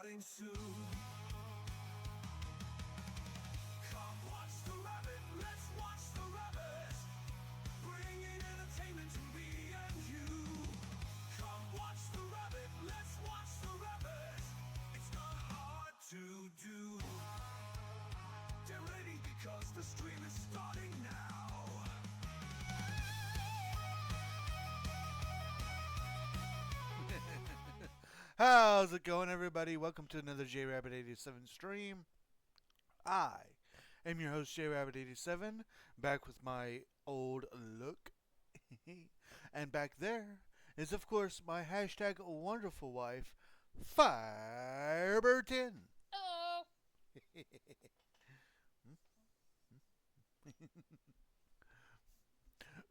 starting soon. Come watch the rabbit, let's watch the rabbit, bringing entertainment to me and you. Come watch the rabbit, let's watch the rabbit, it's not hard to do. Get ready because the stream is starting now. How's it going, everybody? Welcome to another JRabbit87 stream. I am your host, JRabbit87, back with my old look. And back there is, of course, my hashtag wonderful wife, Firebird10. Hello.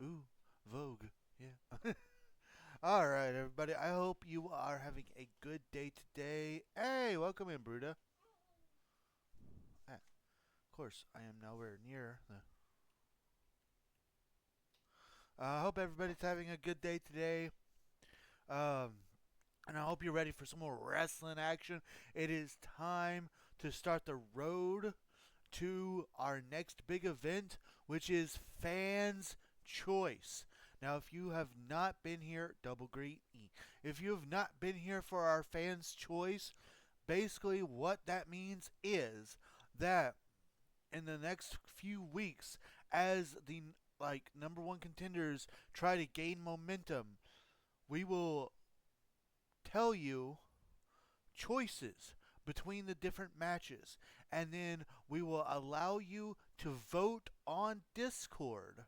Ooh, Vogue, yeah. Alright, everybody, I hope you are having a good day today. Hey, welcome in, Bruda. Of course, I am nowhere near the... I hope everybody's having a good day today. And I hope you're ready for some more wrestling action. It is time to start the road to our next big event, which is Fans Choice. Now, if you have not been here, double greet. If you have not been here for our Fans Choice, basically what that means is that in the next few weeks, as the number one contenders try to gain momentum, we will tell you choices between the different matches, and then we will allow you to vote on Discord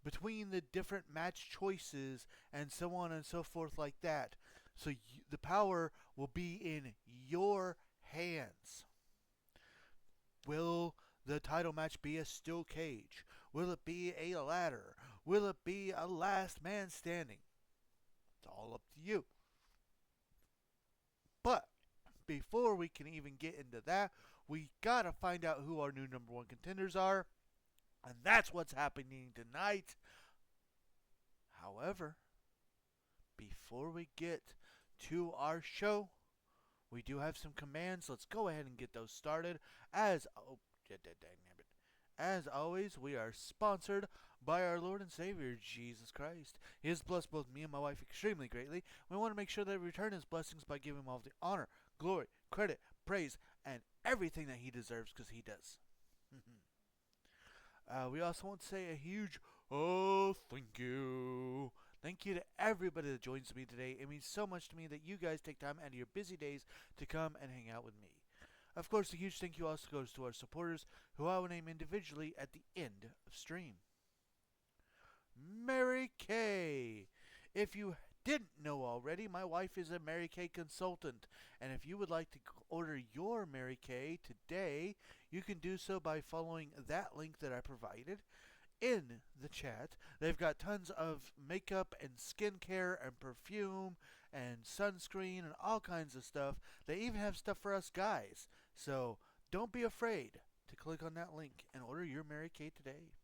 between the different match choices and so on and so forth like that. So the power will be in your hands. Will the title match be a steel cage? Will it be a ladder? Will it be a last man standing? It's all up to you. But before we can even get into that, we gotta find out who our new number one contenders are. And that's what's happening tonight. However, before we get to our show, we do have some commands. Let's go ahead and get those started. As always, we are sponsored by our Lord and Savior, Jesus Christ. He has blessed both me and my wife extremely greatly. We want to make sure that we return His blessings by giving Him all the honor, glory, credit, praise, and everything that He deserves, because He does. We also want to say a huge, thank you. Thank you to everybody that joins me today. It means so much to me that you guys take time out of your busy days to come and hang out with me. Of course, a huge thank you also goes to our supporters, who I will name individually at the end of stream. Mary Kay. If you didn't know already, my wife is a Mary Kay consultant, and if you would like to order your Mary Kay today, you can do so by following that link that I provided in the chat. They've got tons of makeup and skincare and perfume and sunscreen and all kinds of stuff. They even have stuff for us guys. So don't be afraid to click on that link and order your Mary Kay today.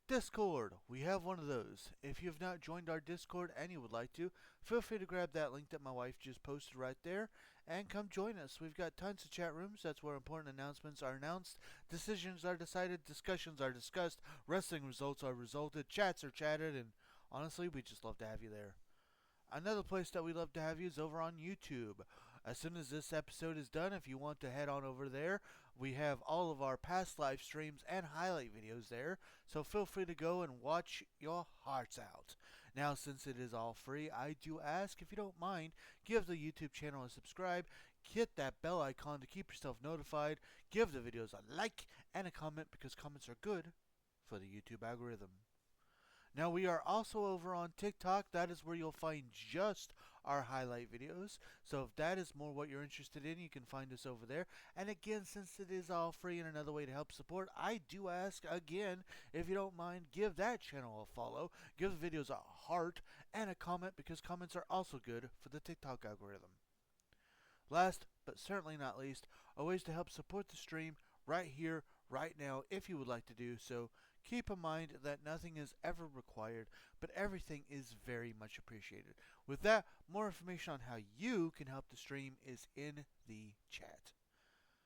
Discord. We have one of those. If you have not joined our Discord and you would like to, feel free to grab that link that my wife just posted right there and come join us. We've got tons of chat rooms. That's where important announcements are announced, decisions are decided, discussions are discussed, wrestling results are resulted, chats are chatted, and honestly, we just love to have you there. Another place that we love to have you is over on YouTube. As soon as this episode is done, if you want to head on over there, we have all of our past live streams and highlight videos there, so feel free to go and watch your hearts out. Now, since it is all free, I do ask, if you don't mind, give the YouTube channel a subscribe, hit that bell icon to keep yourself notified, give the videos a like and a comment, because comments are good for the YouTube algorithm. Now, we are also over on TikTok. That is where you'll find just our highlight videos. So if that is more what you're interested in, you can find us over there. And again, since it is all free and another way to help support, I do ask again, if you don't mind, give that channel a follow, give the videos a heart and a comment, because comments are also good for the TikTok algorithm. Last, but certainly not least, are ways to help support the stream right here, right now, if you would like to do so. Keep in mind that nothing is ever required, but everything is very much appreciated. With that, more information on how you can help the stream is in the chat.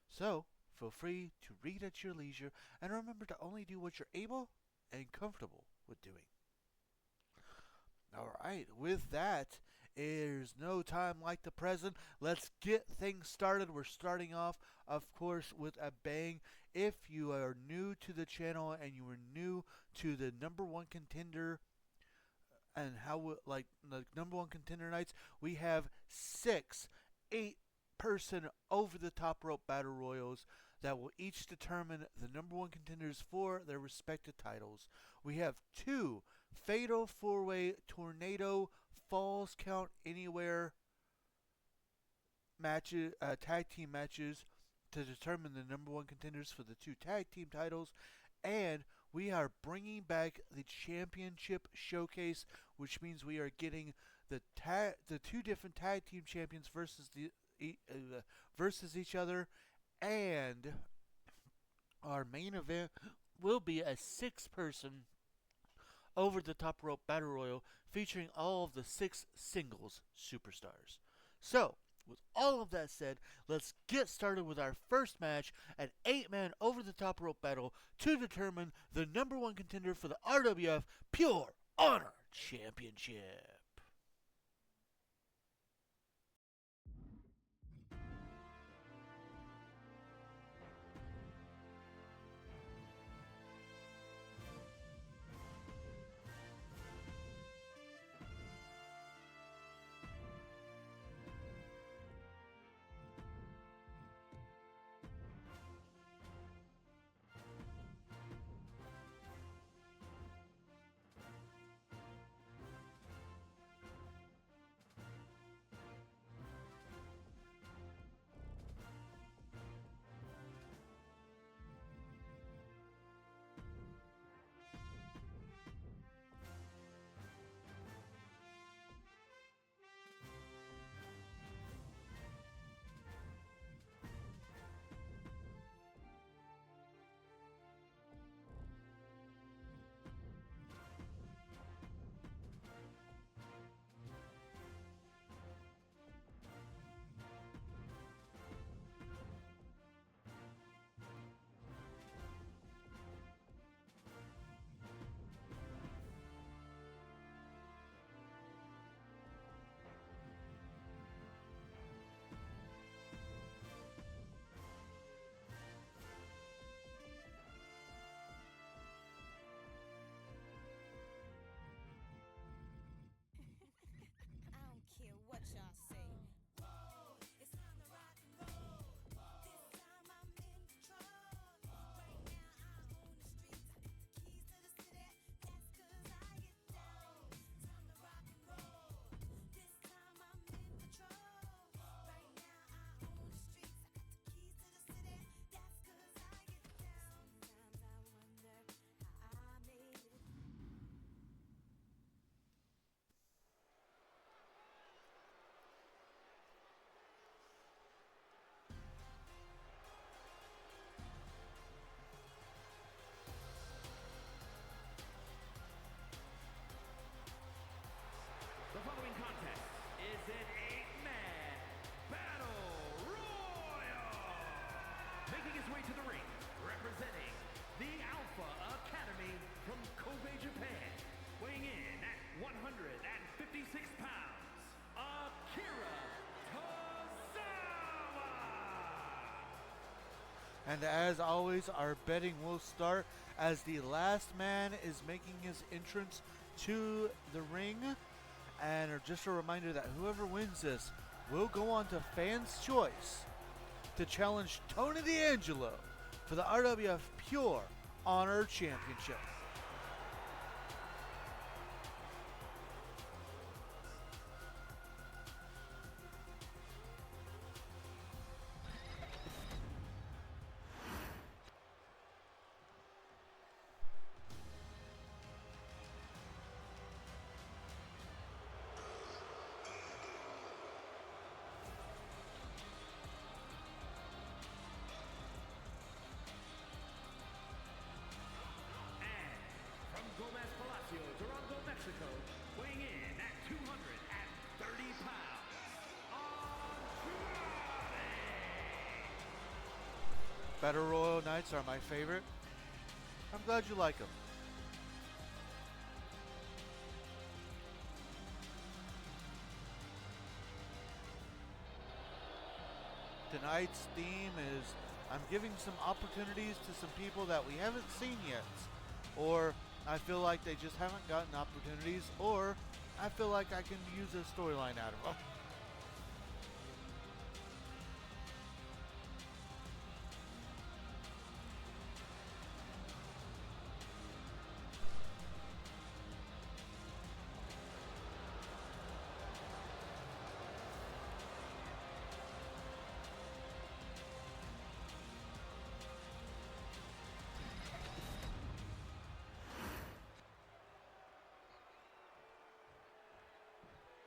So, feel free to read at your leisure, and remember to only do what you're able and comfortable with doing. Alright, with that, there's no time like the present. Let's get things started. We're starting off, of course, with a bang. If you are new to the channel and you are new to the number one contender and how, like, the number one contender nights, we have 8-person over the top rope battle royals that will each determine the number one contenders for their respective titles. We have 2 fatal 4-way tornado falls count anywhere matches, tag team matches to determine the number one contenders for the 2 tag team titles. And we are bringing back the championship showcase, which means we are getting the 2 different tag team champions versus each other, and our main event will be a 6-person over the top rope battle royal featuring all of the 6 singles superstars. So, with all of that said, let's get started with our first match, an 8-man over the top rope battle to determine the number one contender for the RWF Pure Honor Championship. Care what y'all say. Whoa, it's time to rock and roll. This time I'm in control. Right now I own the streets. I got the keys to the city. That's 'cause I get down. Time to rock and roll. This time I'm in control. Right now I own the streets. I got the keys to the city. That's 'cause I get down. Sometimes I wonder how I made it. The following contest is an 8-man battle royal. Making his way to the ring, representing the Alpha Academy from Kobe, Japan. Weighing in at 156 pounds, Akira Tozawa. And as always, our betting will start as the last man is making his entrance to the ring. And just a reminder that whoever wins this will go on to Fans' Choice to challenge Tony D'Angelo for the RWF Pure Honor Championship. And Battle Royal nights are my favorite. I'm glad you like them. Tonight's theme is I'm giving some opportunities to some people that we haven't seen yet. Or I feel like they just haven't gotten opportunities. Or I feel like I can use a storyline out of them.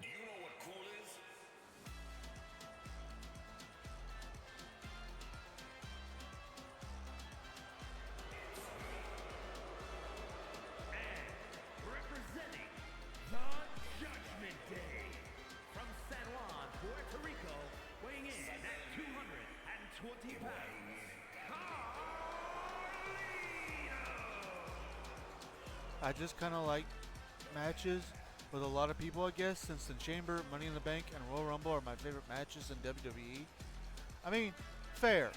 Do you know what cool is? And representing the Judgment Day from San Juan, Puerto Rico, weighing in at 220 pounds, I just kind of like matches with a lot of people, I guess, since the Chamber, Money in the Bank, and Royal Rumble are my favorite matches in WWE. I mean, fair.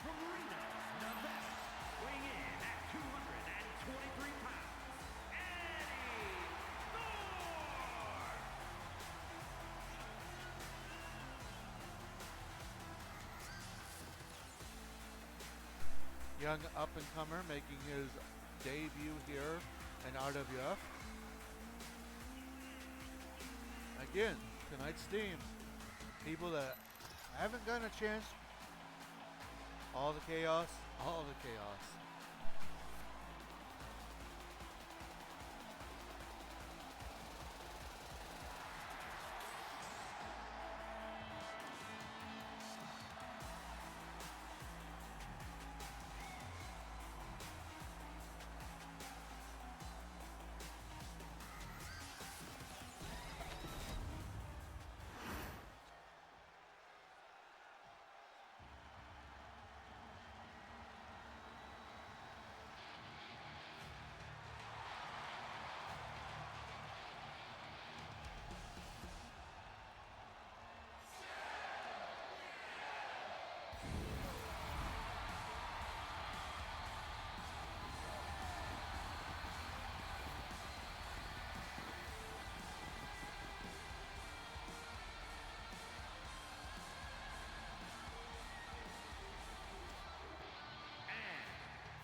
from Reno, Nevada, weighing in at 223 pounds, Eddie Thorne. Young up-and-comer making his debut here in RWF. Again, tonight's theme. People that haven't gotten a chance. All the chaos, all the chaos.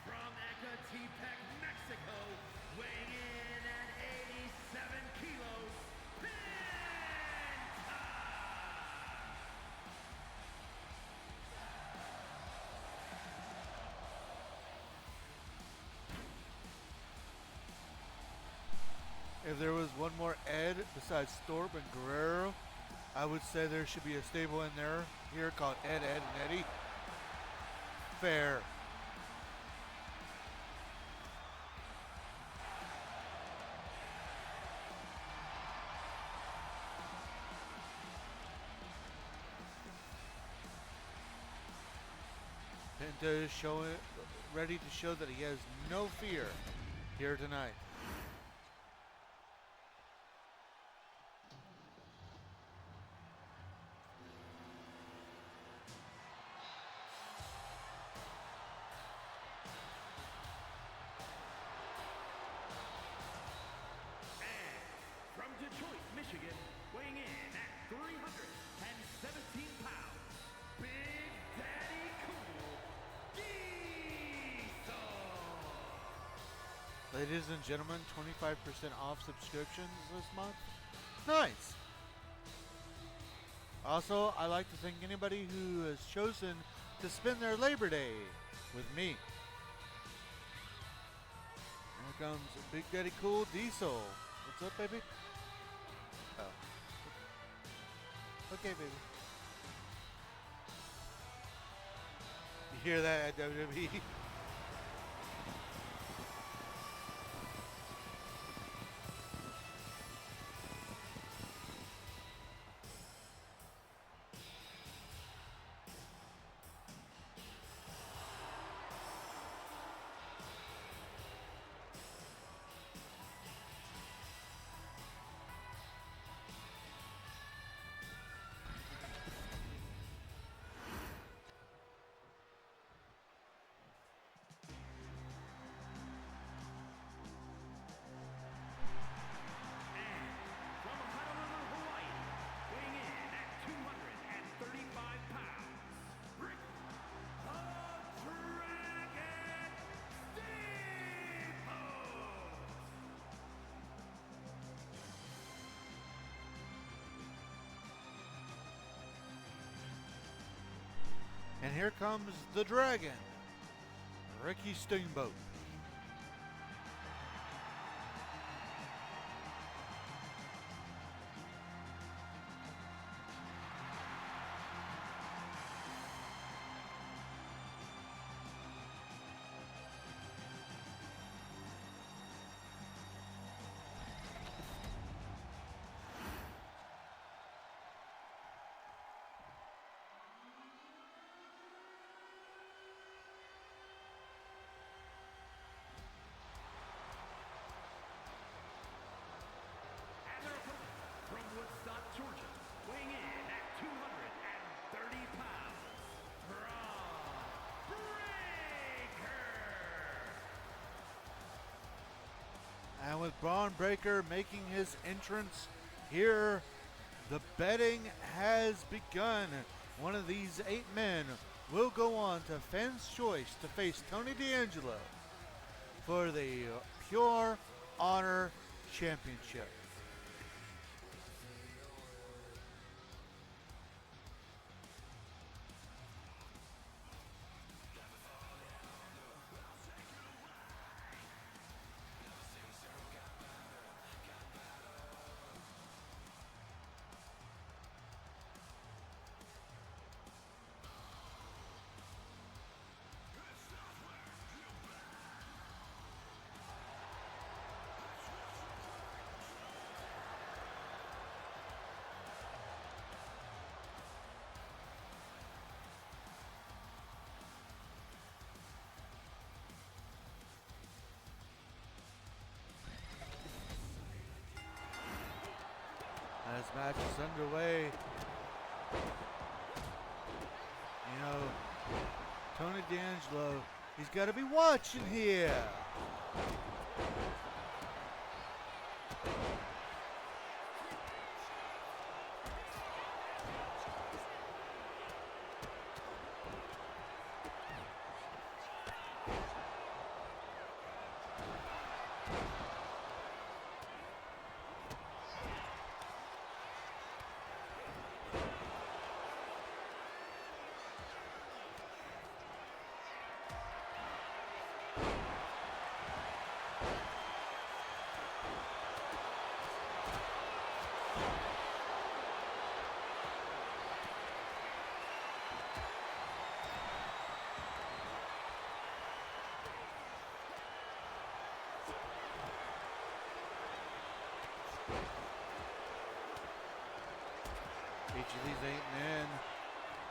From Ecatepec, Mexico, weighing in at 87 kilos, Penta! If there was one more Ed besides Thorpe and Guerrero, I would say there should be a stable in there here called Ed, Ed, and Eddie. Fair. Penta is ready to show that he has no fear here tonight. From Detroit, Michigan, weighing in at 317 pounds, Big Daddy Cool, Diesel! Ladies and gentlemen, 25% off subscriptions this month. Nice. Also, I like to thank anybody who has chosen to spend their Labor Day with me. Here comes Big Daddy Cool Diesel. What's up, baby? Oh. Okay, baby. You hear that at WWE? From Honolulu, Hawaii, weighing in at 235 pounds, Rick the Dragon Steamboat! And here comes the Dragon, Ricky Steamboat. And their opponent from Woodstock, Georgia, weighing in at 230 pounds, Brawl Breaker! And with Braun Breaker making his entrance here, the betting has begun. One of these 8 men will go on to Fans' Choice to face Tony D'Angelo for the Pure Honor Championship. As match is underway, you know, Tony D'Angelo, he's got to be watching here. Each of these 8 men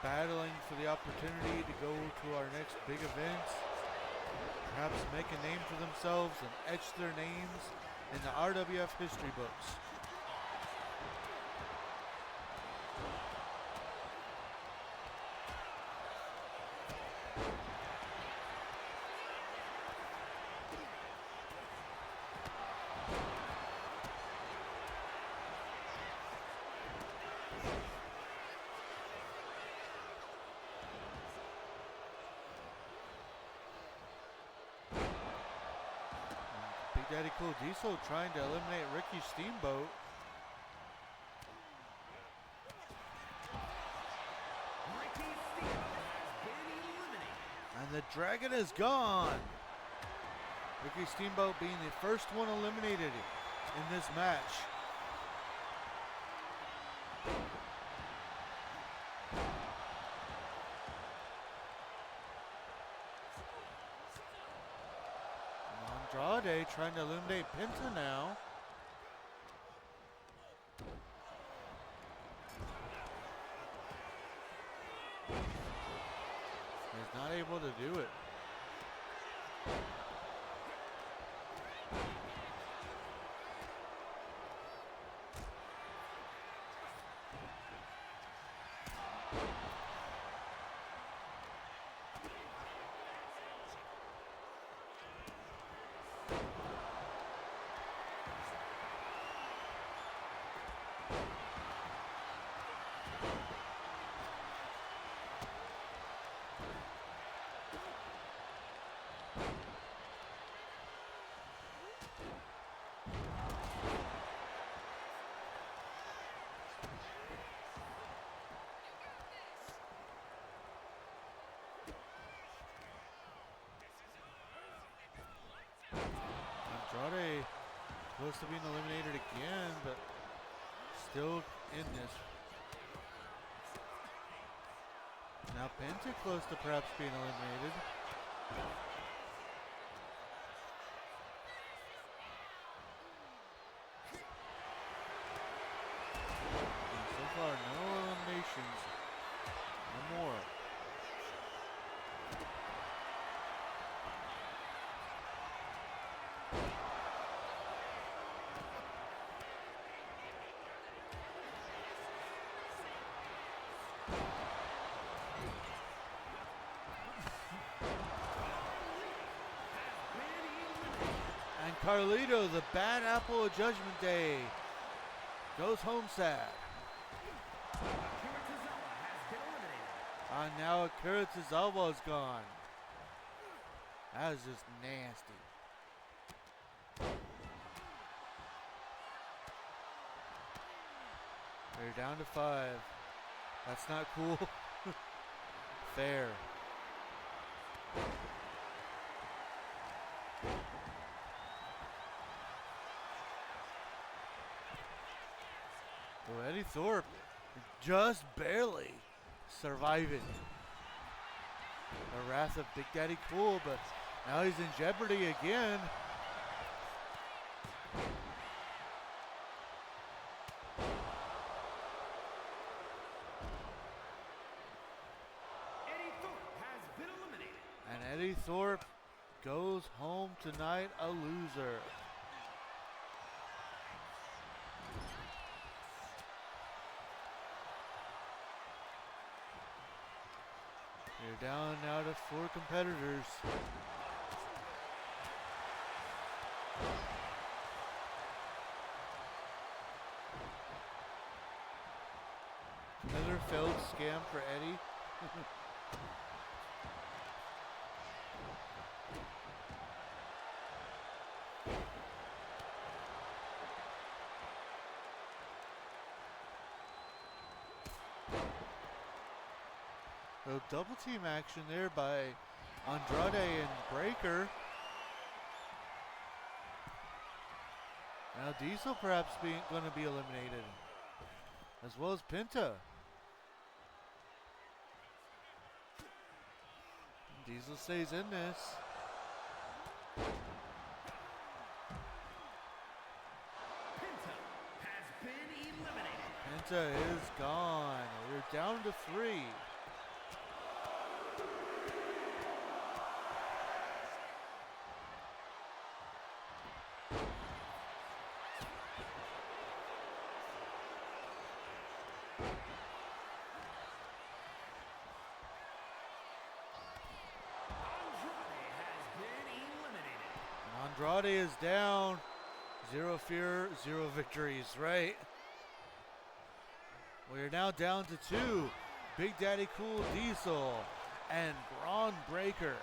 battling for the opportunity to go to our next big event, perhaps make a name for themselves and etch their names in the RWF history books. Big Daddy Cool Diesel trying to eliminate Ricky Steamboat. the Dragon is gone. Ricky Steamboat being the first one eliminated in this match. And Andrade trying to eliminate Penta now. He's not able to do it. Andrade close to being eliminated again, but still in this. Now Penta close to perhaps being eliminated. And so far, no eliminations. No more. And Carlito, the bad apple of Judgment Day, goes home sad. And now Akira Tozawa is gone. That is just nasty. They're down to 5. That's not cool. Fair. Well, Eddie Thorpe just barely surviving the wrath of Big Daddy Cool, but now he's in jeopardy again. Eddie Thorpe has been eliminated. And Eddie Thorpe goes home tonight a loser. You're down now to 4 competitors. Another failed scam for Eddie. So double team action there by Andrade and Breaker. Now Diesel perhaps going to be eliminated, as well as Penta. Diesel stays in this. Penta has been eliminated. Penta is gone. We're down to 3. Andrade is down. 0 fear, 0 victories, right? We're now down to 2. Big Daddy Cool Diesel and Braun Breaker.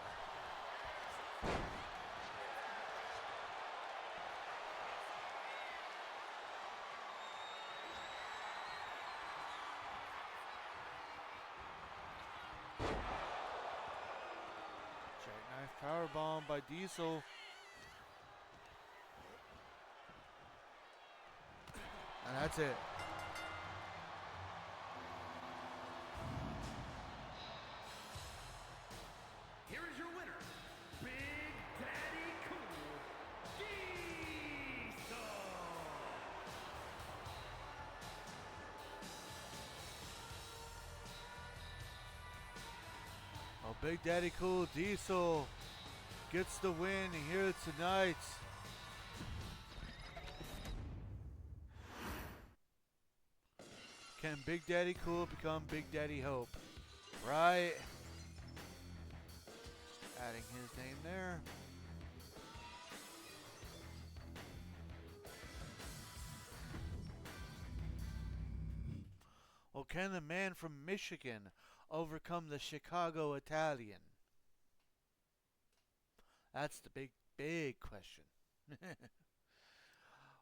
Nice power bomb by Diesel. And that's it. Here is your winner, Big Daddy Cool Diesel. Oh, Big Daddy Cool Diesel gets the win here tonight. Can Big Daddy Cool become Big Daddy Hope? Right. Adding his name there. Well, can the man from Michigan overcome the Chicago Italian? That's the big question.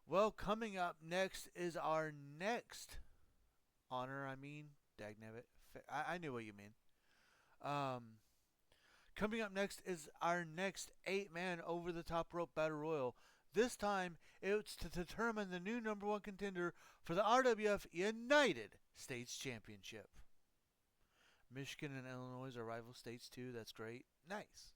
Well, coming up next is our next honor. Dagnabbit. I knew what you mean. Coming up next is our next 8-man over-the-top rope battle royal. This time, it's to determine the new number 1 contender for the RWF United States Championship. Michigan and Illinois are rival states too. That's great. Nice.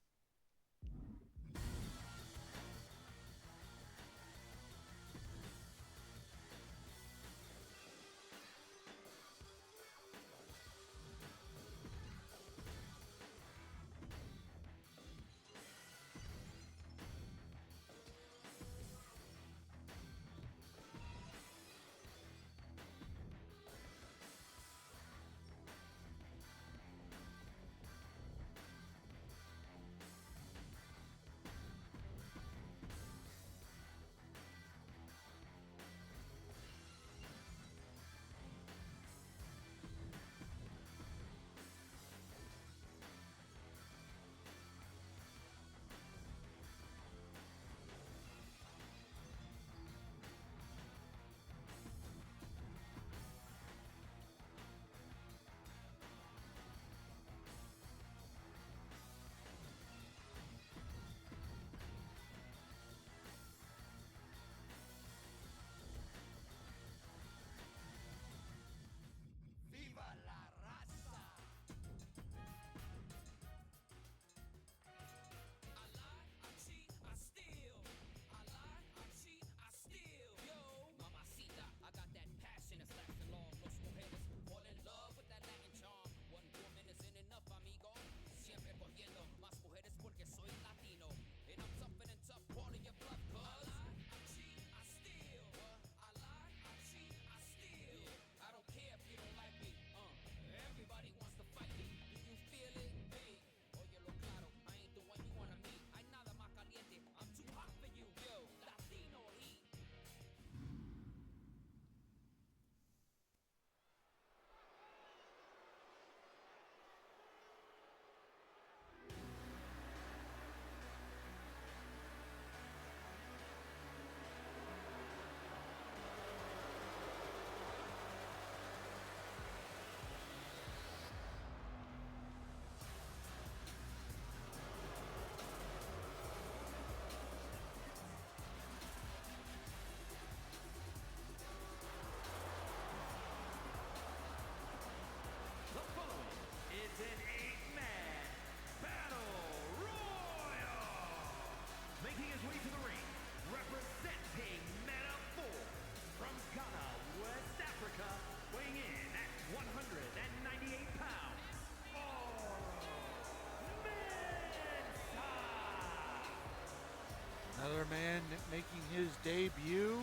Another man making his debut,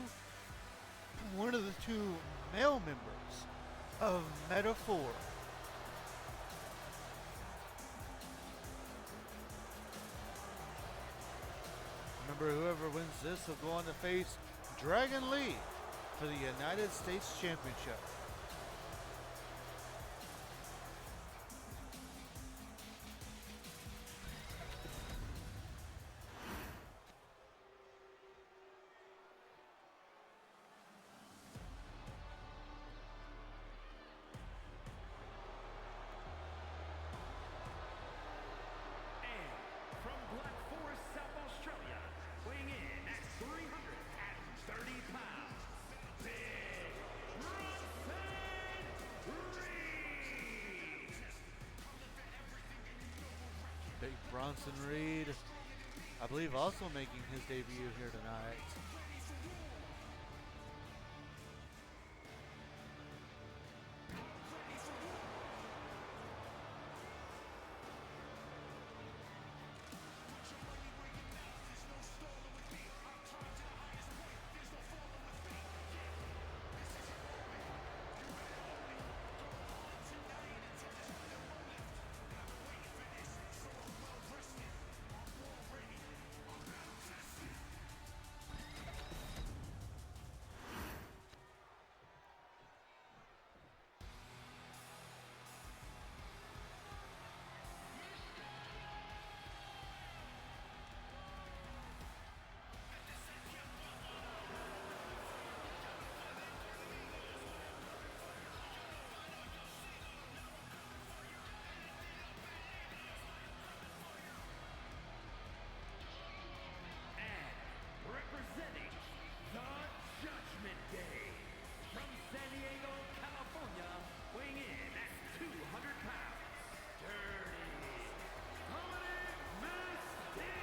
one of the 2 male members of Metaphor. Remember, whoever wins this will go on to face Dragon Lee for the United States Championship. From Bronson Reed, I believe, also making his debut here tonight. Representing the Judgment Day from San Diego, California, weighing in at 200 pounds, Dirty Dominic Mysterio.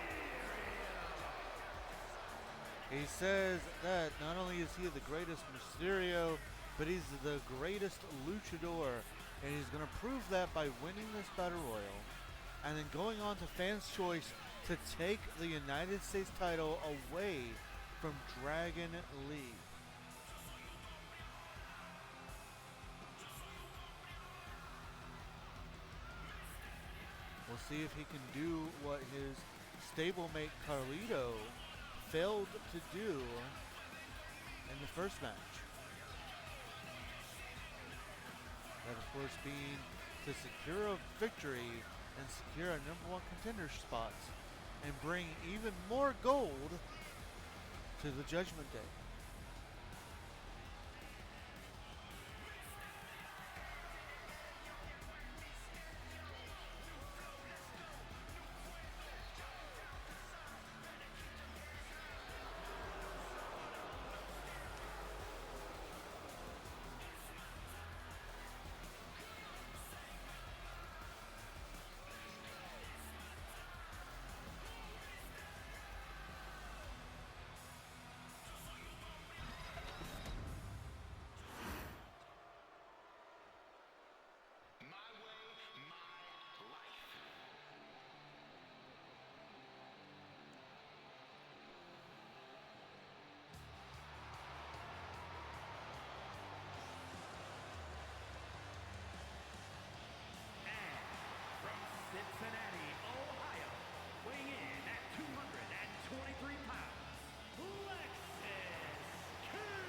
He says that not only is he the greatest Mysterio, but he's the greatest luchador, and he's going to prove that by winning this Battle Royal, and then going on to Fans' Choice to take the United States title away from Dragon Lee. We'll see if he can do what his stablemate Carlito failed to do in the first match. That, of course, being to secure a victory and secure a #1 contender spot and bring even more gold to the Judgment Day. From Cincinnati, Ohio, weighing in at 223 pounds, Lexis King.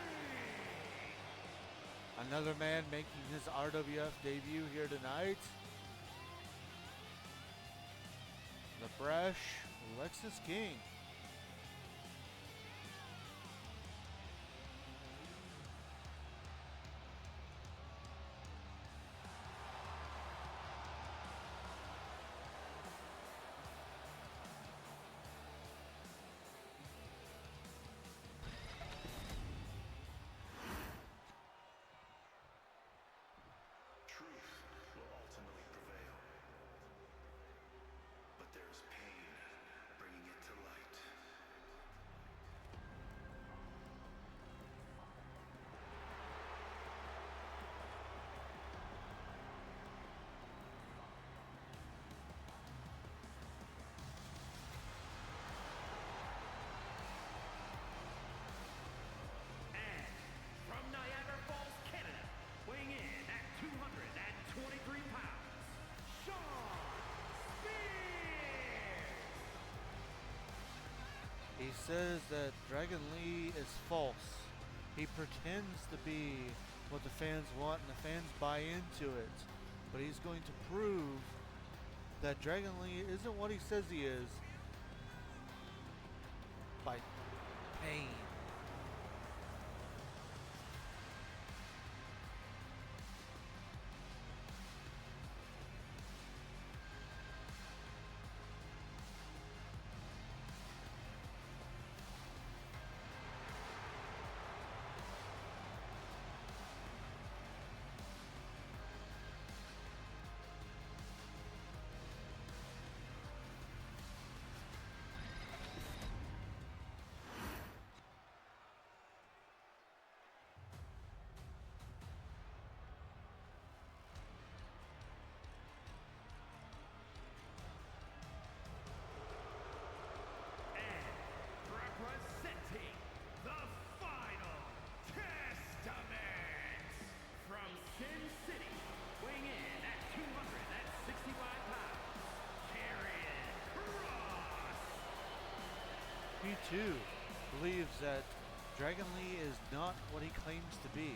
Another man making his RWF debut here tonight. The brash Lexis King. Truth will ultimately prevail. But there's pain bringing it to light. And from Niagara Falls, Canada, weighing in at 223 pounds, Sean Spears. He says that Dragon Lee is false. He pretends to be what the fans want and the fans buy into it. But he's going to prove that Dragon Lee isn't what he says he is by pain. too believes that Dragon Lee is not what he claims to be.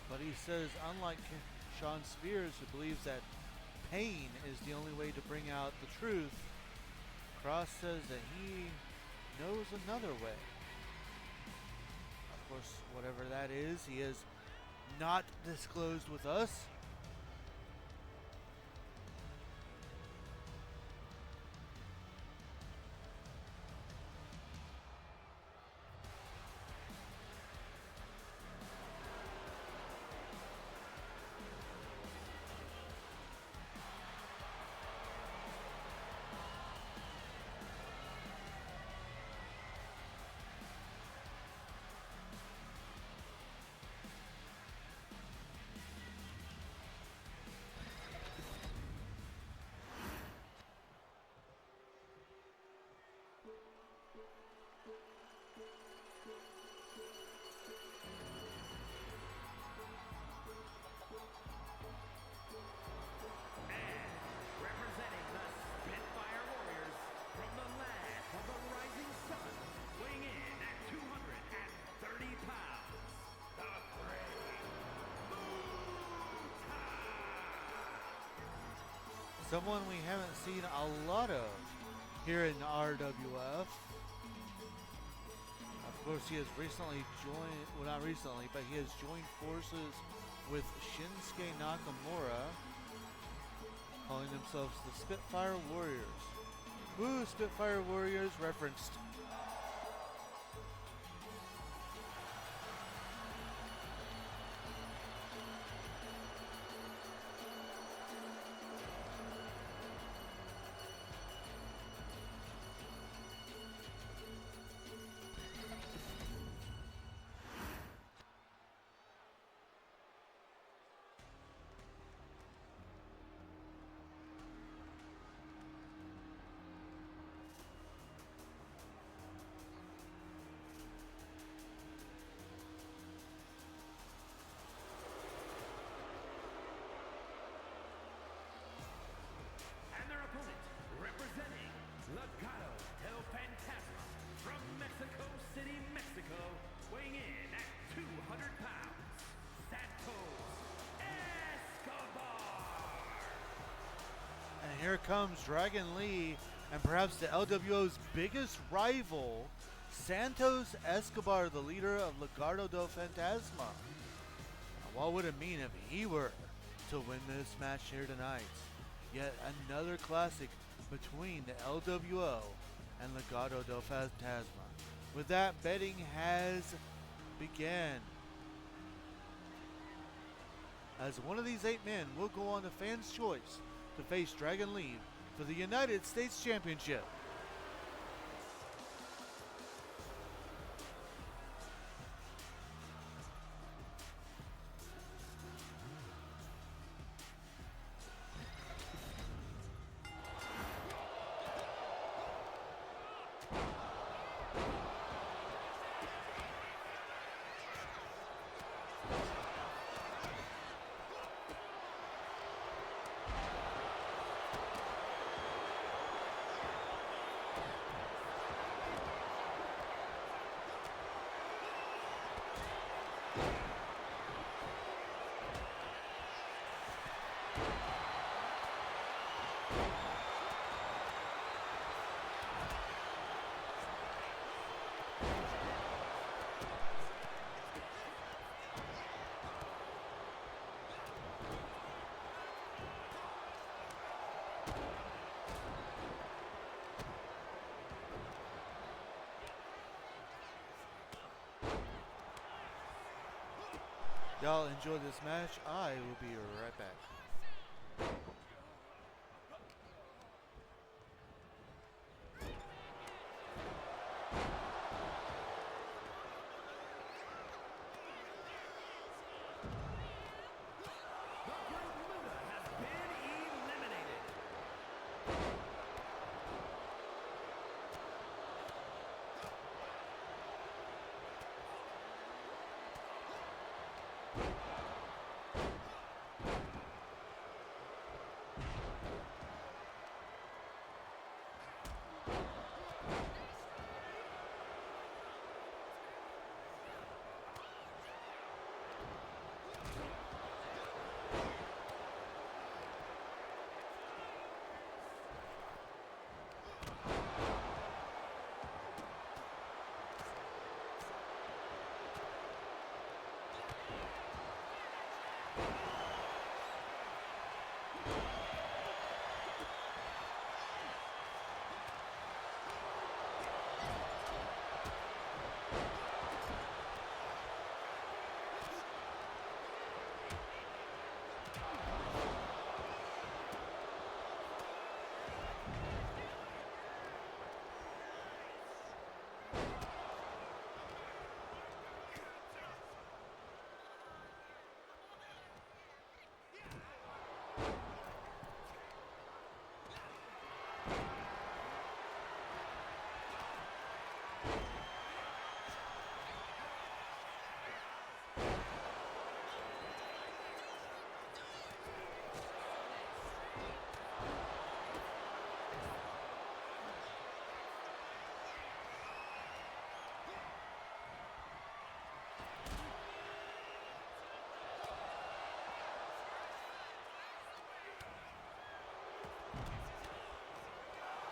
But he says, unlike Sean Spears, who believes that pain is the only way to bring out the truth, Cross says that he knows another way. Of course, whatever that is, he has not disclosed with us. Representing the Spitfire Warriors from the land of the rising sun, weighing in at 230 pounds, the Great Muta! Someone we haven't seen a lot of here in RWF. Of course, he has recently joined, well, not recently, but he has joined forces with Shinsuke Nakamura, calling themselves the Spitfire Warriors. Woo, Spitfire Warriors referenced. And their opponent, representing Legado del Fantasma from Mexico City, Mexico, weighing in at 200 pounds, Santos Escobar. And here comes Dragon Lee and perhaps the LWO's biggest rival, Santos Escobar, the leader of Legado del Fantasma. Now, what would it mean if he were to win this match here tonight? Yet another classic between the LWO and Legado del Fantasma. With that, betting has begun. As one of these 8 men will go on to fans' choice to face Dragon Lee for the United States Championship. Y'all enjoy this match. I will be right back. The Great Muta has been eliminated.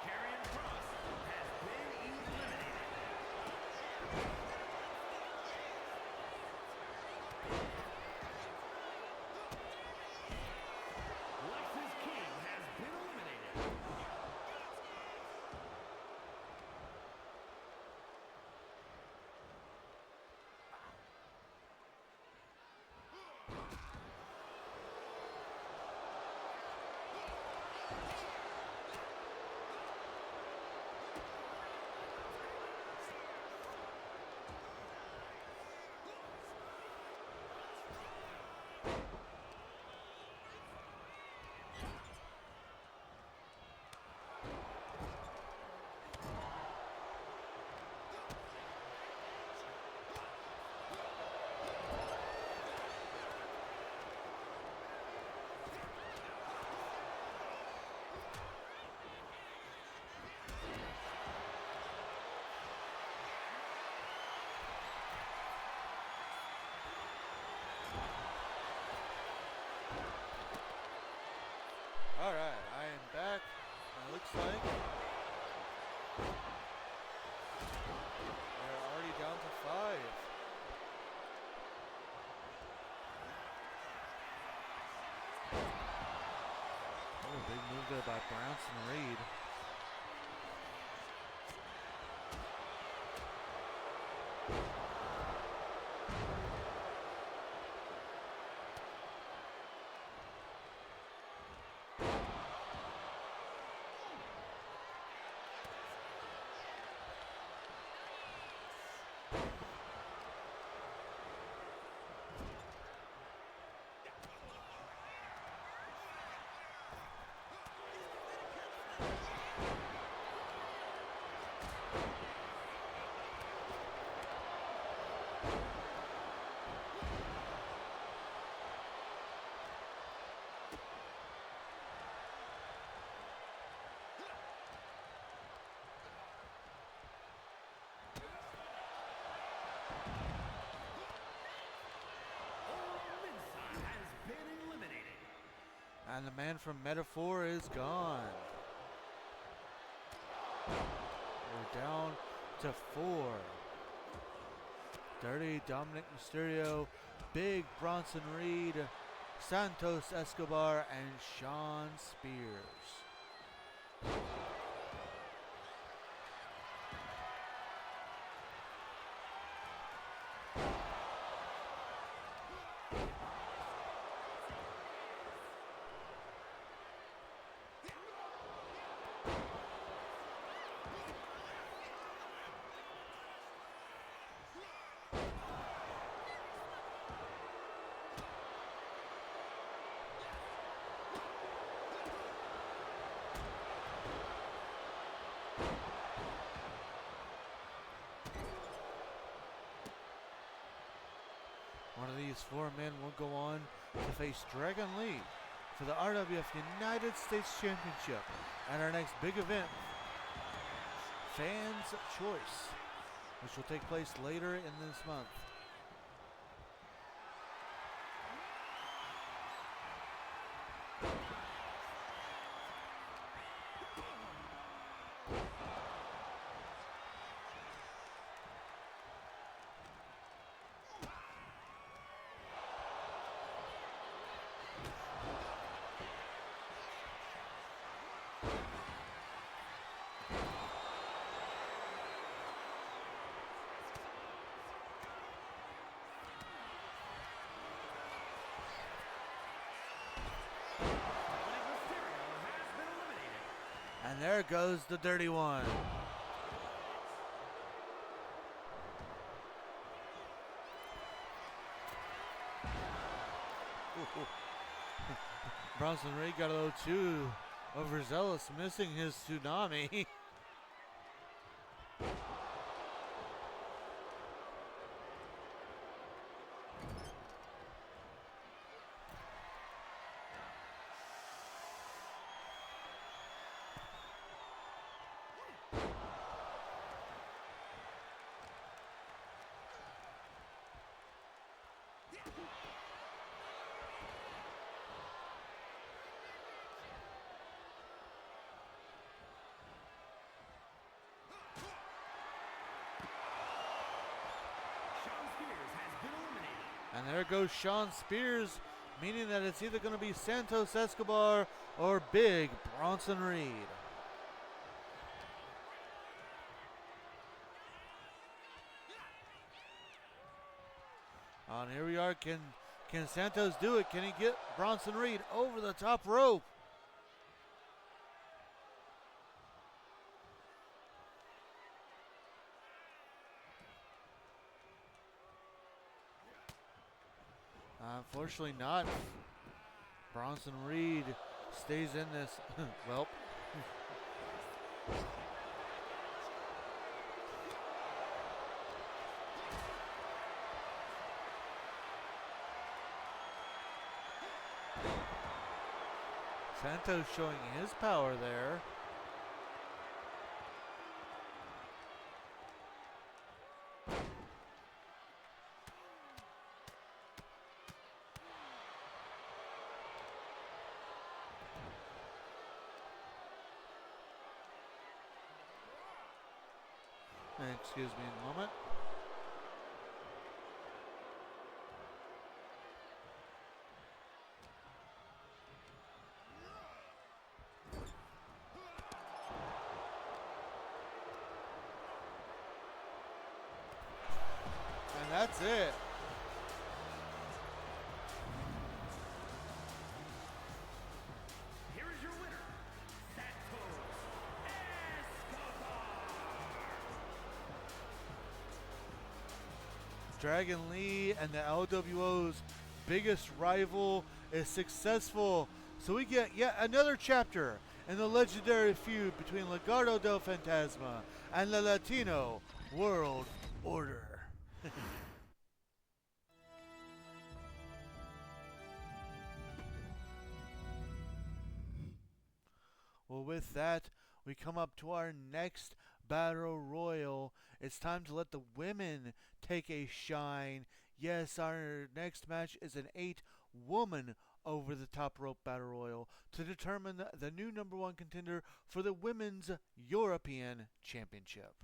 Karrion Cross has been eliminated. Lexus King has been eliminated. Alright, I am back. It looks like they're already down to 5. Oh, big move there by Bronson Reed. Has been eliminated. And the man from Metaphor is gone. We're down to 4. Dirty Dominic Mysterio, Big Bronson Reed, Santos Escobar, and Shawn Spears. One of these 4 men will go on to face Dragon Lee for the RWF United States Championship at our next big event, Fans Choice, which will take place later in this month. And there goes the dirty one. Bronson Reed got a little too overzealous, missing his tsunami. Sean Spears has been eliminated. And there goes Sean Spears, meaning that it's either going to be Santos Escobar or Big Bronson Reed. And here we are. Can Santos do it? Can he get Bronson Reed over the top rope? Unfortunately not. Bronson Reed stays in this. Well. Santos showing his power there. Excuse me a moment. And that's it. Here is your winner, Santos Escobar. Dragon Lee and the LWO's biggest rival is successful. So we get yet another chapter in the legendary feud between Legado del Fantasma and the Latino World Order. Well, with that, we come up to our next Battle Royal. It's time to let the women take a shine. Yes, our next match is an 8-woman over the top rope Battle Royal to determine the new #1 contender for the Women's European Championship.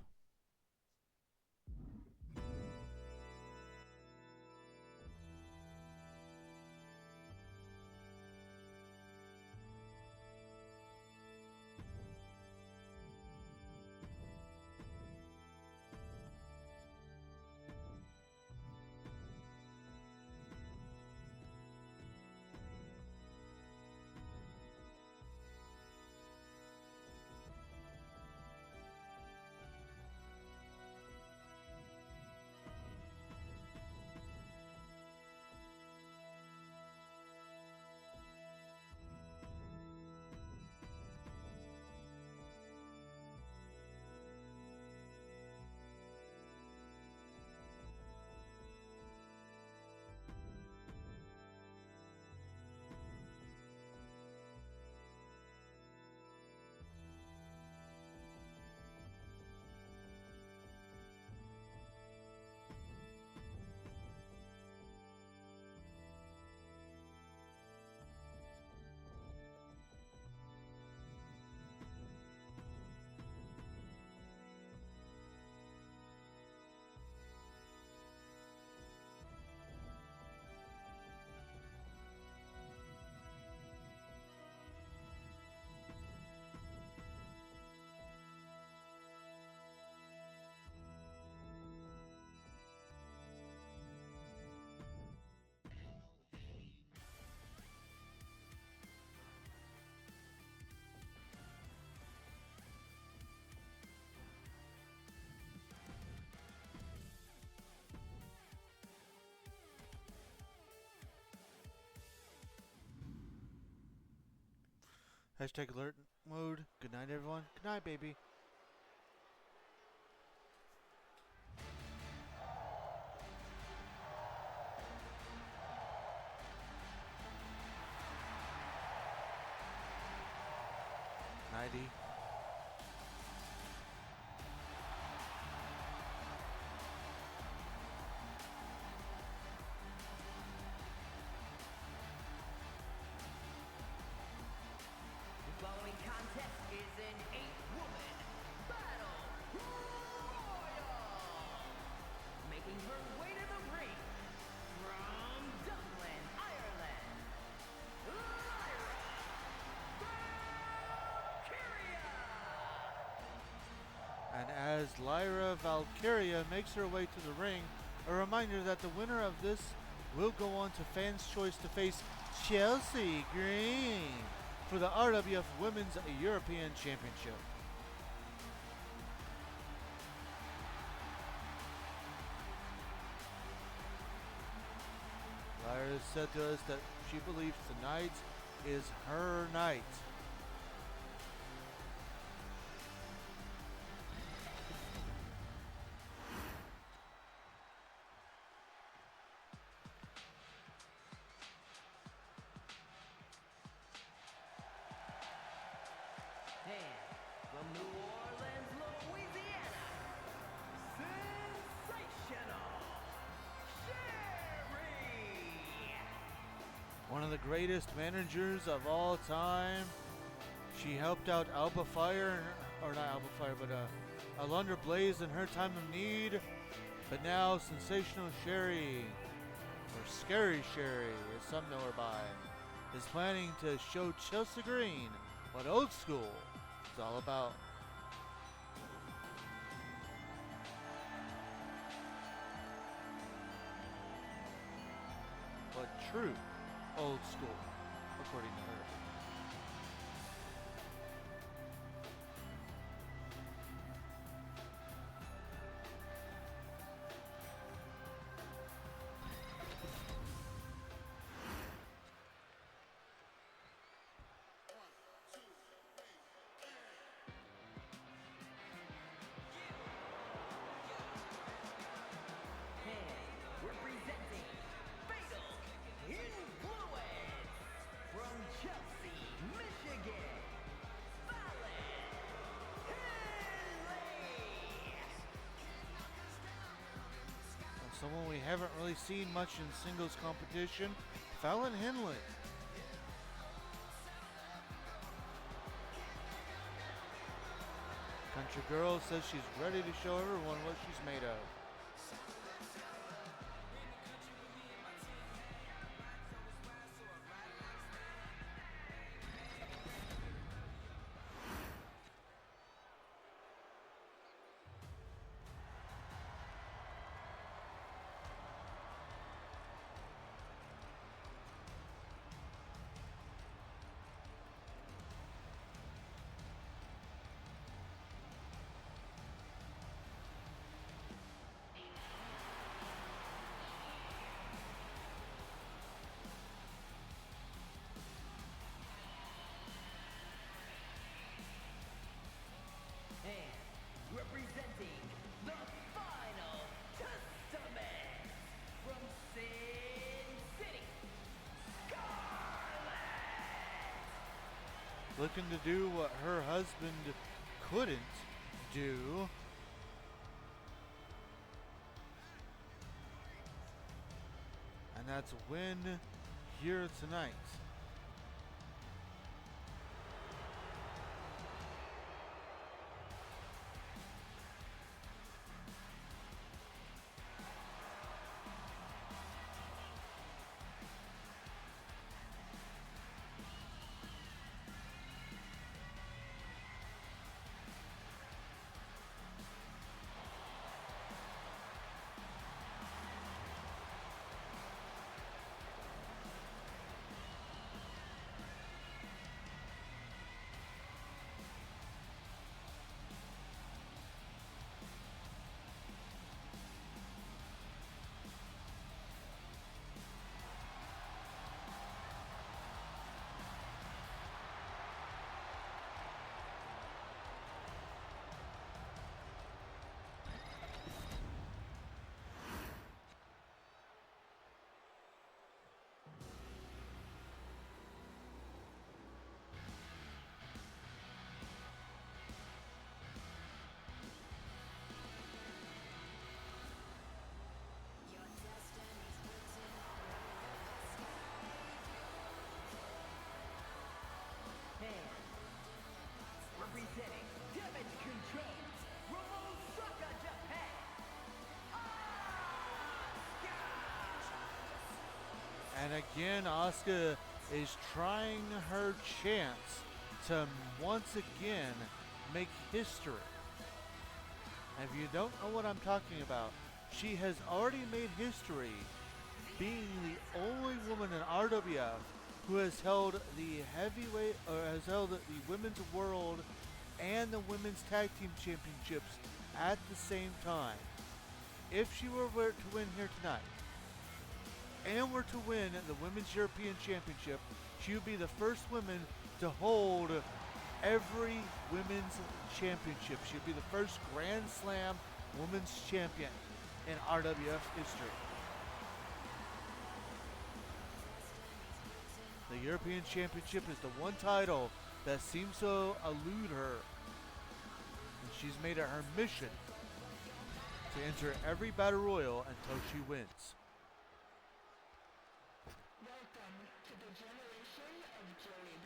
Hashtag alert mode. Good night, everyone. Good night, baby. Nighty. The following contest is an 8-woman battle royal. Making her way to the ring from Dublin, Ireland, Lyra Valkyria. And as Lyra Valkyria makes her way to the ring, a reminder that the winner of this will go on to Fans' Choice to face Chelsea Green for the RWF Women's European Championship. Lyra said to us that she believes tonight is her night. And from New Orleans, Louisiana, sensational Sherry. One of the greatest managers of all time. She helped out Alba Fire, or not Alba Fire, but Alundra Blaze in her time of need. But now Sensational Sherry, or Scary Sherry, as some know her by, is planning to show Chelsea Green what old school is all about. What true old school, according to her. And representing Fatal Influence from Chelsea, Michigan, Fallon Henley. Someone we haven't really seen much in singles competition, Fallon Henley. Country Girl says she's ready to show everyone what she's made of. And representing the Final Testament from Sin City, Scarlett. Looking to do what her husband couldn't do. And that's win here tonight. And again, Asuka is trying her chance to once again make history. And if you don't know what I'm talking about, she has already made history being the only woman in RWF who has held the heavyweight, or has held the women's world and the women's tag team championships at the same time. If she were to win here tonight and were to win the Women's European Championship, she would be the first woman to hold every women's championship. She would be the first Grand Slam women's champion in RWF history. The European Championship is the one title that seems to elude her. And she's made it her mission to enter every battle royal until she wins. Welcome to the generation of Jade.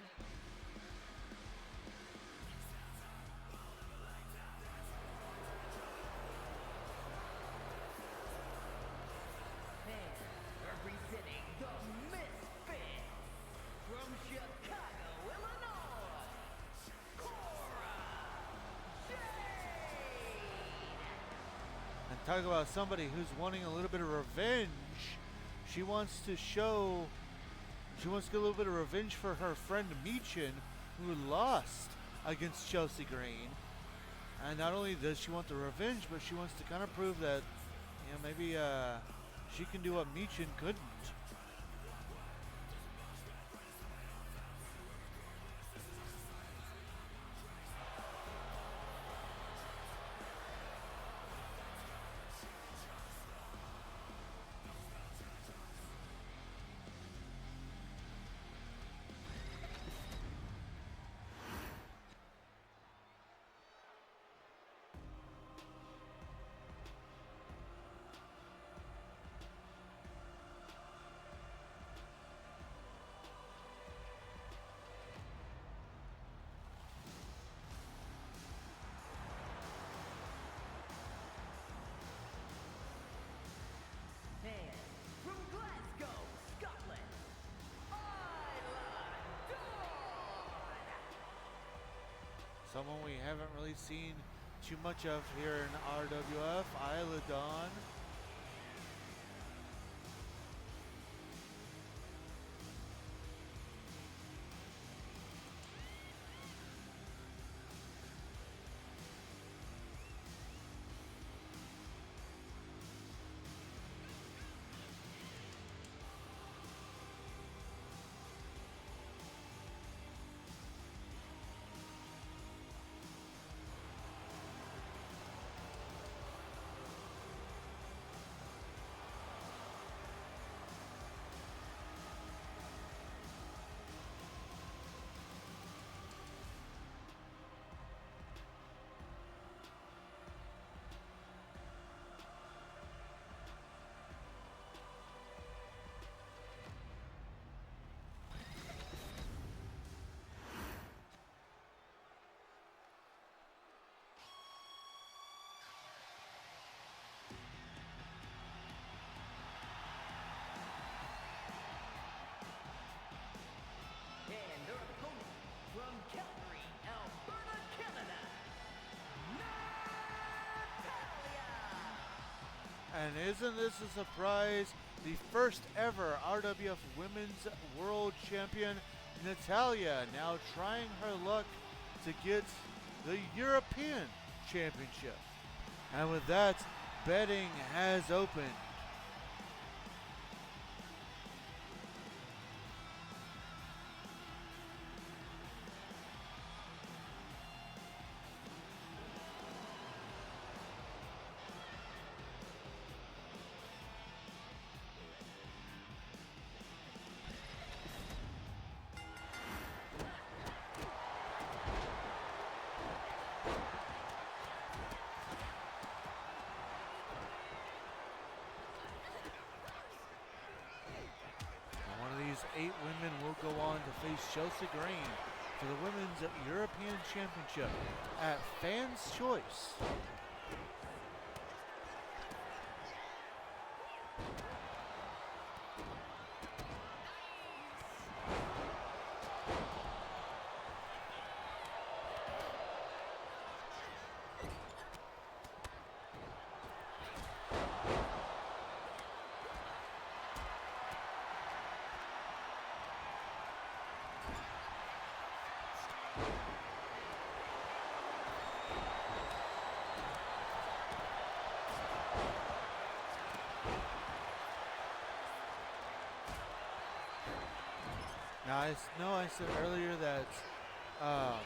And representing the Misfits from Chicago, Illinois, Cora Jade. And talk about somebody who's wanting a little bit of revenge. She wants to get a little bit of revenge for her friend Michin, who lost against Chelsea Green. And not only does she want the revenge, but she wants to kind of prove that, maybe she can do what Michin couldn't. And from Glasgow, Scotland, Isla Dawn. Someone we haven't really seen too much of here in RWF, Isla Dawn. And their opponent from Calgary, Alberta, Canada, Natalia. And isn't this a surprise? The first ever RWF Women's World Champion, Natalia, now trying her luck to get the European Championship. And with that, betting has opened. These 8 women will go on to face Chelsea Green for the Women's European Championship at Fans' Choice. Now I know I said earlier that um,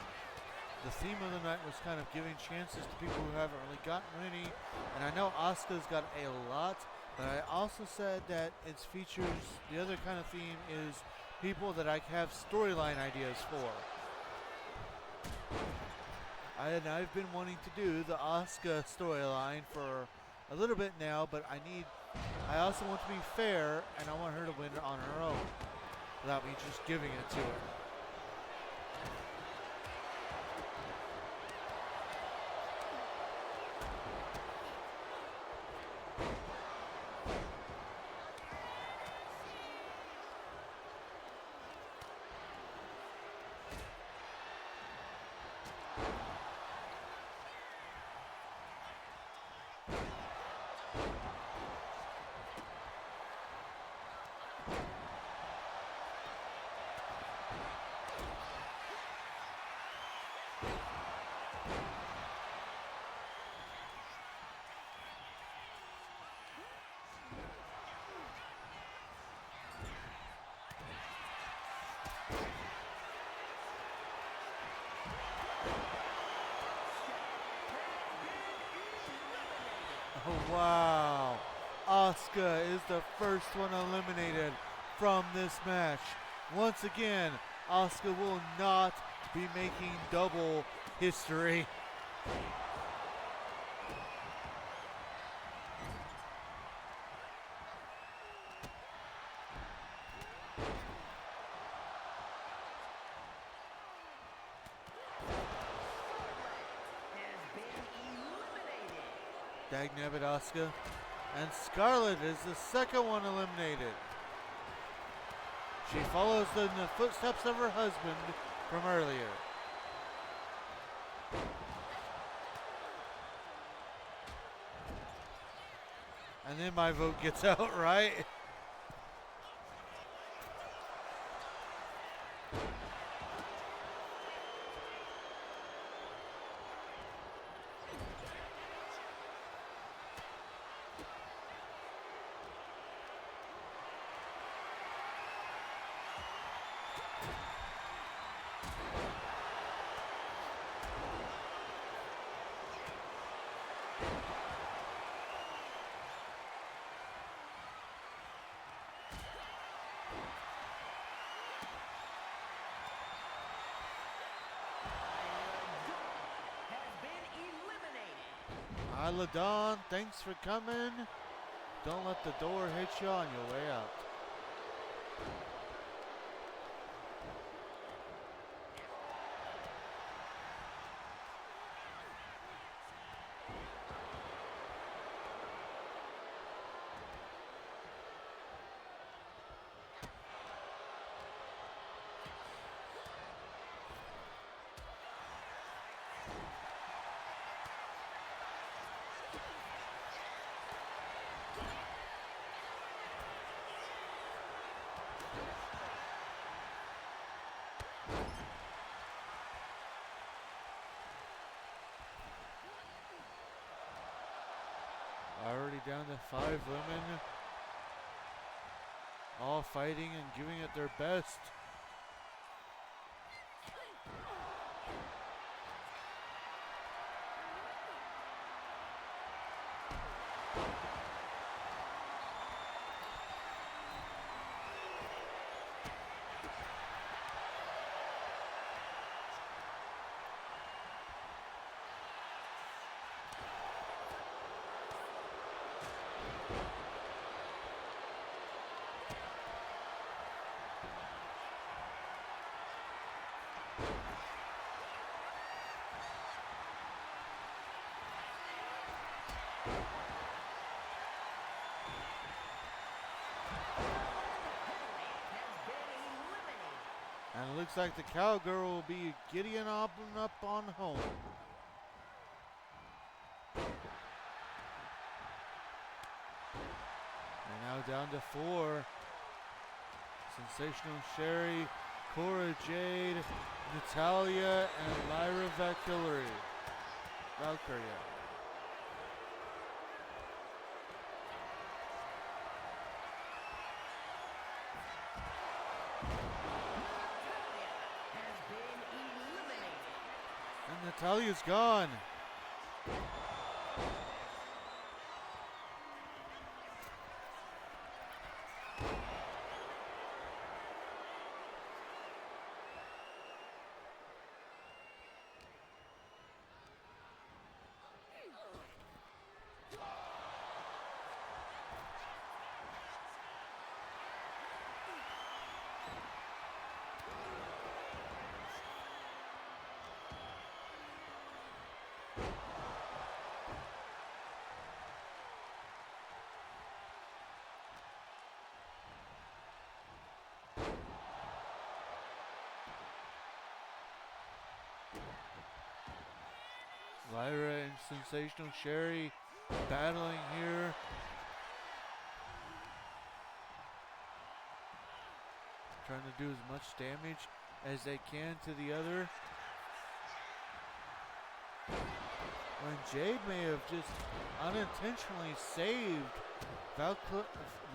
the theme of the night was kind of giving chances to people who haven't really gotten any, and I know Asuka's got a lot, but I also said that its features, the other kind of theme is people that I have storyline ideas for. I've been wanting to do the Asuka storyline for a little bit now, but I also want to be fair, and I want her to win it on her own, without me just giving it to her. Oh, wow. Asuka is the first one eliminated from this match. Once again, Asuka will not be making double history. Dagnabbit Asuka. And Scarlett is the second one eliminated. She follows in the footsteps of her husband from earlier. And then my vote gets out, right? Isla Dawn, thanks for coming. Don't let the door hit you on your way out. Already down to 5 women, all fighting and giving it their best. And it looks like the cowgirl will be giddying up on home. And now down to 4. Sensational Sherry, Cora Jade, Natalia, and Lyra Valkyria. Natalia's gone. Lyra and Sensational Sherry battling here. Trying to do as much damage as they can to the other. When Jade may have just unintentionally saved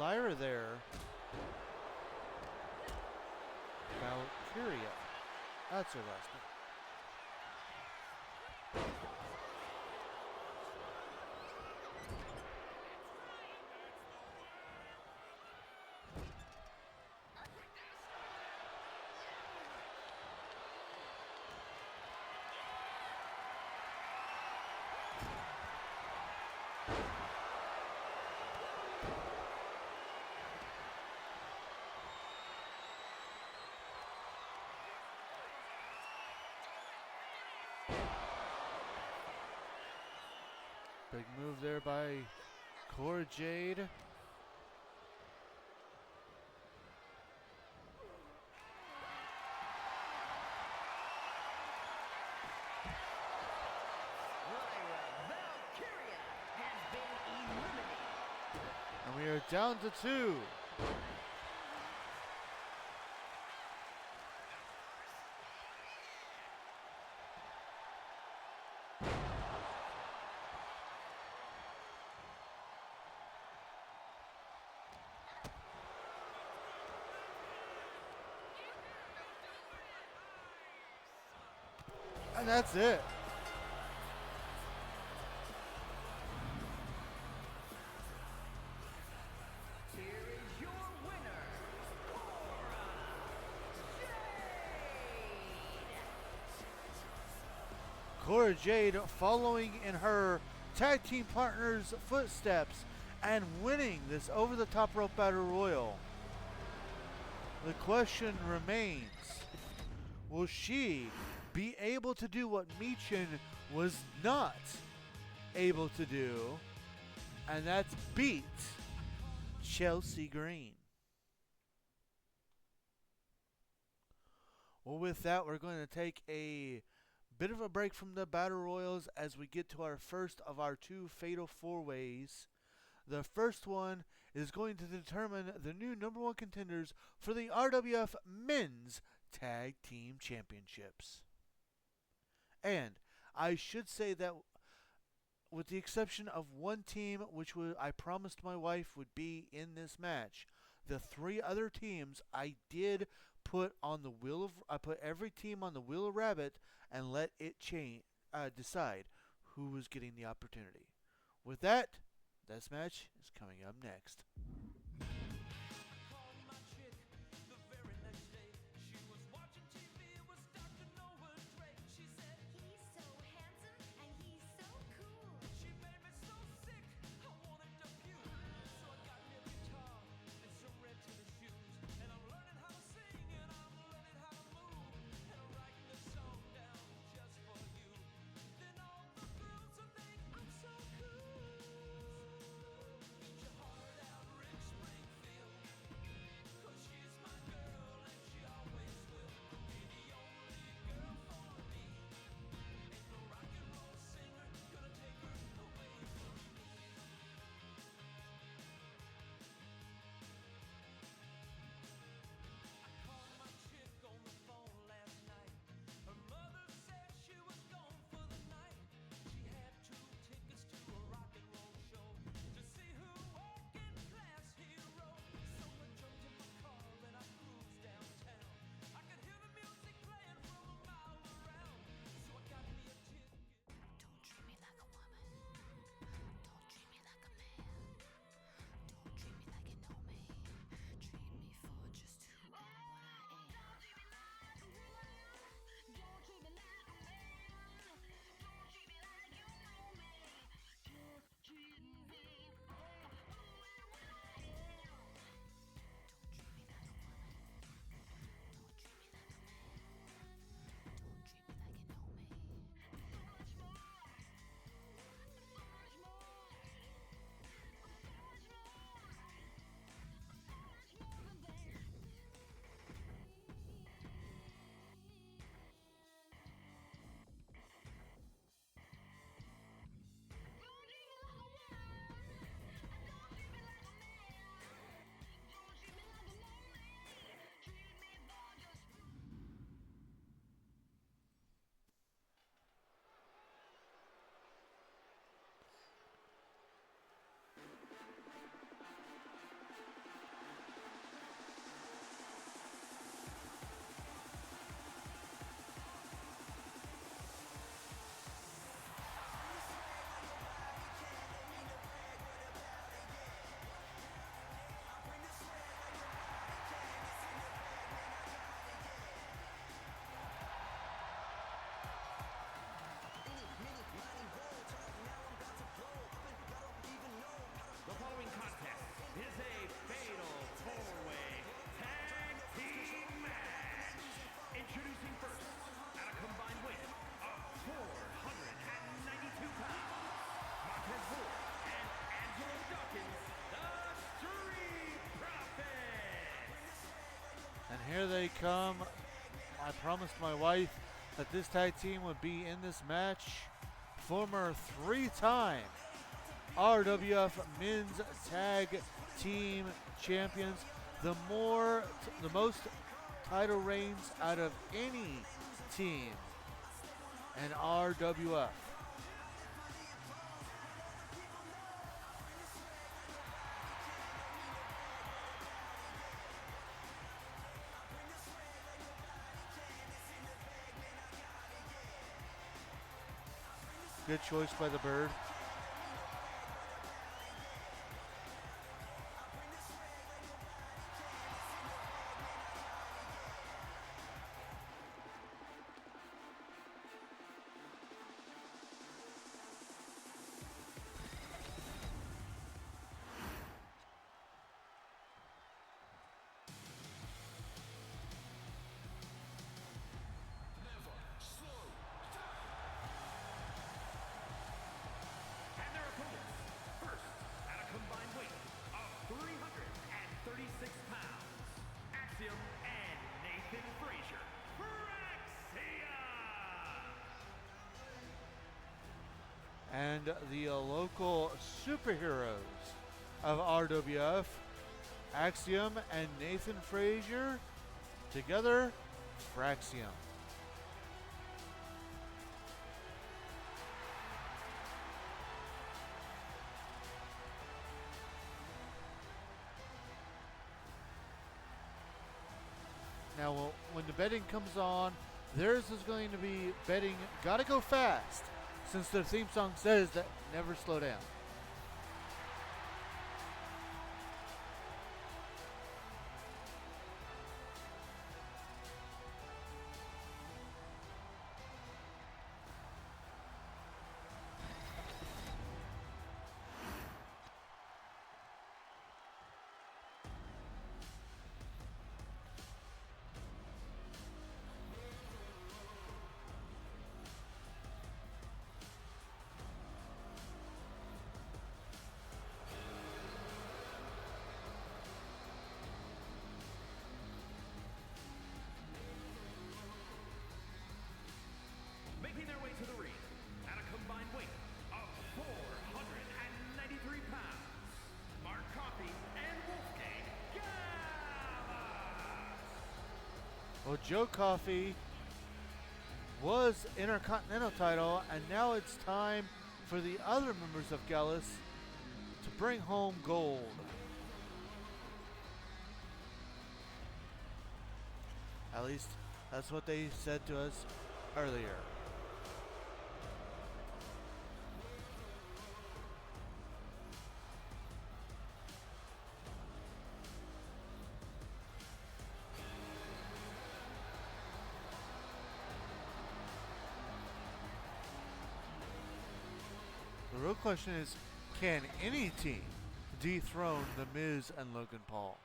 Lyra there. Valkyria. That's her last name. Big move there by Cora Jade. Valkyria has been eliminated. And we are down to 2. And that's it. Here is your winner, Cora Jade following in her tag team partner's footsteps and winning this over-the-top rope battle royal. The question remains, will she be able to do what Michin was not able to do, and that's beat Chelsea Green? Well, with that, we're going to take a bit of a break from the Battle Royals as we get to our first of our 2 Fatal 4-Ways. The first one is going to determine the new number 1 contenders for the RWF Men's Tag Team Championships. And I should say that with the exception of one team, which I promised my wife would be in this match, the 3 other teams I did put on the wheel of. I put every team on the wheel of Rabit and let it decide who was getting the opportunity. With that, this match is coming up next. He's so handsome and he's so cool. here they come. I promised my wife that this tag team would be in this match. Former three-time RWF Men's Tag Team Champions. The most title reigns out of any team in RWF. Good choice by the Bird. And their opponents, first, at a combined weight of 336 pounds, Axiom and Nathan Frazier. Fraxia! And the local superheroes of RWF, Axiom and Nathan Frazier, together, Fraxium. Now, when the betting comes on, theirs is going to be betting, gotta go fast, since their theme song says that never slow down. Making their way to the ring at a combined weight of 493 pounds, Mark Coffey and Wolfgang Gallas. Well, Joe Coffey was Intercontinental title, and now it's time for the other members of Gallus to bring home gold. At least that's what they said to us earlier. The real question is, can any team dethrone The Miz and Logan Paul?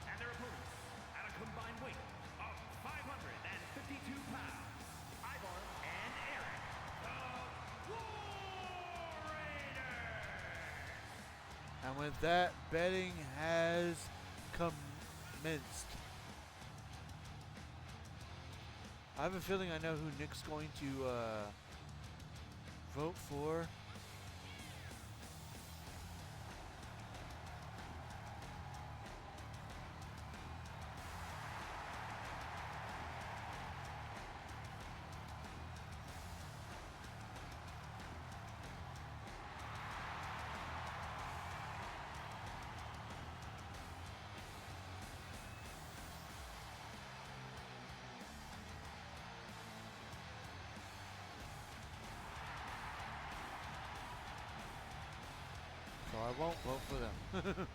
And their opponents, at a combined weight of 552 pounds, Ivar and Eric, the War Raiders. And with that, betting has commenced. I have a feeling I know who Nick's going to vote for. So I won't vote for them.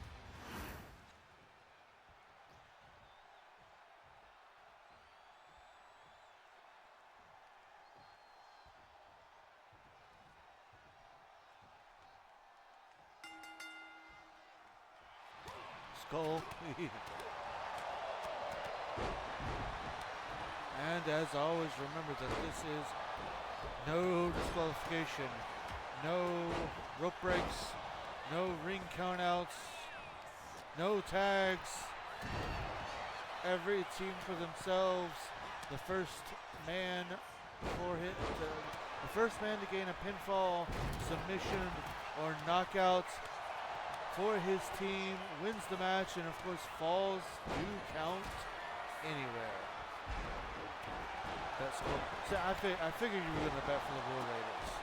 skull. And as always, remember that this is no disqualification, no rope breaks, no ring countouts, no tags. Every team for themselves. The first man the first man to gain a pinfall, submission, or knockout for his team wins the match, and of course falls do count anywhere. That's cool. So I figured you were gonna bet for the War Raiders.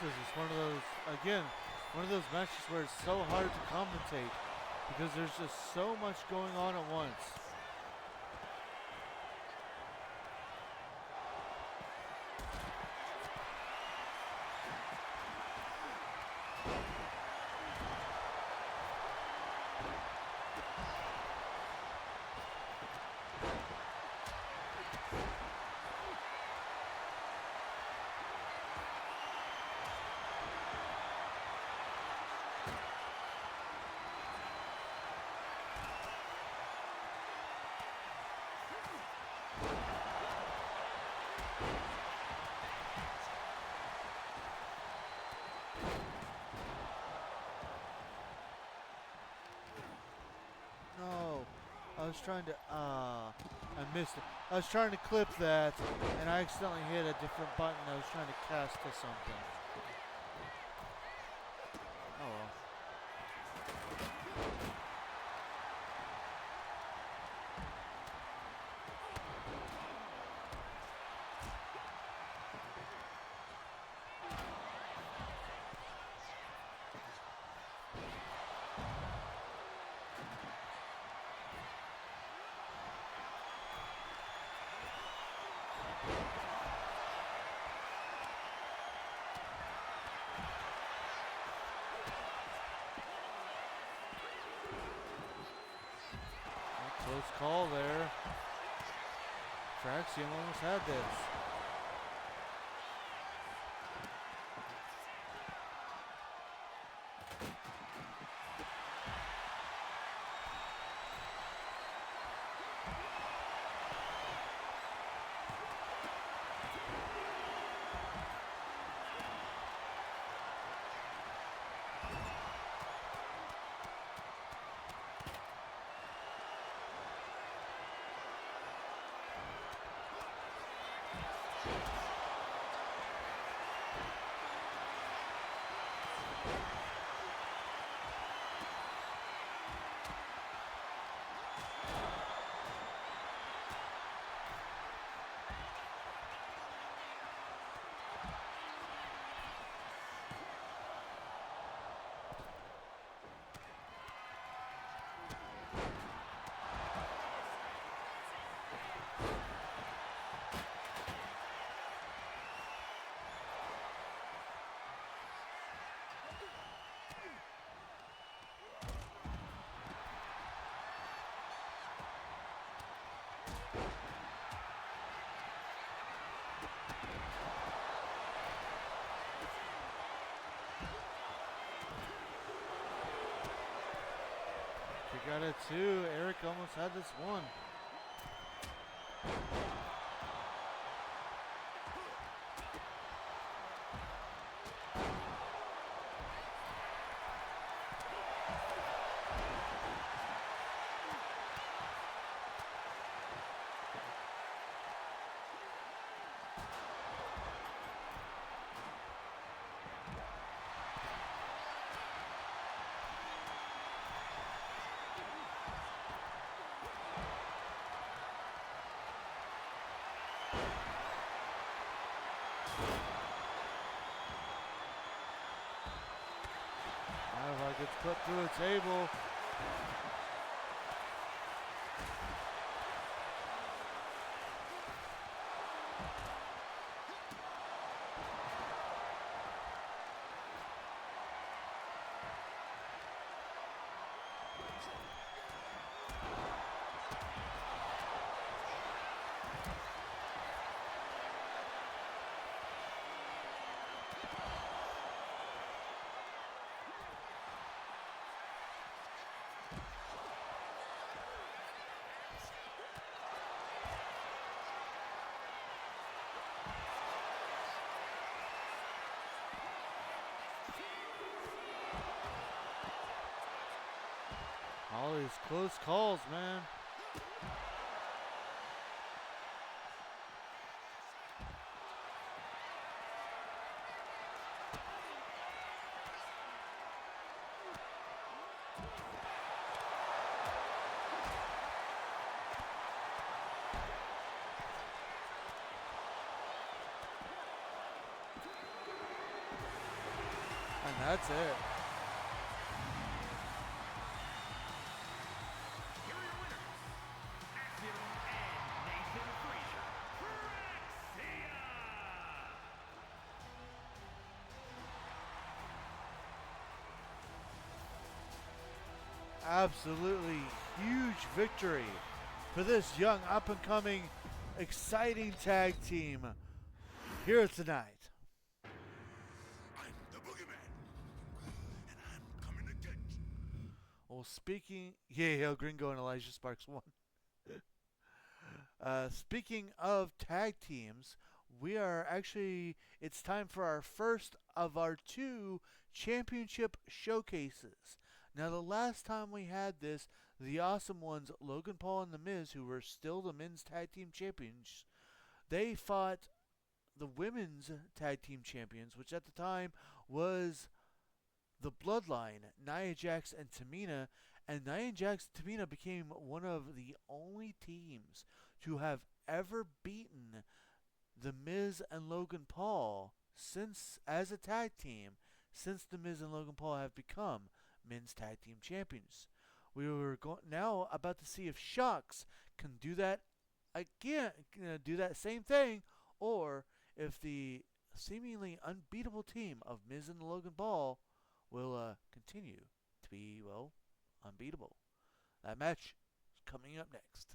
This is just one of those, again, one of those matches where it's so hard to commentate because there's just so much going on at once. No, I was trying to, I missed it. I was trying to clip that, and I accidentally hit a different button. I was trying to cast to something. Oh well. Close call there. Traxium almost had this. He got it too. Eric almost had this one. Havoc gets put through a table. All these close calls, man. And that's it. Here are your winners, Axiom and Nathan Frazier. Praxia! Absolutely huge victory for this young, up-and-coming, exciting tag team here tonight. I'm the boogeyman, and I'm coming to get you. Well, speaking, yeah, Gringo and Elijah Sparks won. Speaking of tag teams, it's time for our first of our 2 championship showcases. Now, the last time we had this, the awesome ones, Logan Paul and The Miz, who were still the men's tag team champions, they fought the women's tag team champions, which at the time was the Bloodline, Nia Jax and Tamina, and Nia Jax and Tamina became one of the only teams to have ever beaten The Miz and Logan Paul as a tag team since The Miz and Logan Paul have become men's tag team champions. We were now about to see if Shocks can do that again, do that same thing, or if the seemingly unbeatable team of Miz and Logan Paul will continue to be, well, unbeatable. That match is coming up next.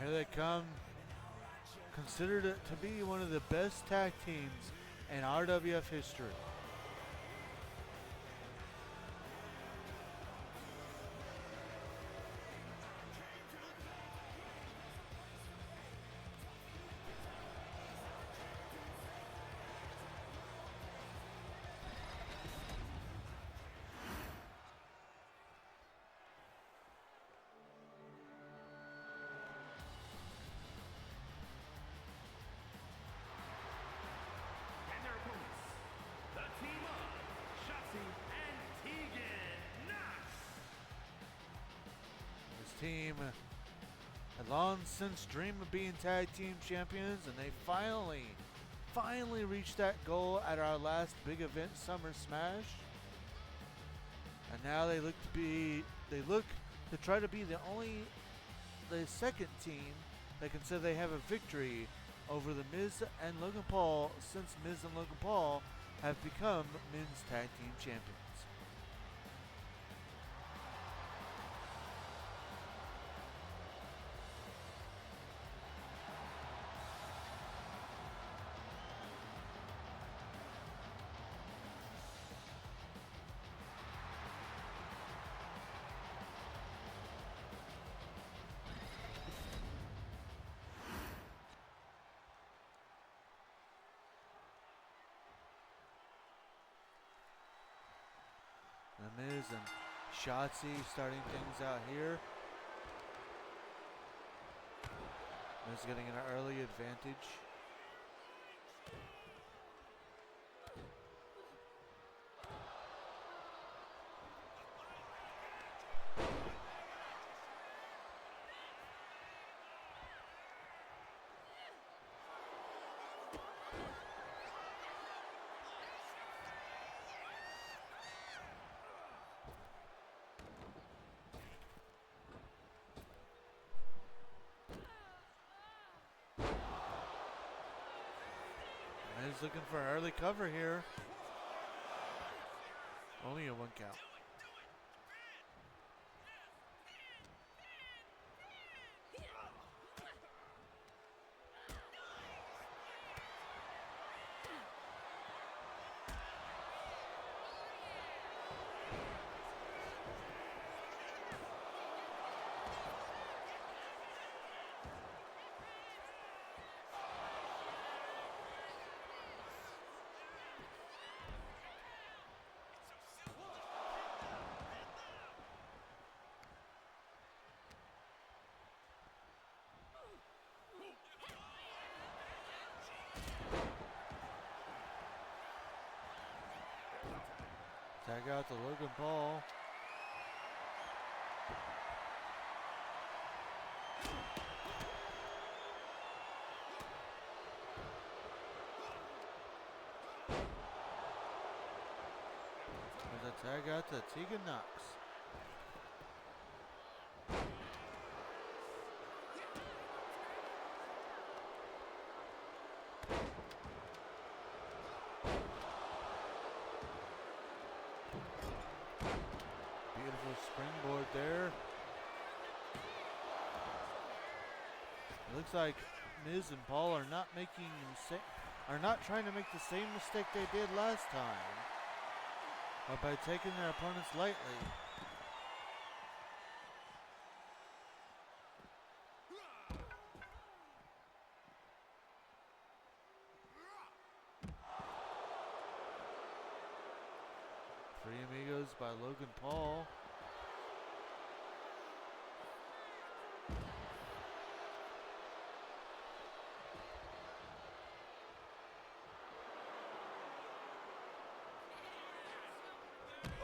Here they come. Considered it to be one of the best tag teams in RWF history. And their opponents, the team of Shotzi and Tegan Knox. This team had long since dreamed of being tag team champions, and they finally reached that goal at our last big event, Summer Smash. And now they look to try to be the second team that can say they have a victory over the Miz and Logan Paul, since Miz and Logan Paul have become men's tag team champions. The Miz and Shotzi starting things out here. Miz getting an early advantage. Miz looking for an early cover here. Only a 1 count. Tag out to Logan Paul. There's a tag out to Tegan Knox. Beautiful springboard there. It looks like Miz and Paul are not trying to make the same mistake they did last time, by taking their opponents lightly. Three Amigos by Logan Paul.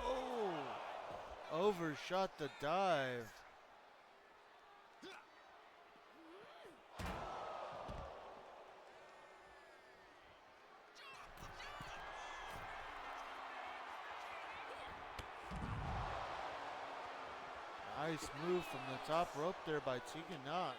Oh! Overshot the dive. Nice move from the top rope there by Tegan Knox.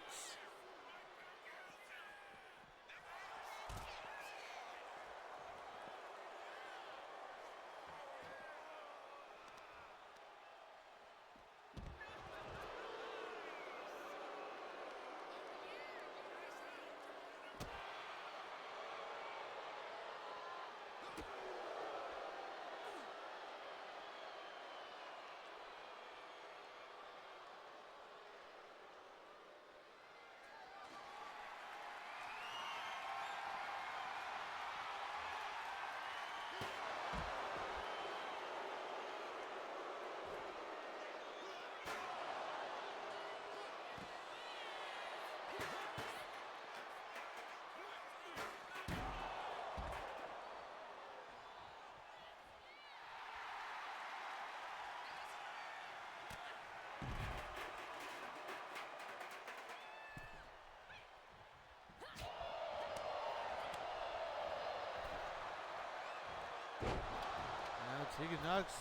Tegan Knox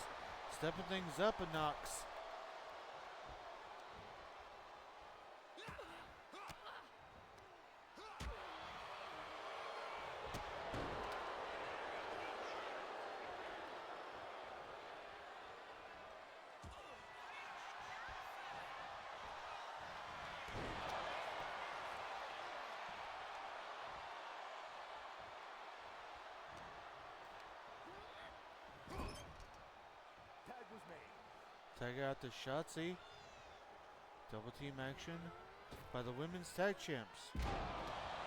stepping things up a notch. Tag was made. Tag out to Shotzi. Double team action by the women's tag champs.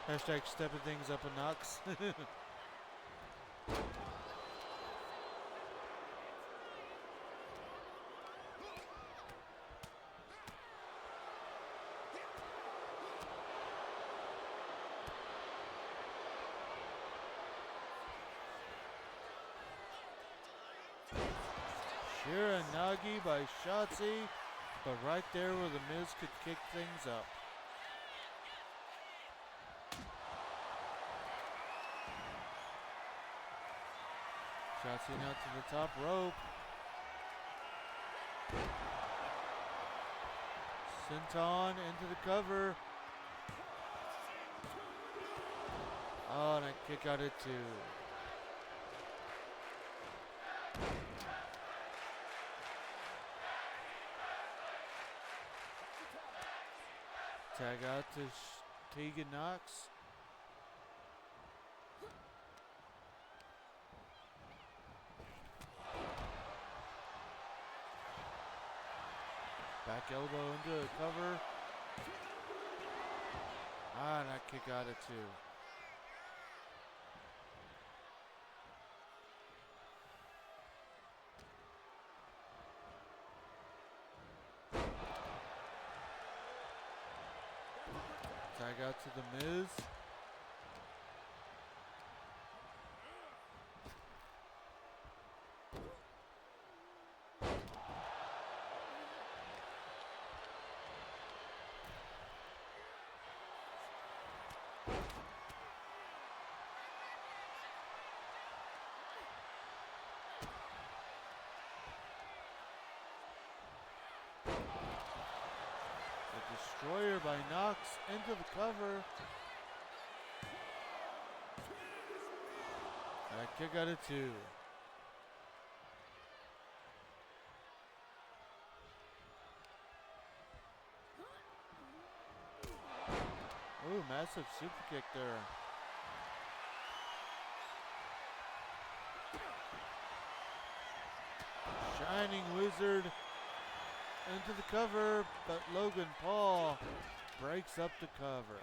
Hashtag stepping things up a notch. Shiranagi by Shotzi, but right there where the Miz could kick things up. Shotzi now to the top rope. Senton into the cover. Oh, and a kick out at 2. Tag out to Tegan Knox. Back elbow into a cover. And a kick out at 2. Tag out to the Miz. Destroyer by Knox into the cover. And a kick out of 2. Ooh, massive super kick there. Shining Wizard into the cover, but Logan Paul breaks up the cover.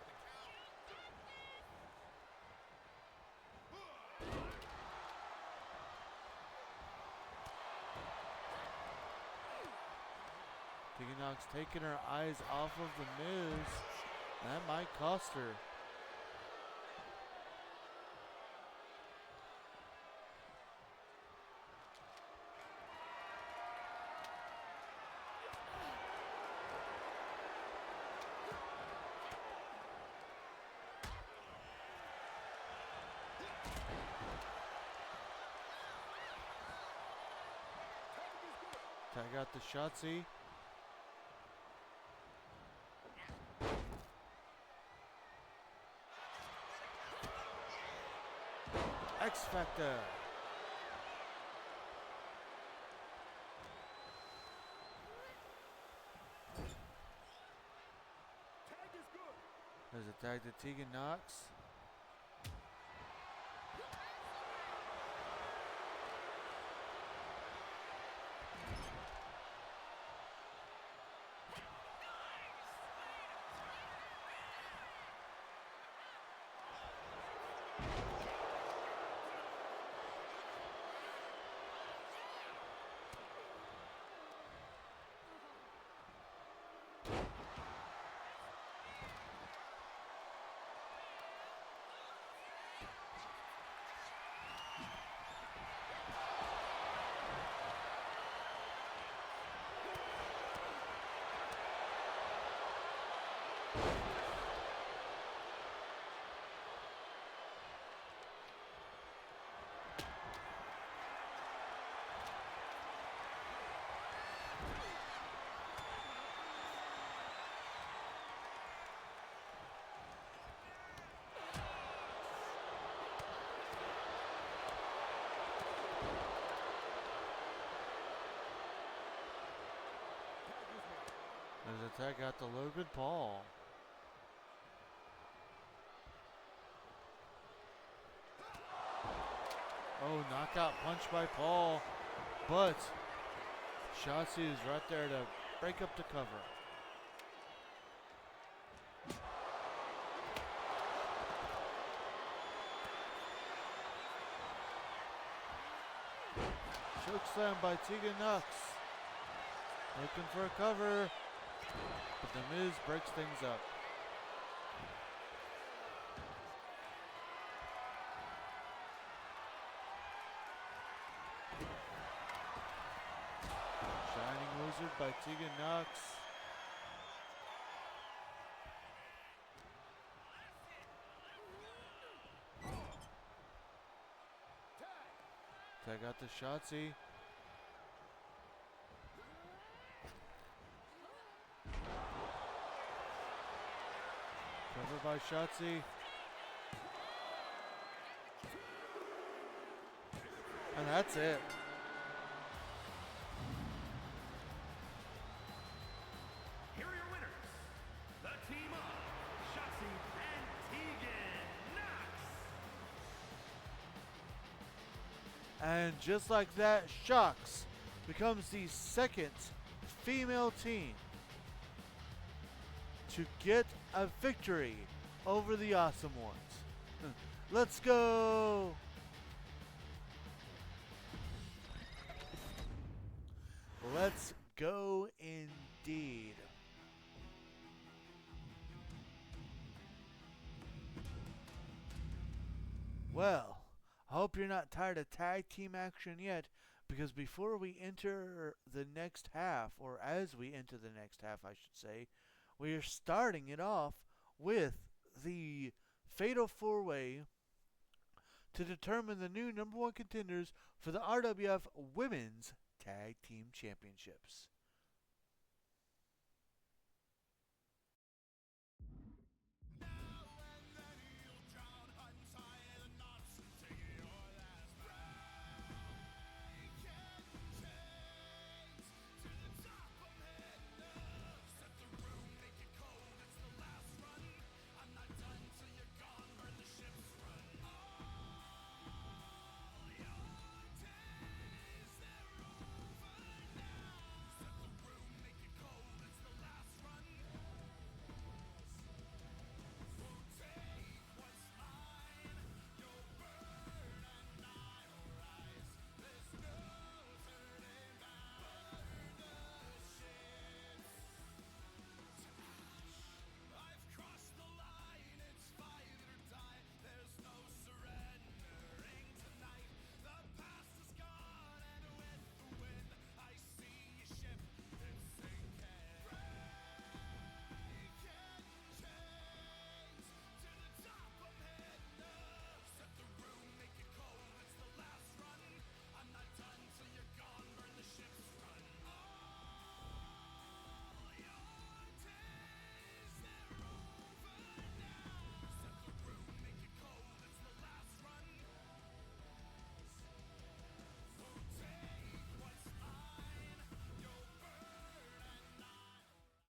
Tegan Knox taking her eyes off of the Miz. That might cost her. Tag out the Shotzi. X Factor. There's a tag to Tegan Knox. Tag out to Logan Paul. Oh, knockout punch by Paul. But Shotzi is right there to break up the cover. Choke slam by Tegan Knox. Looking for a cover. But The Miz breaks things up. Shining Wizard by Tegan Knox. Tag out to Shotzi. Cover by Shotzi. And that's it. Here are your winners, the team of Shotzi and Tegan Knox. And just like that, Shox becomes the second female team to get a victory over the Awesome Ones. Let's go! Let's go indeed. Well, I hope you're not tired of tag team action yet, because before we enter the next half, or as we enter the next half, I should say, we are starting it off with the Fatal 4-Way to determine the new number one contenders for the RWF Women's Tag Team Championships.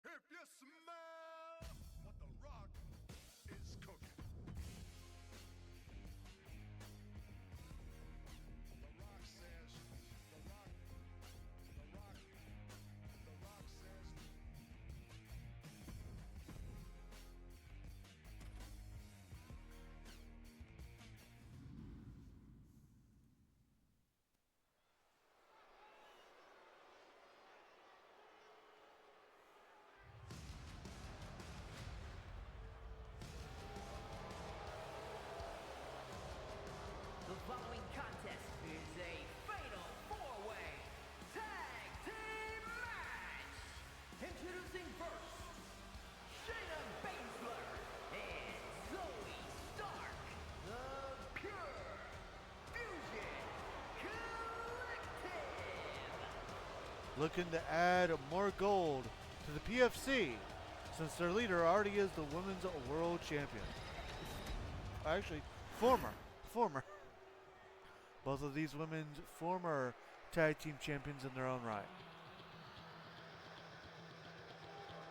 If you smell what the Rock is cooking. The Rock says, the Rock says. The following contest is a fatal four-way tag team match. Introducing first, Shayna Baszler and Zoe Stark, the Pure Fusion Collective. Looking to add more gold to the PFC, since their leader already is the Women's World Champion. Actually, former. Both of these women's former tag team champions in their own right.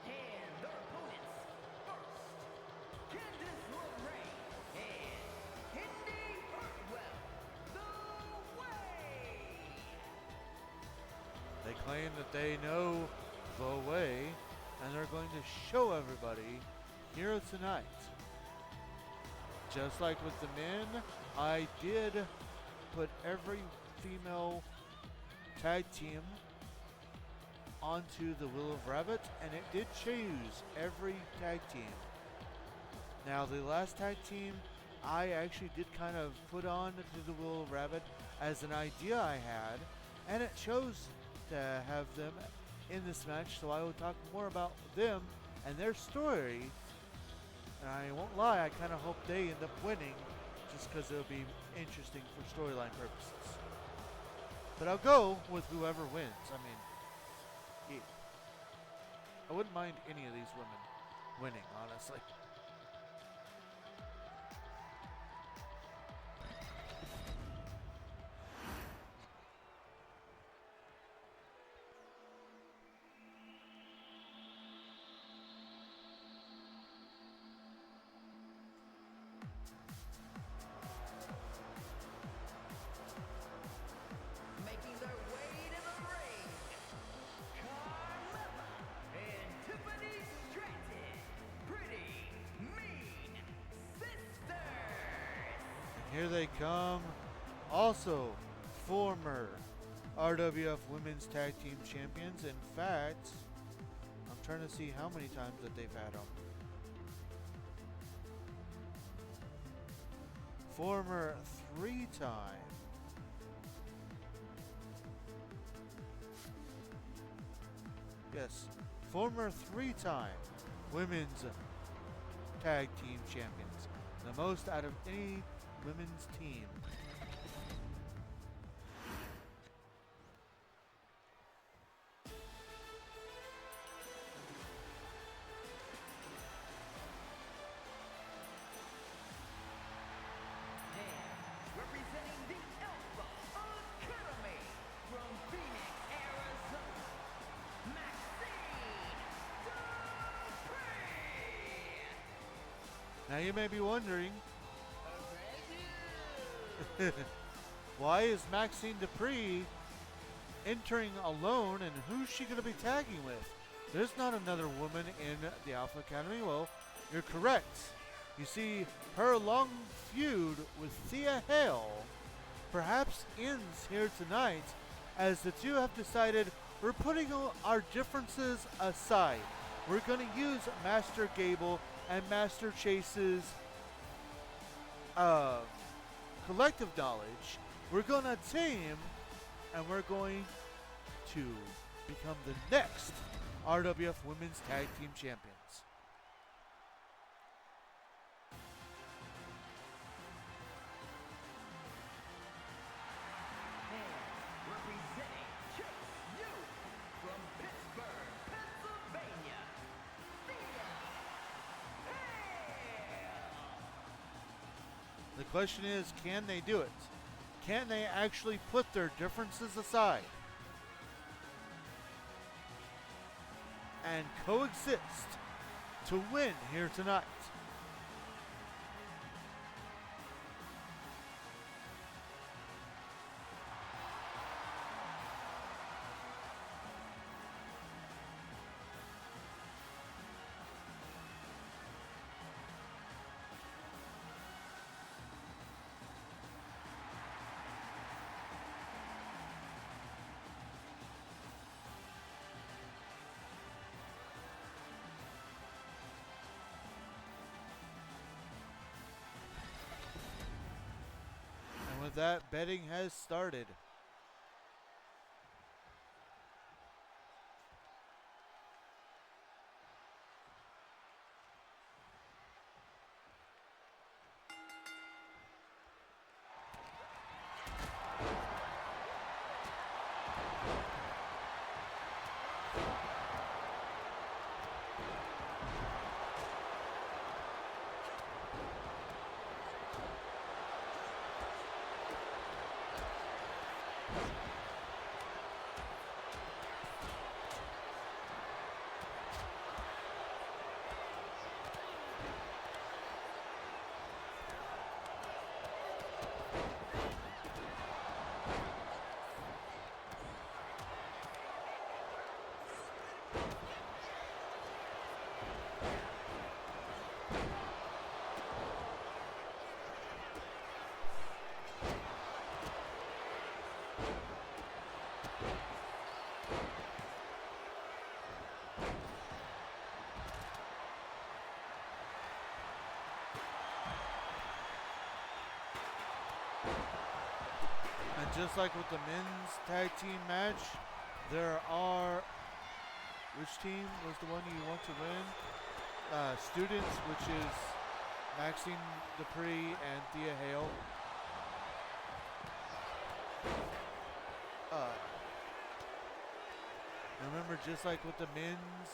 And they know the way, and they're going to show everybody here tonight. Just like with the men, I did put every female tag team onto the Wheel of Rabbit, and it did choose every tag team. Now, the last tag team I actually did kind of put on to the Wheel of Rabbit as an idea I had, and it chose to have them in this match, so I will talk more about them and their story. And I won't lie, I kind of hope they end up winning, just because it'll be interesting for storyline purposes. But I'll go with whoever wins. I mean, I wouldn't mind any of these women winning, honestly. Making their way to the ring, Carmella and Tiffany Stratton, Pretty Mean Sisters. Here they come. Also, former RWF Women's Tag Team Champions. In fact, I'm trying to see how many times that they've had them. Former 3-time. Yes, former 3-time Women's Tag Team Champions. The most out of any women's team. And representing the Alpha Academy from Phoenix, Arizona, Maxine Dupree. Now you may be wondering, why is Maxine Dupree entering alone, and who's she going to be tagging with? There's not another woman in the Alpha Academy. Well, you're correct. You see, her long feud with Thea Hale perhaps ends here tonight, as the two have decided we're putting our differences aside. We're going to use Master Gable and Master Chase's collective knowledge. We're going to team, and we're going to become the next RWF Women's Tag Team Champions. And representing Chase U from Pittsburgh, Pennsylvania, Thea Hale. The question is, can they do it? Can they actually put their differences aside and coexist to win here tonight? And with that, betting has started. just like with the men's tag team match, there are. Which team was the one you want to win? Students, which is Maxine Dupree and Thea Hale. Remember, just like with the men's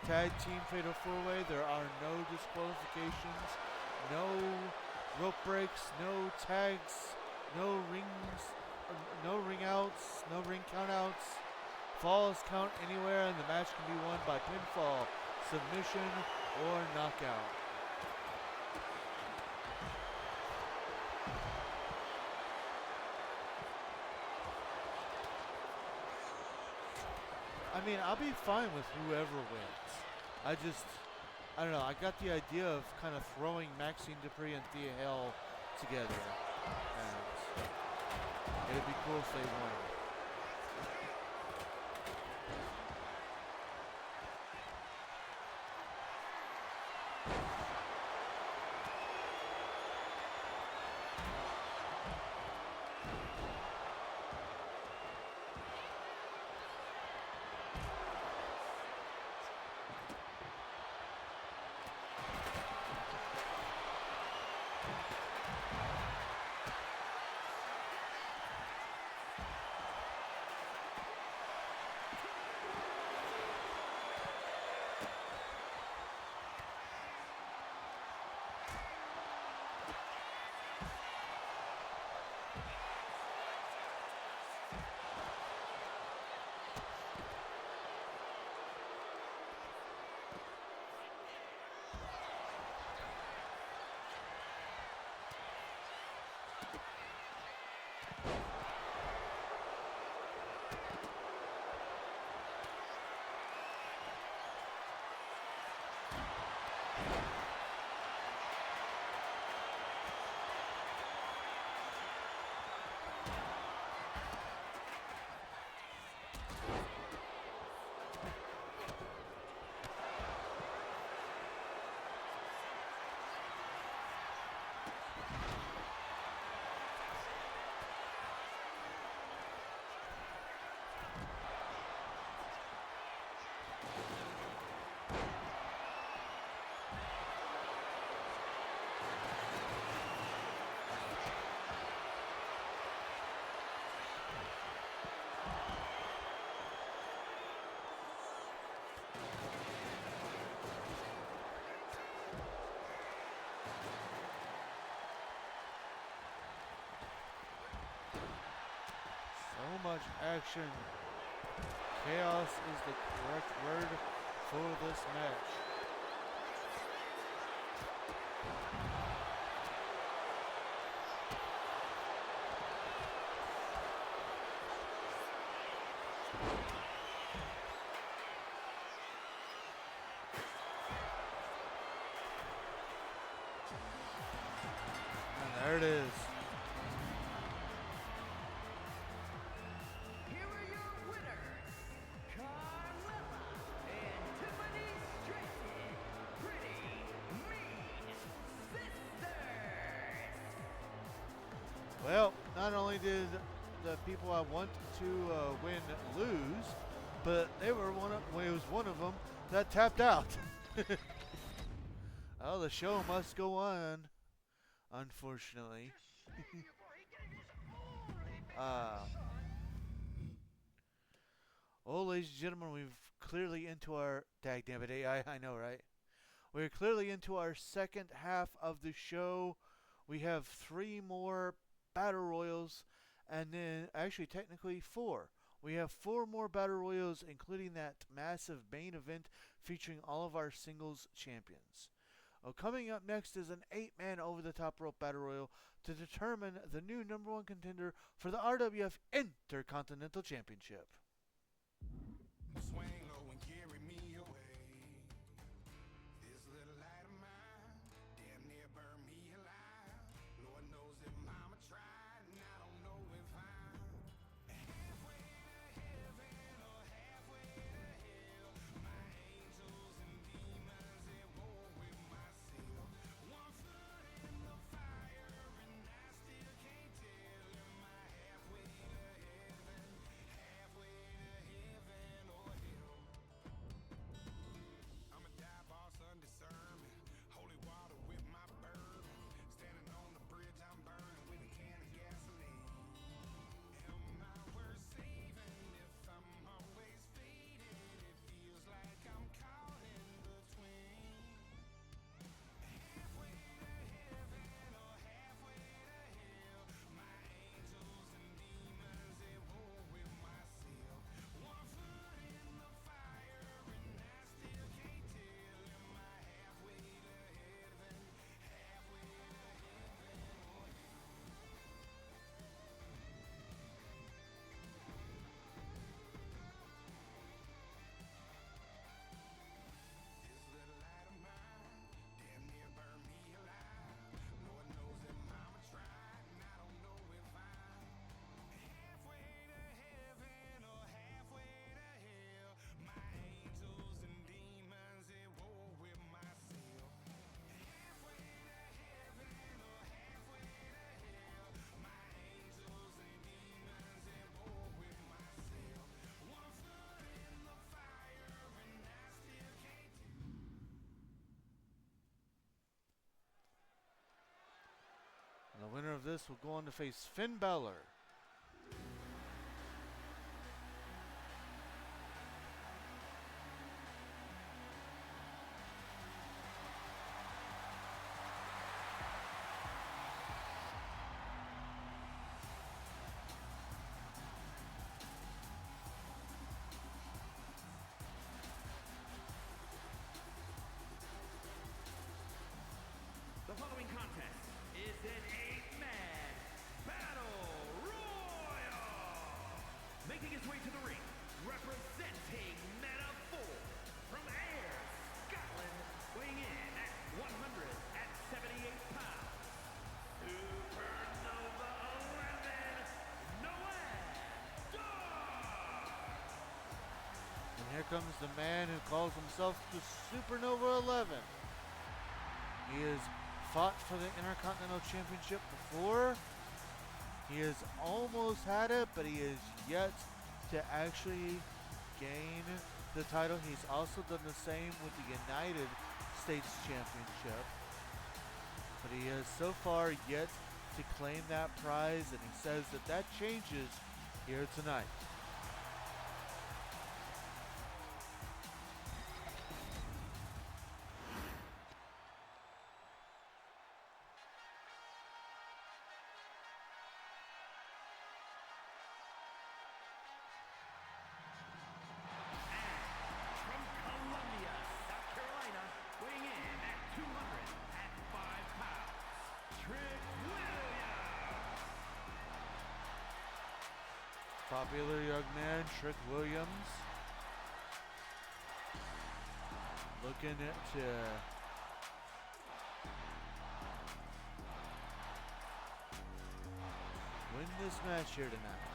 tag team fatal 4-way, there are no disqualifications, no rope breaks, no tags, no rings, no ring outs, no ring count outs. Falls count anywhere, and the match can be won by pinfall, submission, or knockout. I mean, I'll be fine with whoever wins. I don't know. I got the idea of kind of throwing Maxine Dupree and Thea Hale together, and it'd be cool if they won. So much action. Chaos is the correct word for this match. And there it is. Here are your winners, Carmella and Tiffany Stratton, Pretty Mean Sisters. Well, not only did the people I want to win lose, but they were it was one of them that tapped out. Oh, the show must go on, unfortunately. Well, ladies and gentlemen, we've clearly into our dag damn it AI. I know, right? We're clearly into our second half of the show. We have 3 more battle royals, and then actually technically 4. We have 4 more battle royals, including that massive main event featuring all of our singles champions. Coming up next is an 8-man over-the-top rope battle royal to determine the new #1 contender for the RWF Intercontinental Championship. Swing low and carry me away. This little light of mine damn near burned me alive. Lord knows that mama tried, and I don't know if I'm halfway to heaven or halfway to hell. My angels and demons at war with myself. One foot in the fire and I still can't tell. Am I halfway of this will go on to face Finn Balor. The following contest is an 8-man battle royal. Making his way to the ring, representing Meta-4 from Ayr, Scotland, weighing in at 178 pounds. Supernova 11, Noah Dar. And here comes the man who calls himself the Supernova 11. He has fought for the Intercontinental Championship before. He has almost had it, but he is yet to actually gain the title. He's also done the same with the United States Championship. But he has so far yet to claim that prize, and he says that that changes here tonight. From Columbia, South Carolina, weighing in at 205 pounds, Trick Williams. Popular young man, Trick Williams. Looking to win this match here tonight.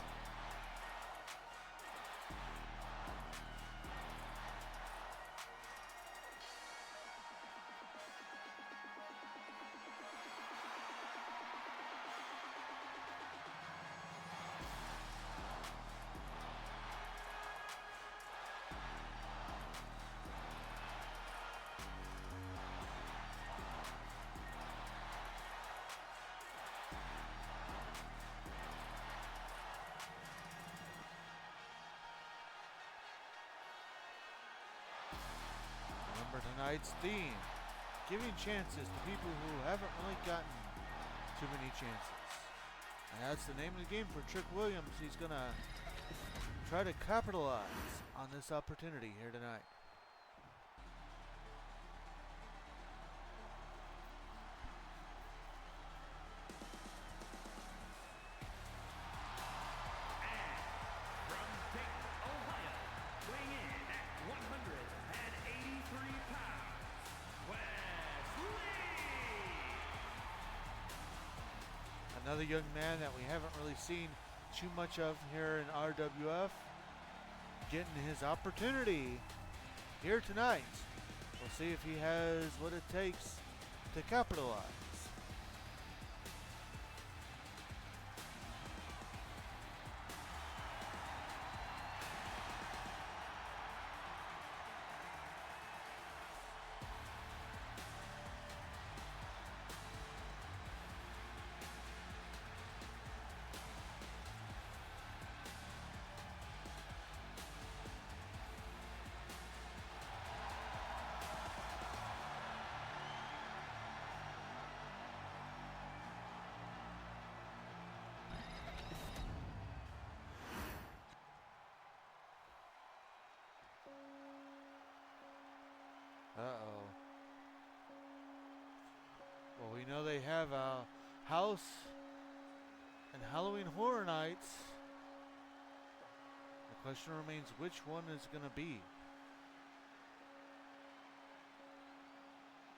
Remember tonight's theme, giving chances to people who haven't really gotten too many chances. And that's the name of the game for Trick Williams. He's going to try to capitalize on this opportunity here tonight. From Dayton, Ohio, weighing in at 183 pounds, Wesley. Another young man that we haven't really seen too much of here in RWF, getting his opportunity here tonight. We'll see if he has what it takes to capitalize. Uh-oh. Well, we know they have House and Halloween Horror Nights. The question remains, which one is going to be?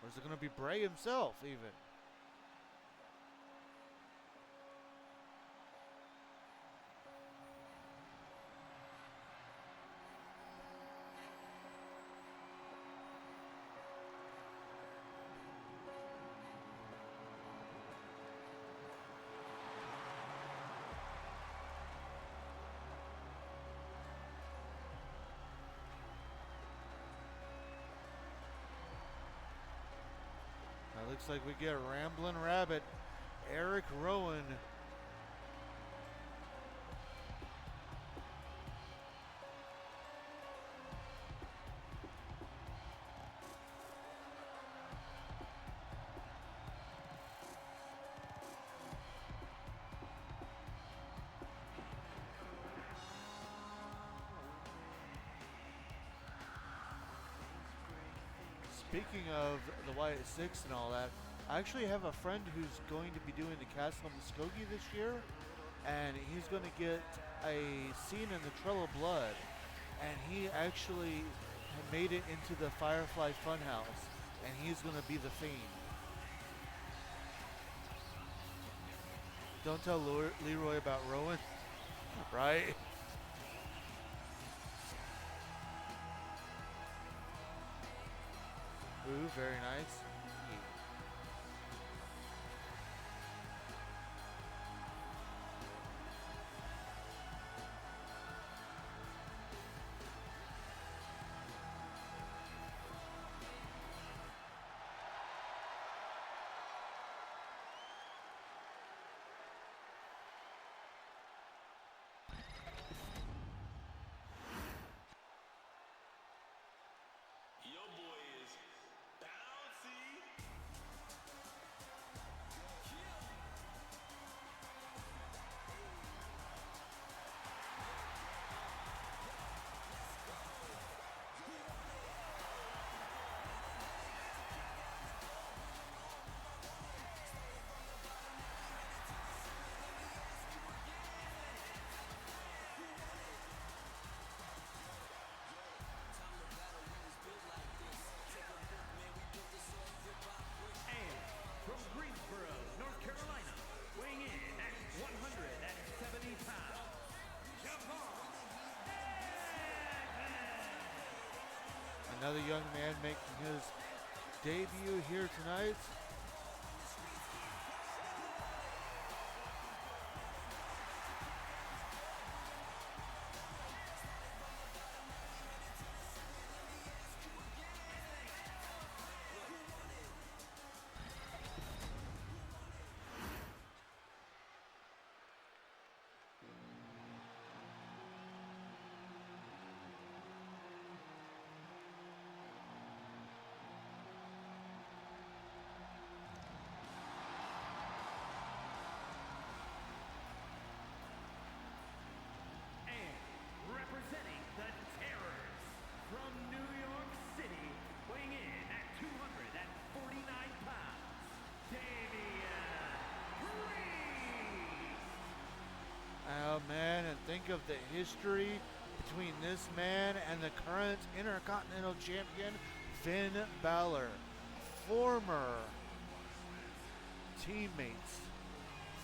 Or is it going to be Bray himself, even? Looks like we get Ramblin' Rabbit Eric Rowan. Speaking of the Wyatt Six and all that, I actually have a friend who's going to be doing the Castle of Muskogee this year, and he's going to get a scene in the Trail of Blood, and he actually made it into the Firefly Funhouse, and he's going to be the Fiend. Don't tell Leroy about Rowan, right? Ooh, very nice. Your boy is bouncy. And from Greensboro, North Carolina, weighing in at 170 pounds, Japan. Another young man making his debut here tonight. And representing the Terrors from New York City, weighing in at 249 pounds, Damian Priest. Oh man, and think of the history between this man and the current Intercontinental Champion, Finn Balor. Former teammates,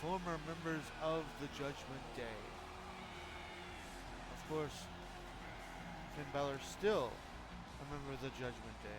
former members of the Judgment Day. Of course, Finn Balor still a member of the Judgment Day.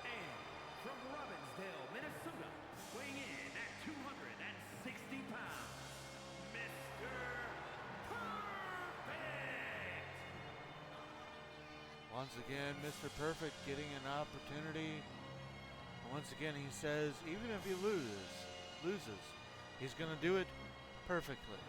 And from Robbinsdale, Minnesota, weighing in at 260 pounds, Mr. Perfect. Once again, Mr. Perfect getting an opportunity. Once again, he says even if he loses, he's going to do it perfectly.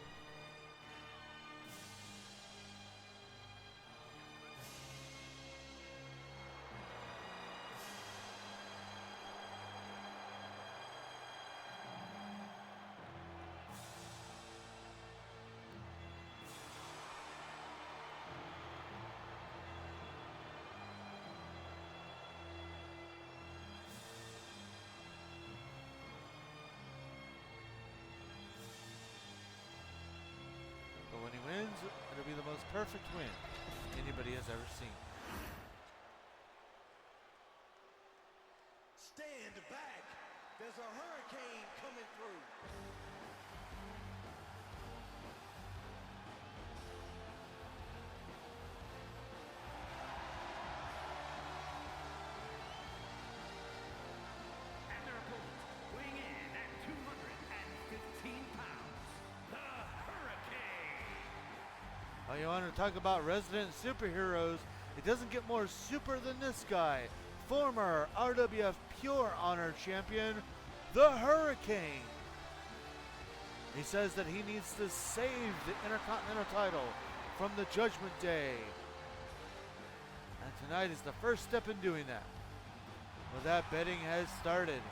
most perfect win anybody has ever seen. Stand back. There's a hurricane coming through. And their opponent, weighing in at 215 pounds, the Hurricane. Oh, you want to talk about resident superheroes? It doesn't get more super than this guy. Former RWF Pure Honor Champion, the Hurricane. He says that he needs to save the Intercontinental title from the Judgment Day. And tonight is the first step in doing that. Well, that betting has started.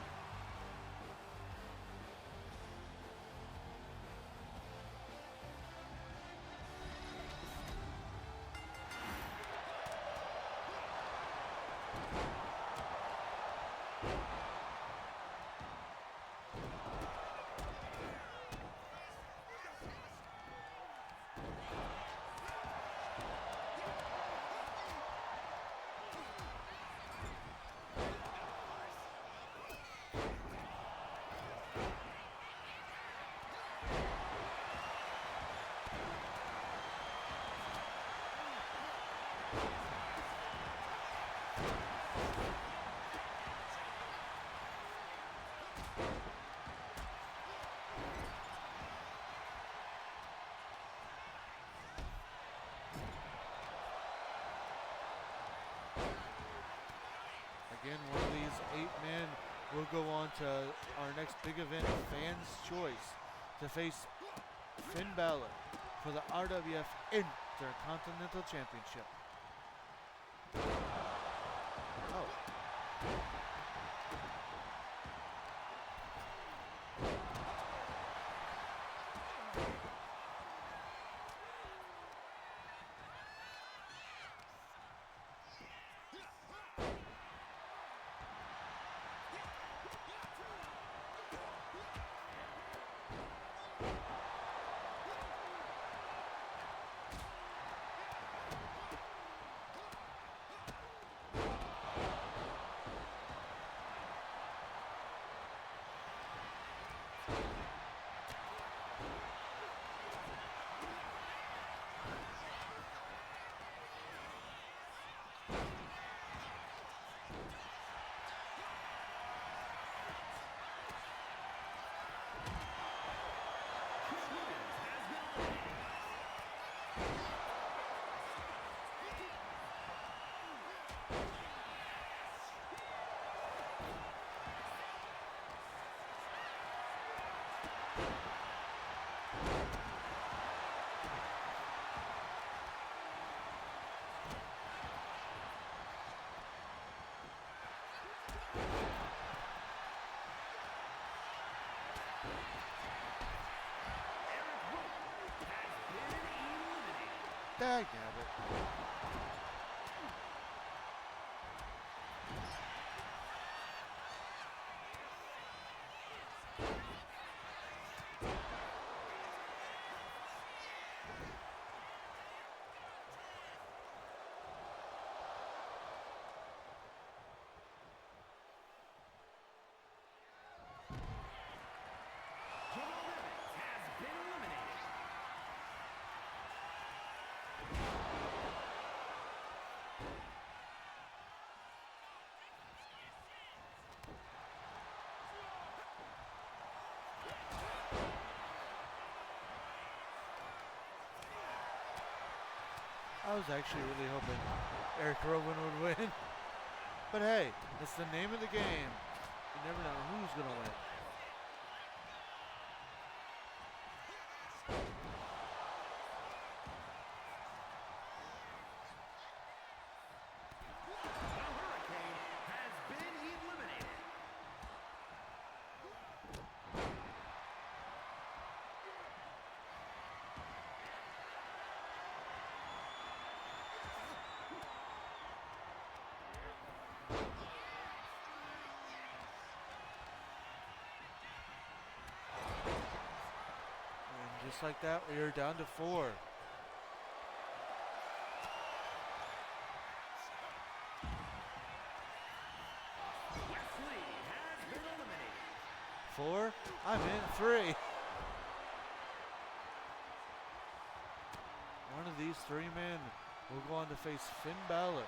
Again, one of these 8 men will go on to our next big event, Fans' Choice, to face Finn Balor for the RWF Intercontinental Championship. Oh. Dagnabbit. Has been eliminated. I was actually really hoping Eric Rowan would win. But hey, it's the name of the game. You never know who's going to win. The Hurricane has been eliminated. And just like that, we are down to 4. these three men will go on to face Finn Balor.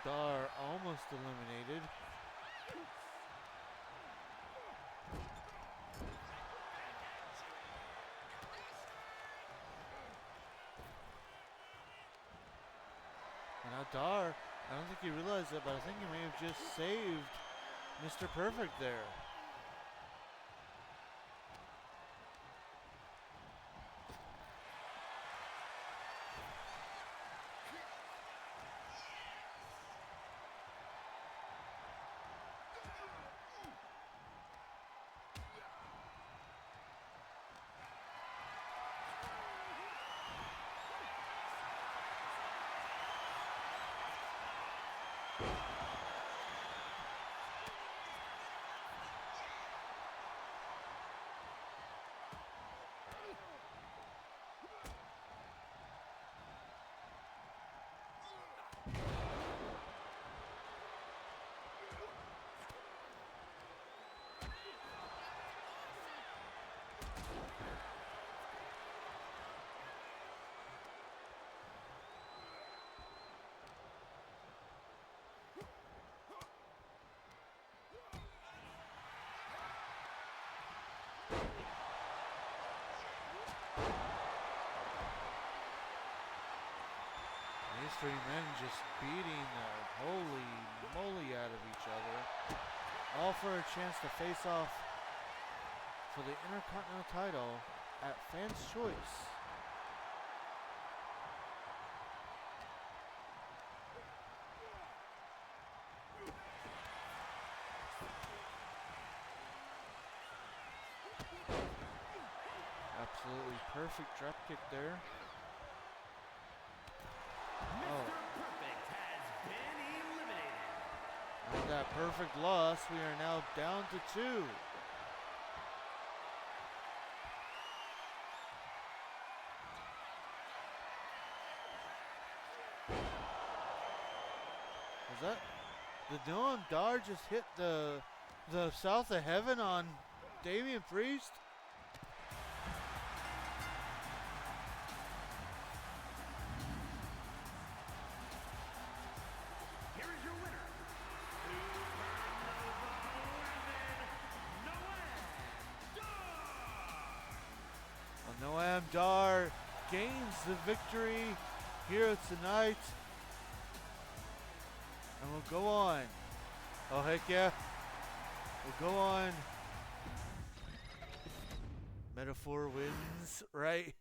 Dar almost eliminated. And now Dar, I don't think he realized it, but I think he may have just saved Mr. Perfect there. These three men just beating the holy moly out of each other. All for a chance to face off for the Intercontinental title at Fans' Choice. Absolutely perfect drop kick there. Mr. Perfect has been eliminated. With that perfect loss, we are now down to 2. Was that? Did Noam Dar just hit the South of Heaven on Damian Priest? Here is your winner, Noam Noam Dar gains the victory here tonight. And we'll go on. Oh, heck yeah. We'll go on. Metaphor wins, right?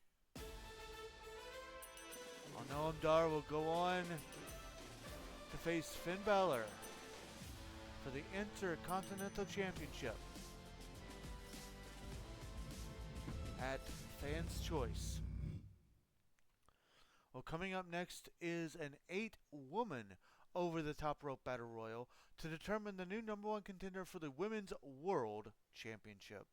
Noam Dar will go on to face Finn Balor for the Intercontinental Championship at Fans' Choice. Well, coming up next is an 8-woman over the top rope battle royal to determine the new number one contender for the Women's World Championship.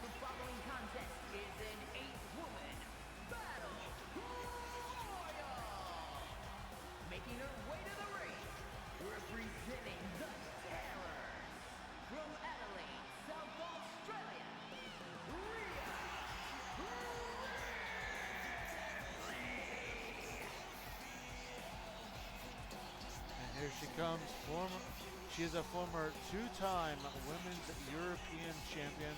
The following contest is an 8-woman battle royal. Making her way to the ring, representing the Terrors from Adelaide, South Australia, Rhea And here she comes. She is a former 2-time Women's European Champion.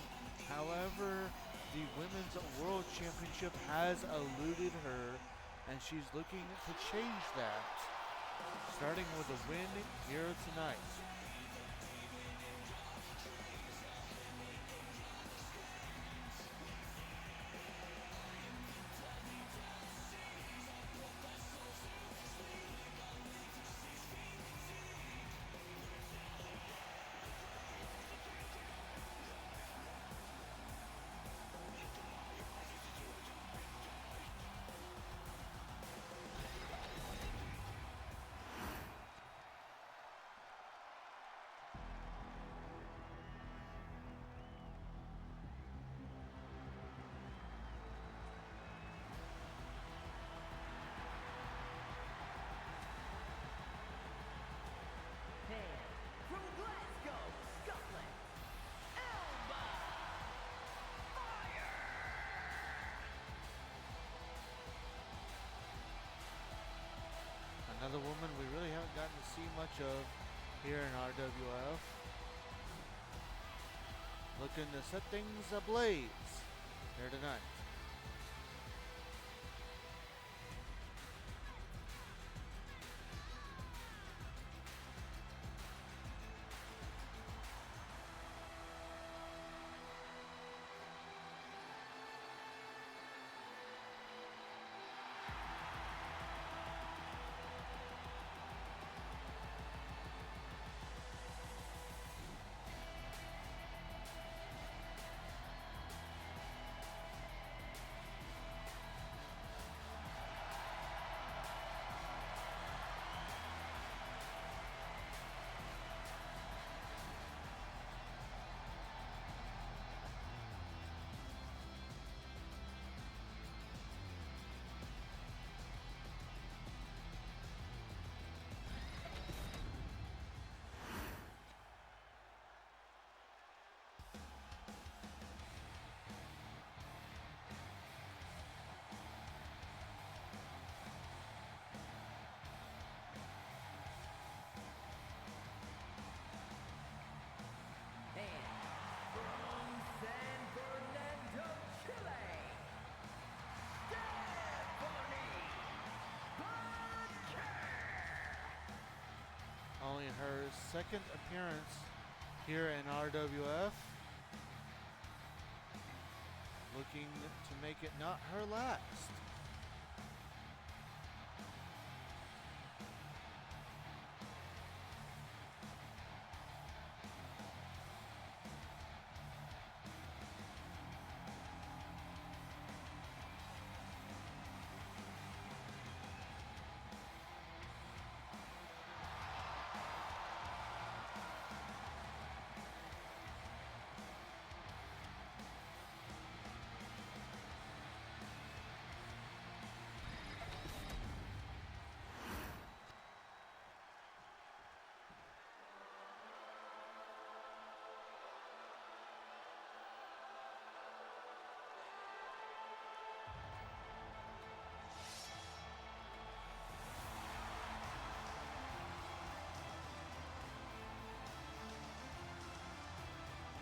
However, the Women's World Championship has eluded her, and she's looking to change that, starting with a win here tonight. from Glasgow, Scotland, Elba Fire. Another woman we really haven't gotten to see much of here in RWF. Looking to set things ablaze here tonight. only her second appearance here in RWF. Looking to make it not her last.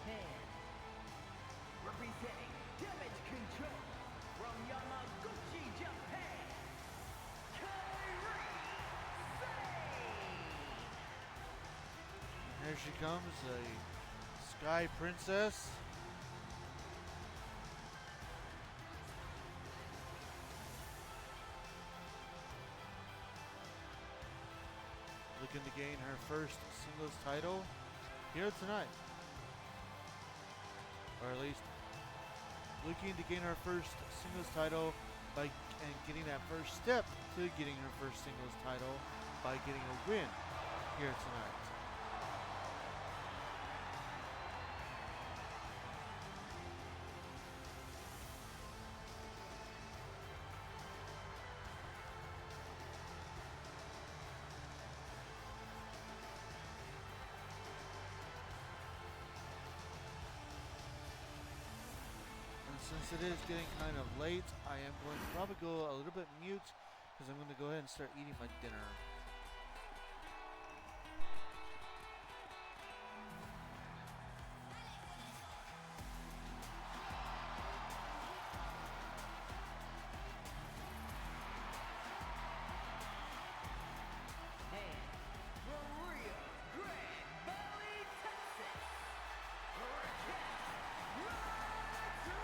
And representing Damage Control from Yamaguchi, Japan, Kairi Sane. Here she comes, a Sky Princess. Looking to gain her first singles title here tonight. Or at least looking to gain her first singles title by and getting that first step to getting her first singles title by getting a win here tonight. Since it is getting kind of late, I am going to probably go a little bit mute because I'm going to go ahead and start eating my dinner. And from Rio Grande Valley, Texas, Raquel Rodriguez.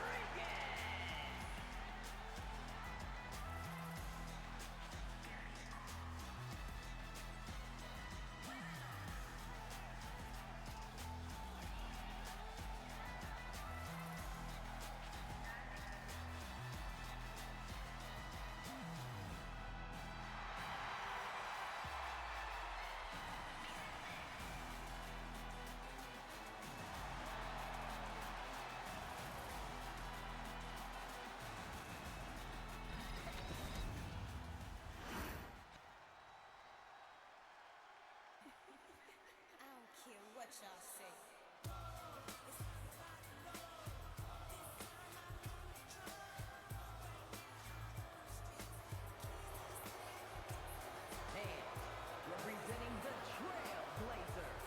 I don't care what y'all say. And representing the Trailblazers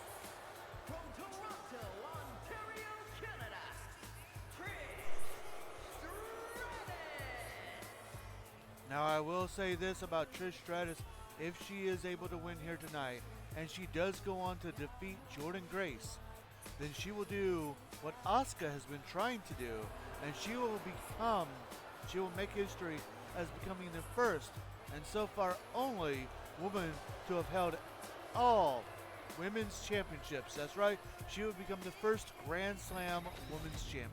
from Toronto, Ontario, Canada, Trish Stratus. Now I will say this about Trish Stratus, if she is able to win here tonight, and she does go on to defeat Jordynne Grace, then she will do what Asuka has been trying to do, and she will make history as becoming the first, and so far only, woman to have held all women's championships. That's right, she would become the first Grand Slam women's champion.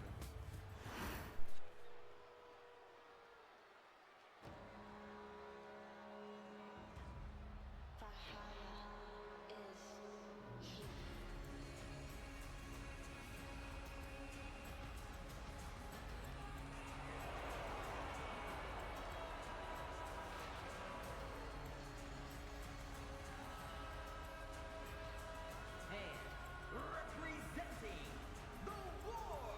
And representing the War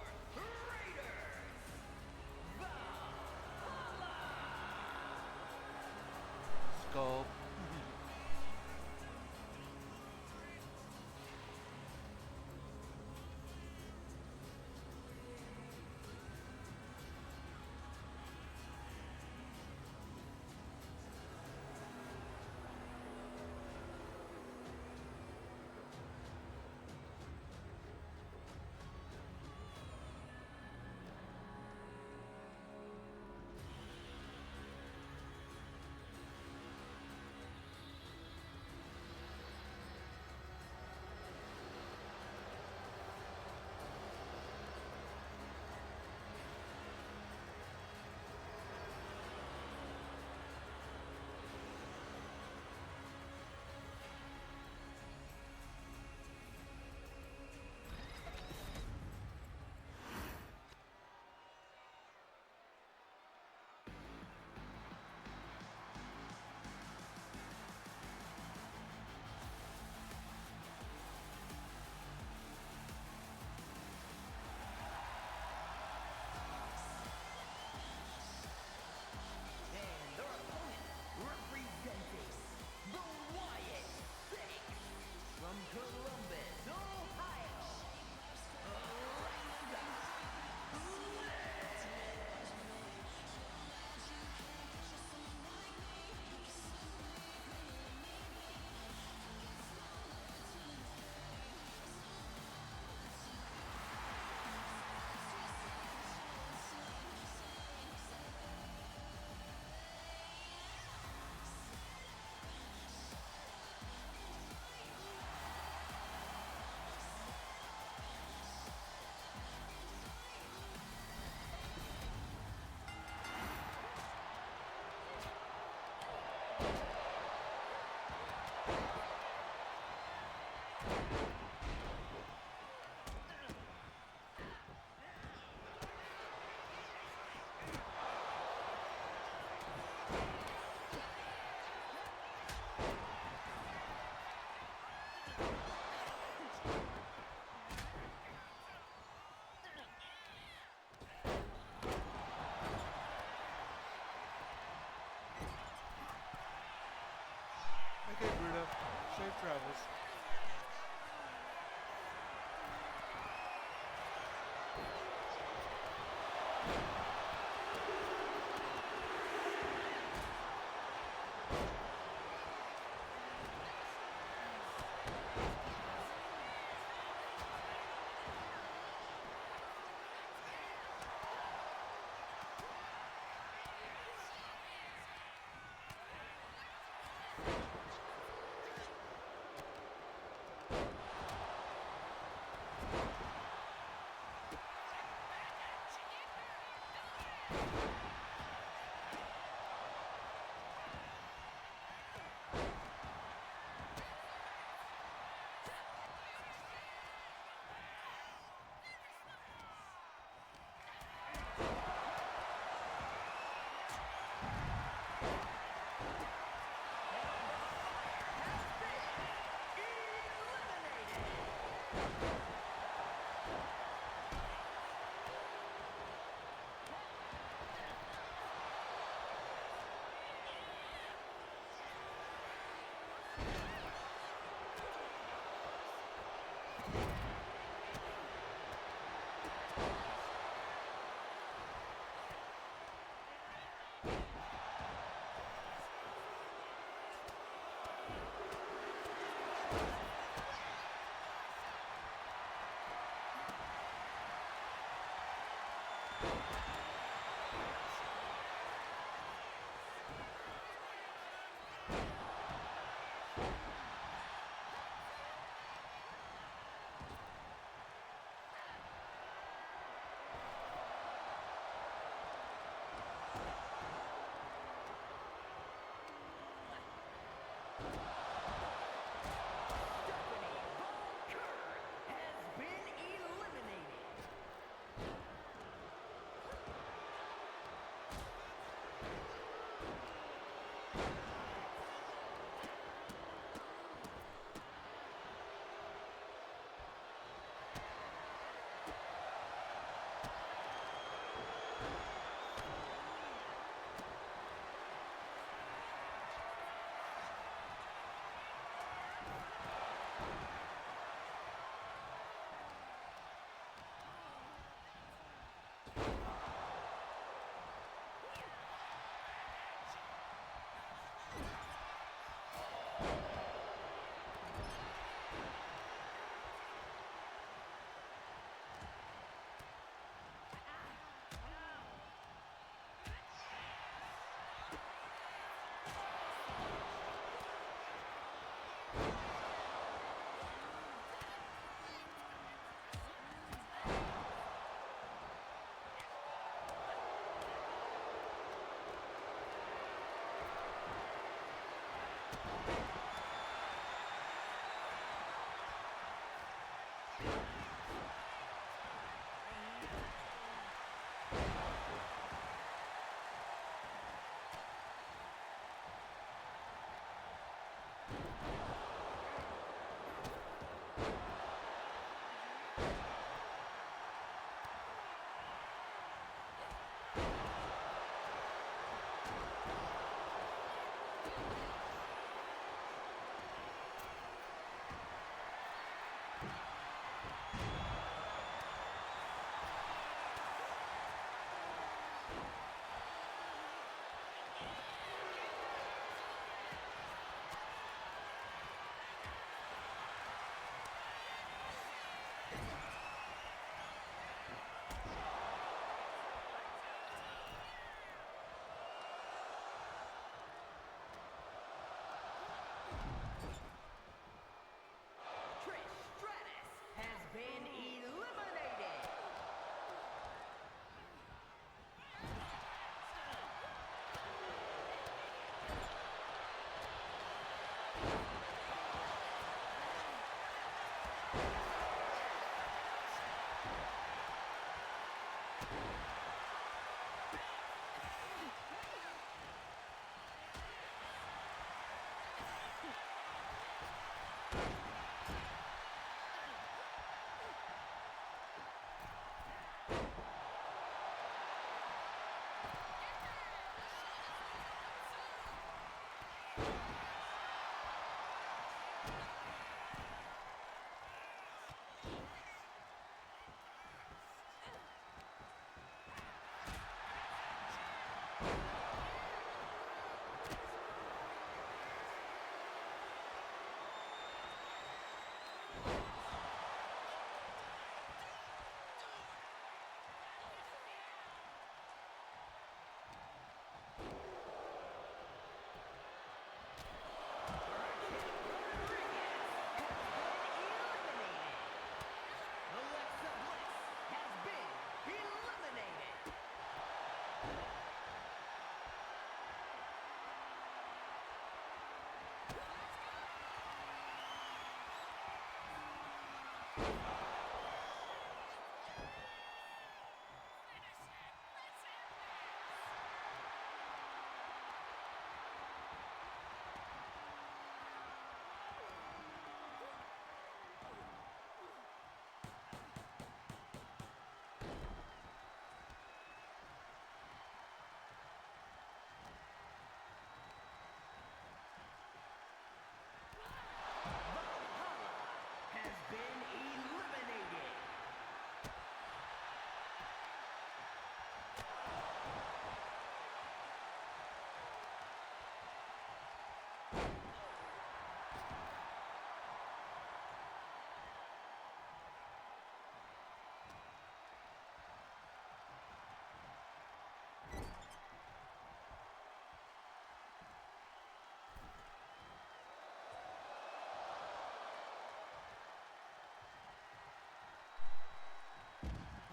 Travis.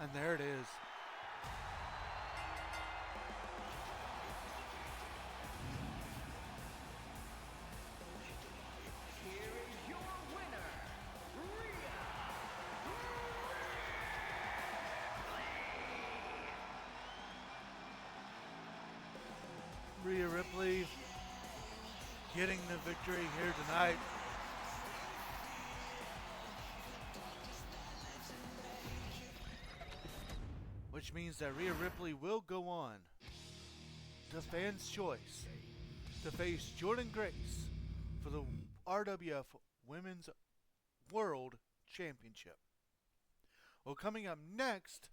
And there it is. Here is your winner, Rhea Rhea Ripley getting the victory here tonight. Which means that Rhea Ripley will go on to Fans' Choice to face Jordan Grace for the RWF Women's World Championship. Well, coming up next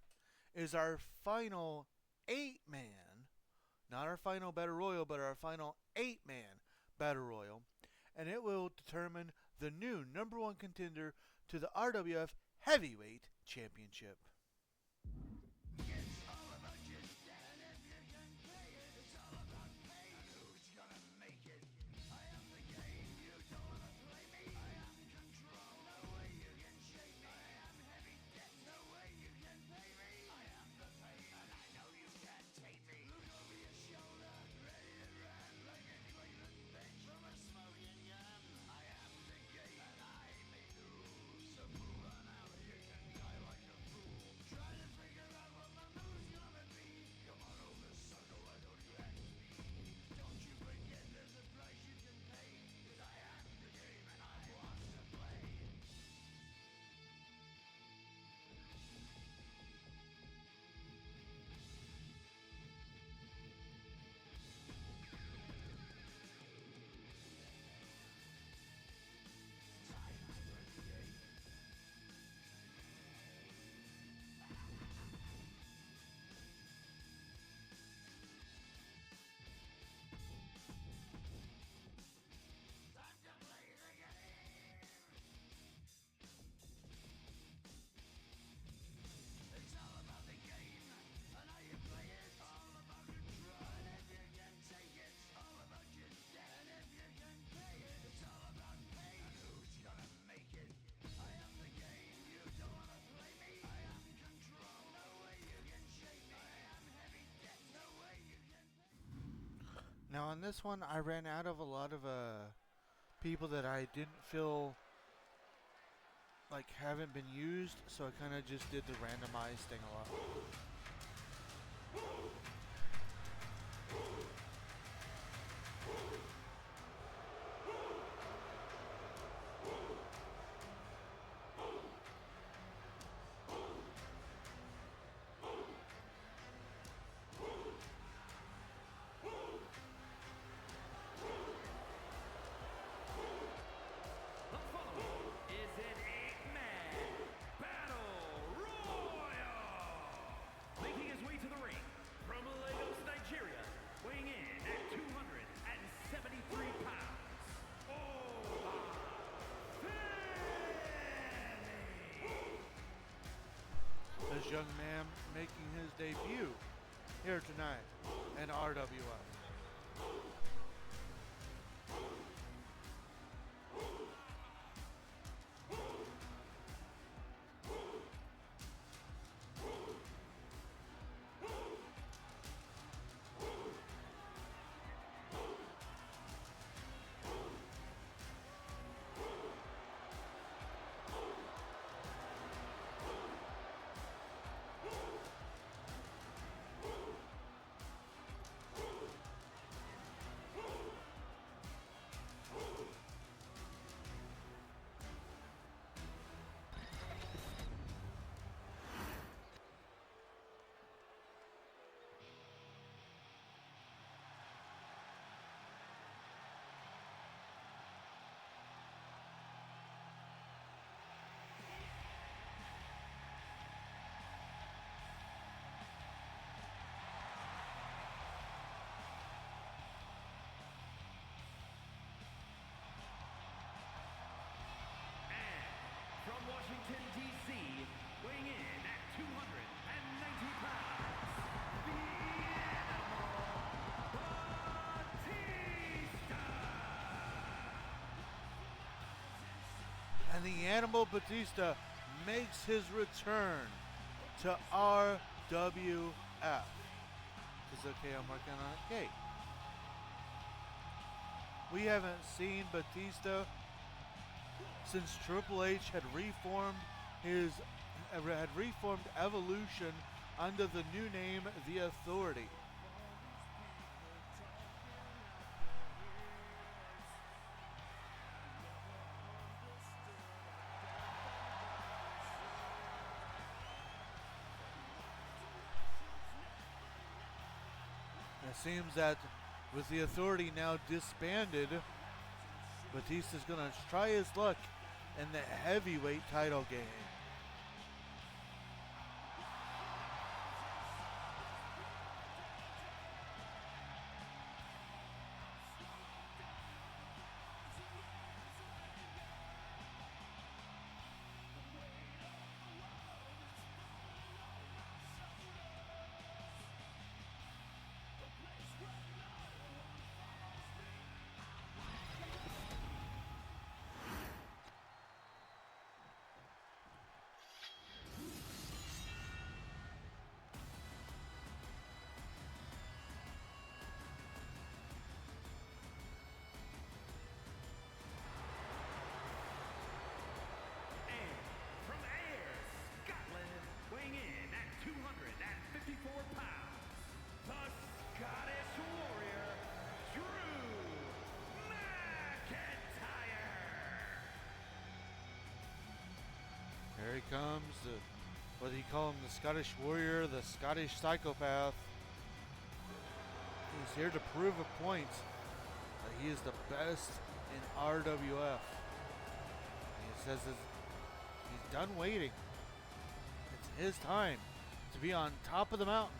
is our final 8-man, not our final Battle Royal, but our final 8-man Battle Royal, and it will determine the new number one contender to the RWF Heavyweight Championship. Now on this one, I ran out of a lot of people that I didn't feel like haven't been used, so I kind of just did the randomized thing a lot. The following is an 8-man Battle Royal. Making his way to the ring from Lagos, Nigeria, weighing in at 273 pounds. This young man making his debut here tonight in RWF. From Washington, D.C., weighing in at 290 pounds, the Animal Batista! And the Animal Batista makes his return to RWF. Is it okay? I'm working on it. Okay. We haven't seen Batista since Triple H had reformed Evolution under the new name The Authority. It seems that with the Authority now disbanded, Batista's going to try his luck in the heavyweight title game. And from Ayr, Scotland, weighing in at 254 pounds, the Scottish Warrior, Drew McIntyre. Here he comes, what do you call him, the Scottish Warrior, the Scottish Psychopath. He's here to prove a point that he is the best in RWF. He says he's done waiting. It's his time to be on top of the mountain.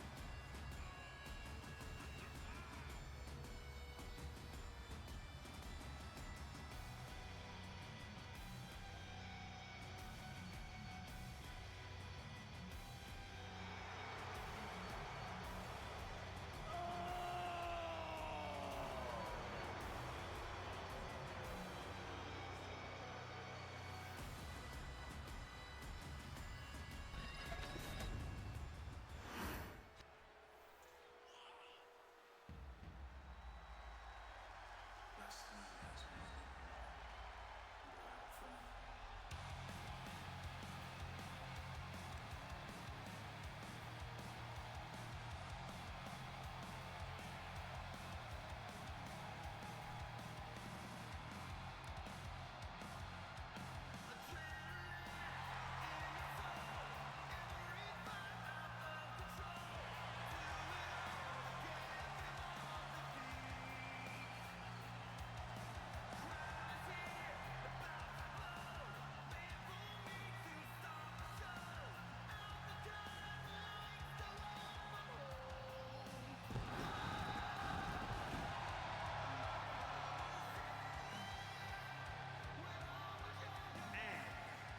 And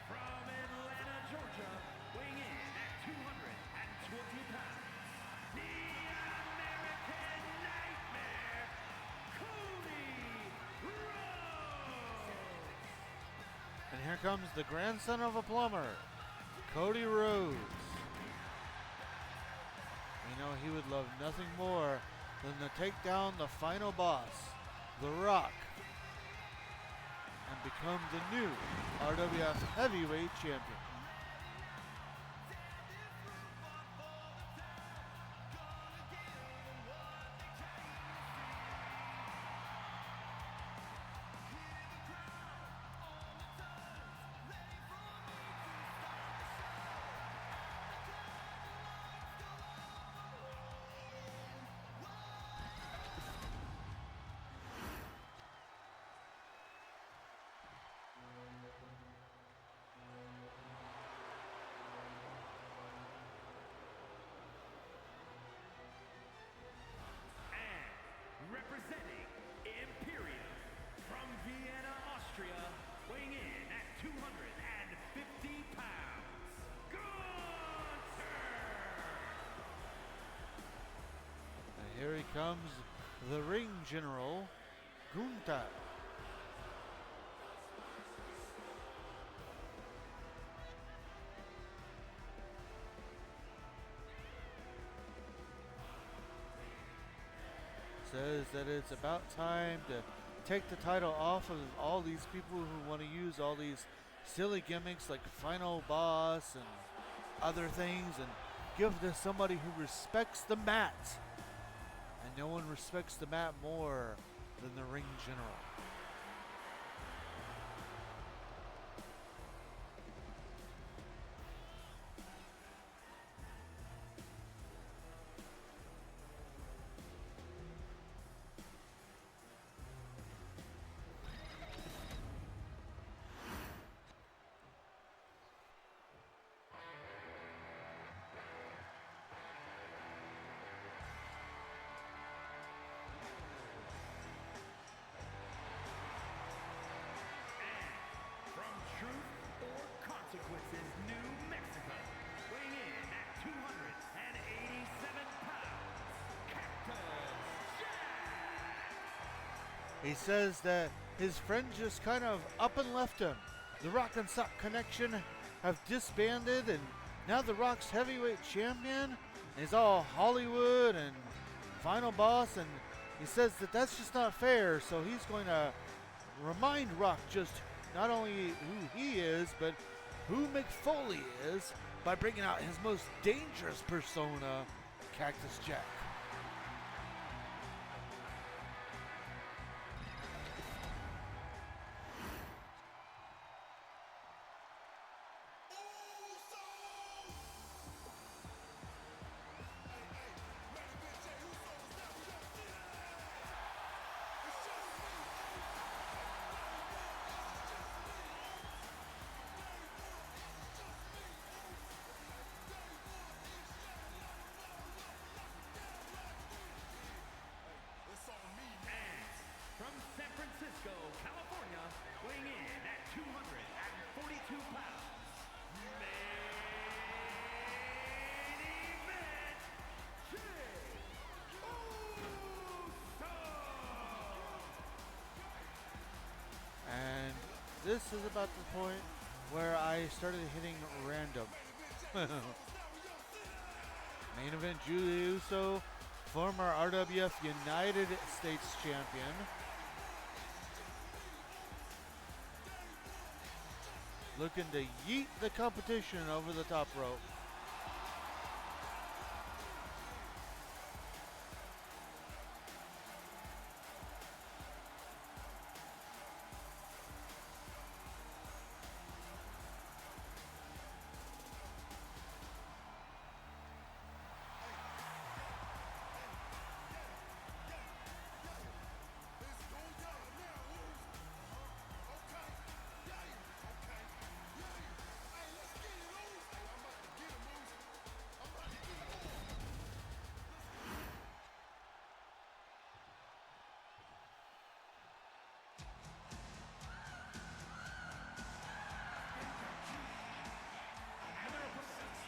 from Atlanta, Georgia, weighing in at 220 pounds, the American Nightmare, Cody Rhodes. And here comes the grandson of a plumber, Cody Rhodes. You know, he would love nothing more than to take down the final boss, The Rock, and become the new RWF Heavyweight Champion. And representing Imperium from Vienna, Austria, weighing in at 250 pounds, Gunther. And here he comes, the ring general, Gunther. that it's about time to take the title off of all these people who want to use all these silly gimmicks like Final Boss and other things and give it to somebody who respects the mat. And no one respects the mat more than the ring general. From Truth or Consequences, New Mexico, weighing in at 287 pounds, Cactus Jack! He says that his friend just kind of up and left him. The Rock and Sock Connection have disbanded, and now The Rock's heavyweight champion is all Hollywood and Final Boss, and he says that that's just not fair, so he's going to remind Rock just not only who he is, but who Mick Foley is by bringing out his most dangerous persona, Cactus Jack. From San Francisco, California, weighing in at 242 pounds, main event, Jey Uso! And this is about the point where I started hitting random. Main event, Jey Uso, former RWF United States champion. Looking to yeet the competition over the top rope.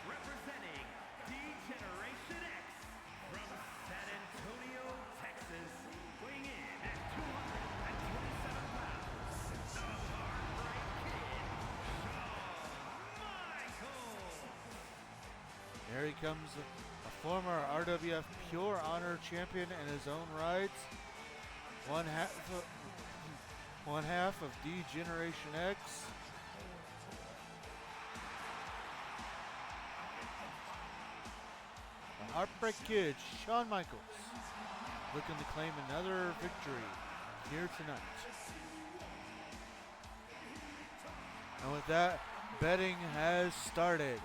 Representing D-Generation X from San Antonio, Texas, weighing in at 227 pounds, the Heartbreak Kid, Shawn Michaels. There he comes, a former RWF Pure Honor champion in his own right. One half of D-Generation X. The Heartbreak Kid, Shawn Michaels, looking to claim another victory here tonight. And with that, betting has started.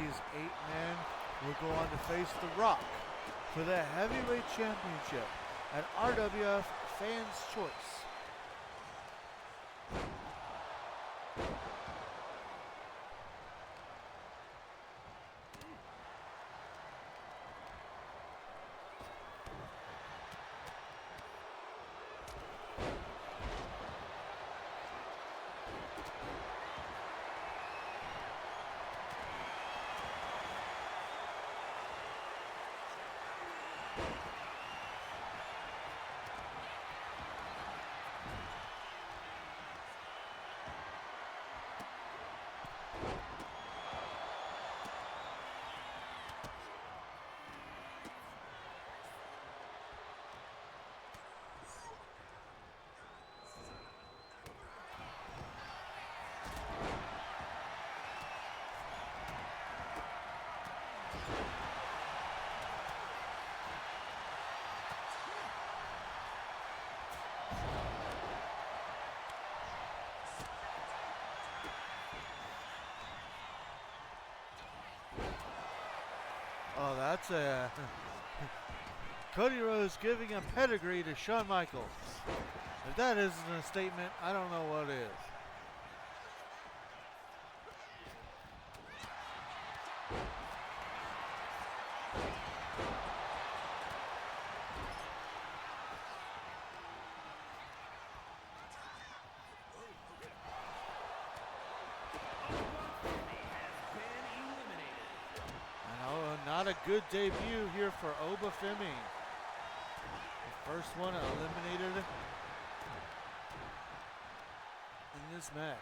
these 8 men will go on to face The Rock for the heavyweight championship at RWF Fans Choice. Oh, that's a Cody Rhodes giving a pedigree to Shawn Michaels. If that isn't a statement, I don't know what is. Not a good debut here for Oba Femi. The first one eliminated in this match.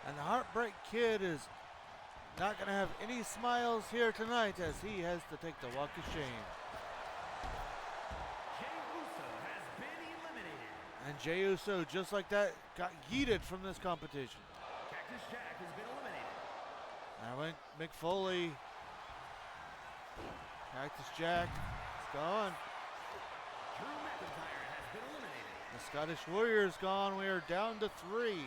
And the Heartbreak Kid is not going to have any smiles here tonight as he has to take the walk of shame. Jey Uso has been eliminated. And Jey Uso, just like that, got yeeted from this competition. Cactus Jack has been eliminated. Now went Mick Foley. Cactus Jack is gone. Drew McIntyre has been eliminated. The Scottish Warrior is gone. We are down to 3.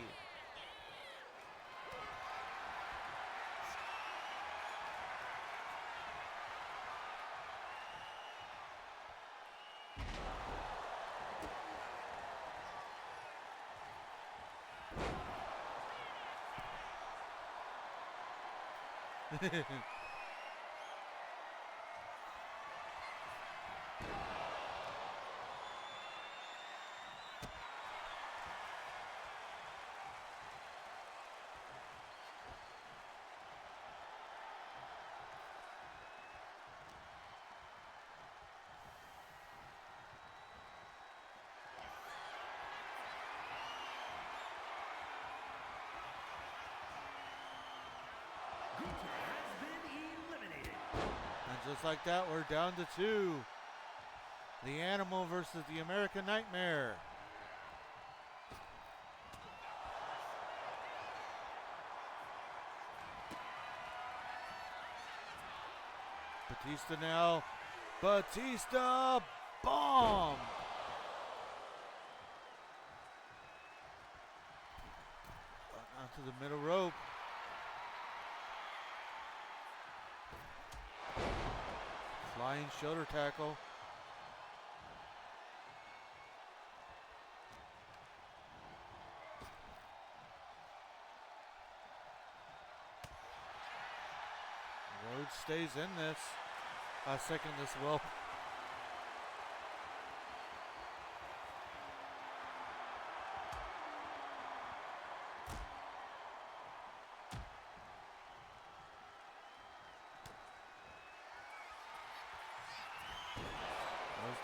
Just like that, we're down to 2. The Animal versus the American Nightmare. Batista now. Batista bomb. Onto the middle rope. Flying shoulder tackle. Rhodes stays in this. I second this well.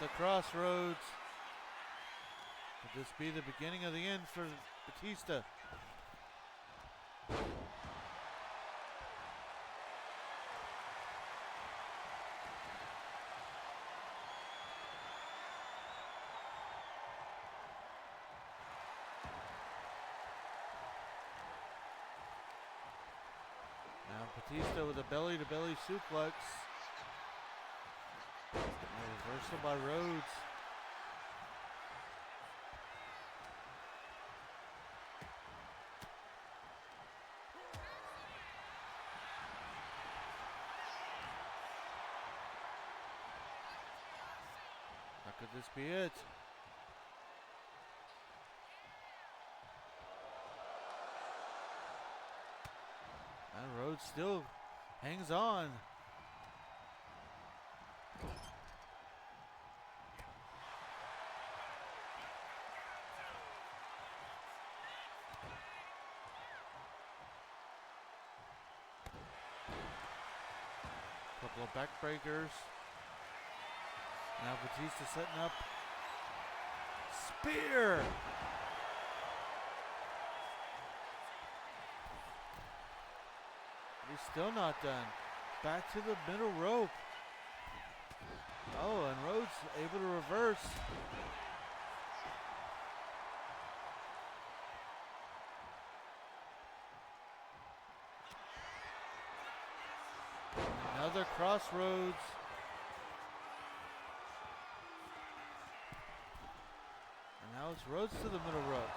The Crossroads. this be the beginning of the end for Batista? Now Batista with a belly-to-belly suplex. A reversal by Rhodes. How could this be it? And Rhodes still hangs on. Couple of backbreakers. Now Batista setting up. Spear! He's still not done. Back to the middle rope. Oh, and Rhodes able to reverse. Another crossroads. And now it's Rhodes to the middle rope.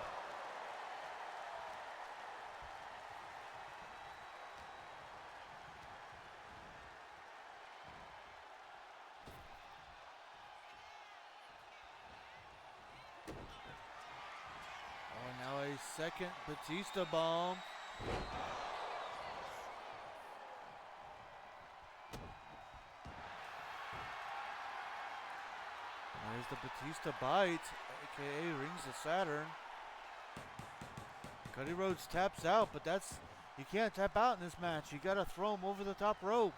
Oh, now a second Batista bomb. There's the Batista bite, aka Rings of Saturn. Cody Rhodes taps out, but you can't tap out in this match. You gotta throw him over the top rope.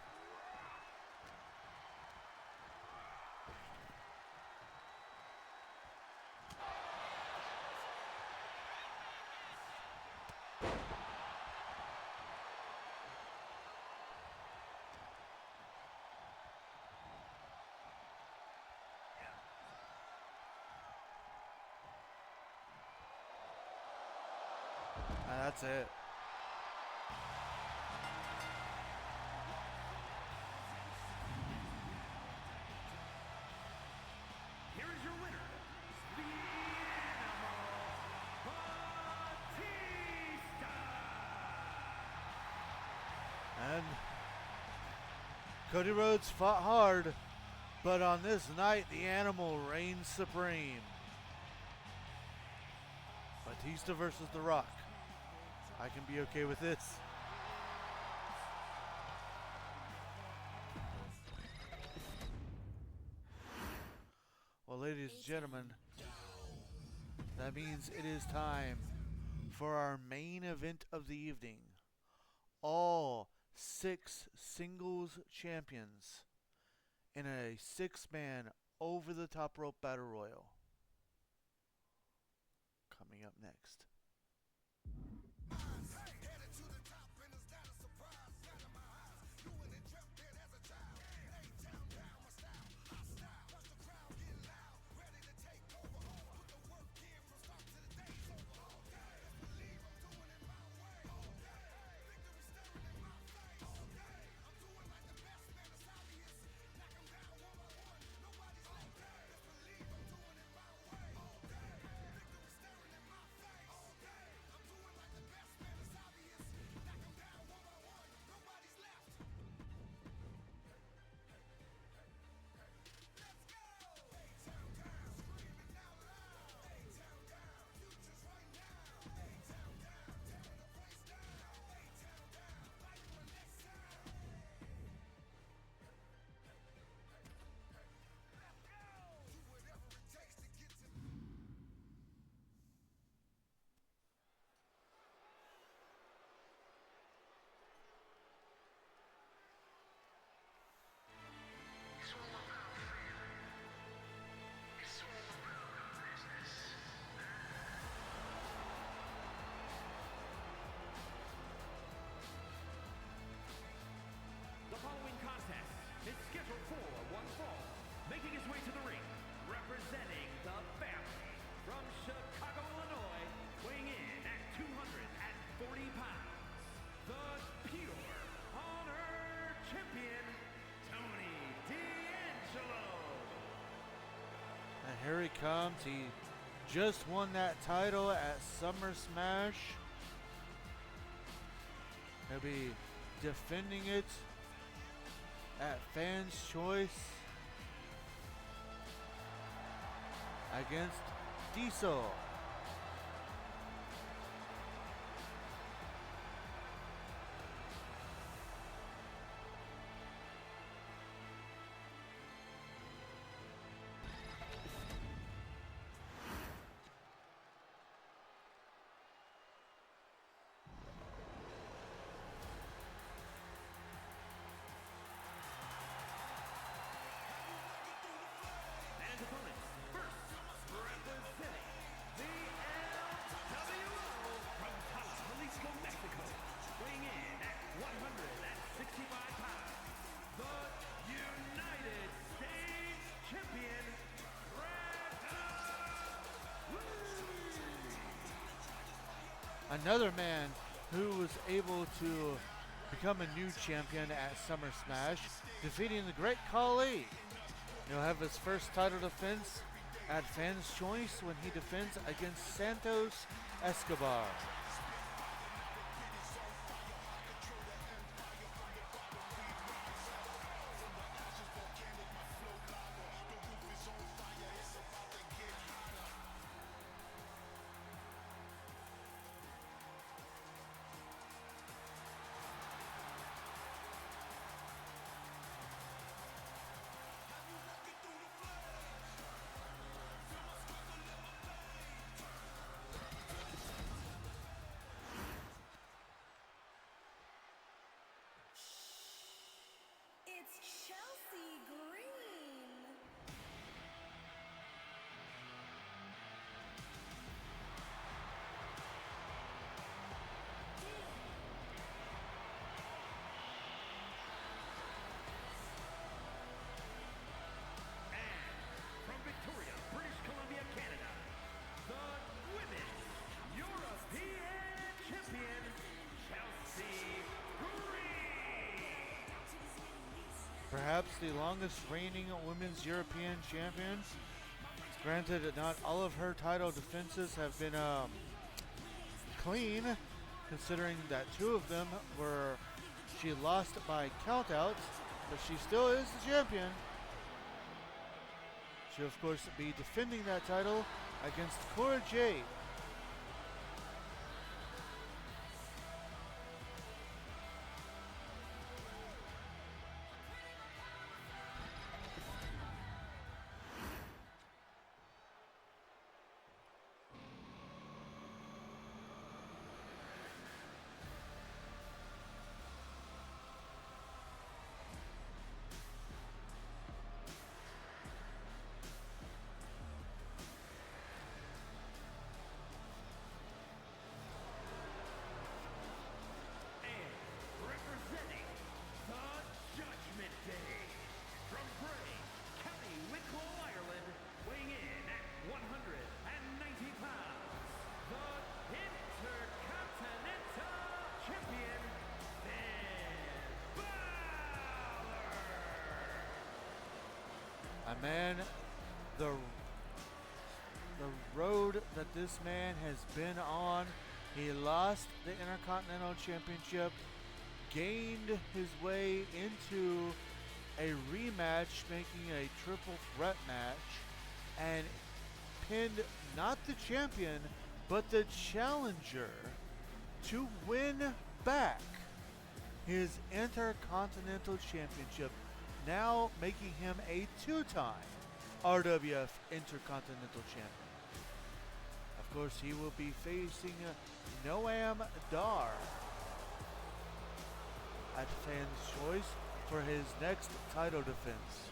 And that's it. Here is your winner, the Animal Batista. And Cody Rhodes fought hard, but on this night, the Animal reigns supreme. Batista versus The Rock. I can be okay with this. Well, ladies and gentlemen, that means it is time for our main event of the evening. All 6 singles champions in a 6-man over-the-top rope battle royal. Coming up next. his way to the ring, representing the family from Chicago, Illinois, weighing in at 240 pounds, the Pure Honor Champion, Tony D'Angelo. And here he comes. He just won that title at Summer Smash. He'll be defending it at Fans' Choice against Diesel. And his opponents, first, representing the LWO from Tala, Jalisco, Mexico, weighing in at 165 pounds, the United States Champion, Rabit. Another man who was able to become a new champion at Summer Smash, defeating the Great Khali. He'll have his first title defense at Fans' Choice when he defends against Santos Escobar. It's Chelsea Green. From Victoria, British Columbia, Canada, the Women's European Champion, Chelsea Green. Perhaps the longest reigning women's European champion. Granted, not all of her title defenses have been clean, considering that two of them were she lost by countouts, but she still is the champion. She'll of course be defending that title against Cora Jade. And representing the Judgment Day, from Bray, County Wicklow, Ireland, weighing in at 190 pounds, the Intercontinental Champion, Finn Balor. A man, the road that this man has been on. He lost the Intercontinental Championship, gained his way into a rematch, making a triple threat match, and pinned not the champion, but the challenger to win back his Intercontinental Championship, now making him a two-time RWF Intercontinental Champion. Of course, he will be facing Noam Dar at Fans' Choice for his next title defense.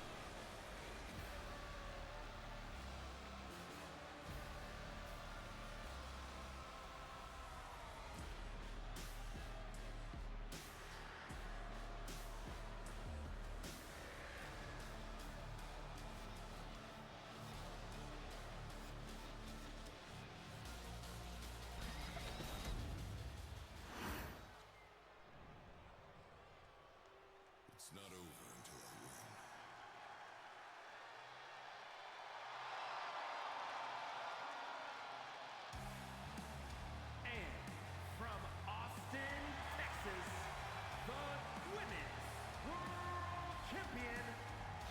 champion,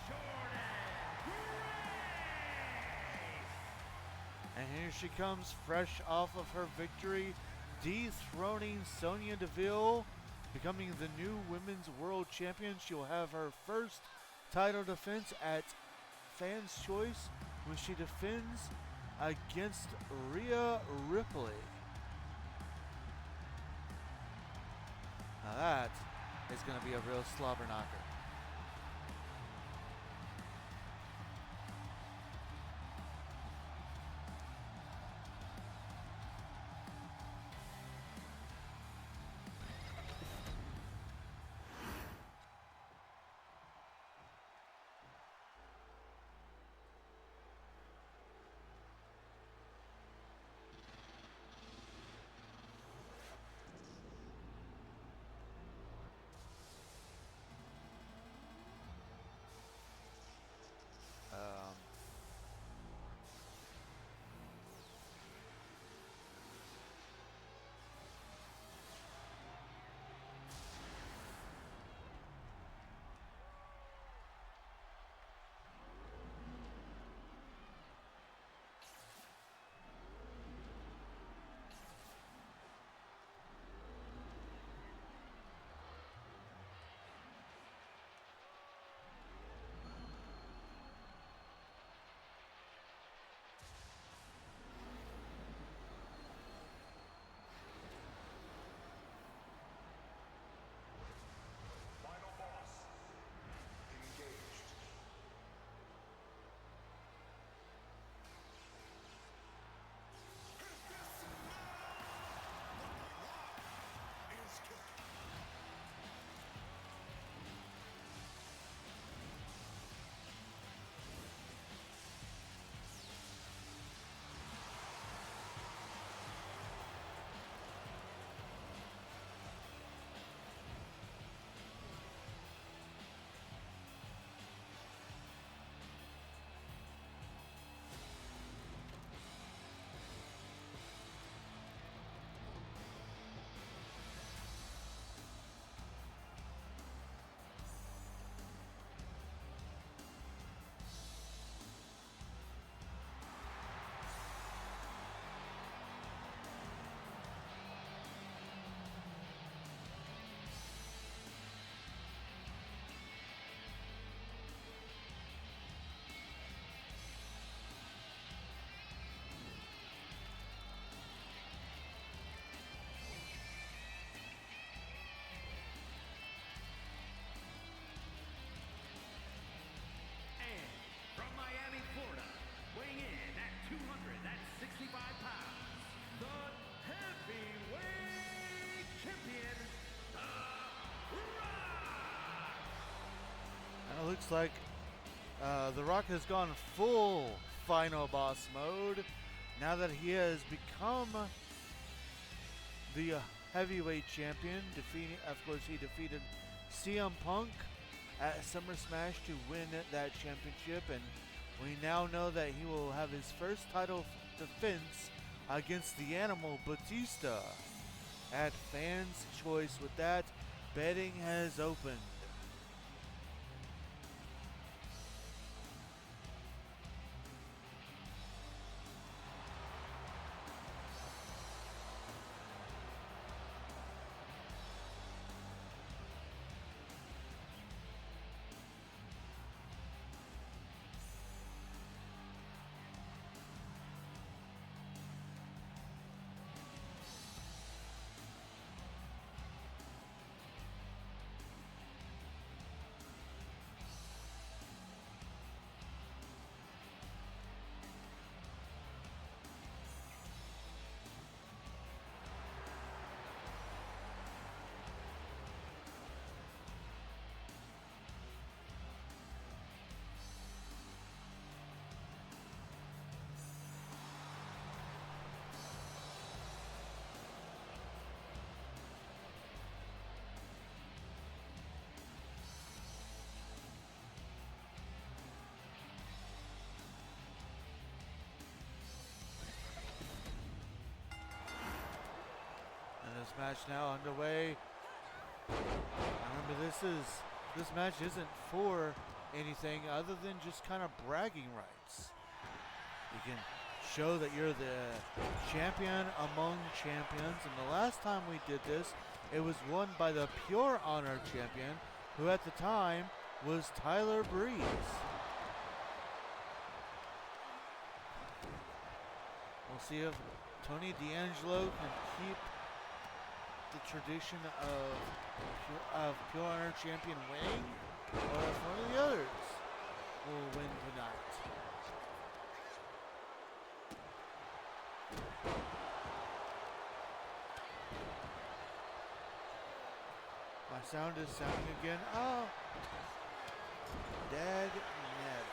Jordan Grace. And here she comes, fresh off of her victory, dethroning Sonya Deville, becoming the new Women's World Champion. She will have her first title defense at Fans' Choice when she defends against Rhea Ripley. Now that is going to be a real slobber knocker. Final boss. Engaged. And from Miami, Florida, weighing in at 265 pounds, the heavyweight champion, The Rock. And it looks like The Rock has gone full final boss mode now that he has become the heavyweight champion. Of course, he defeated CM Punk at Summer Smash to win that championship, and we now know that he will have his first title defense against the Animal Batista at Fans' Choice. With that, betting has opened. This match now underway. Remember, this is this match isn't for anything other than just kind of bragging rights. You can show that you're the champion among champions, and the last time we did this, it was won by the Pure Honor champion, who at the time was Tyler Breeze. We'll see if Tony D'Angelo can keep the tradition of Pure Honor champion winning, or if one of the others will win tonight. My sound is sounding again. Oh, dag net.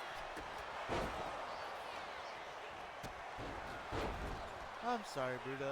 I'm sorry, Bruto.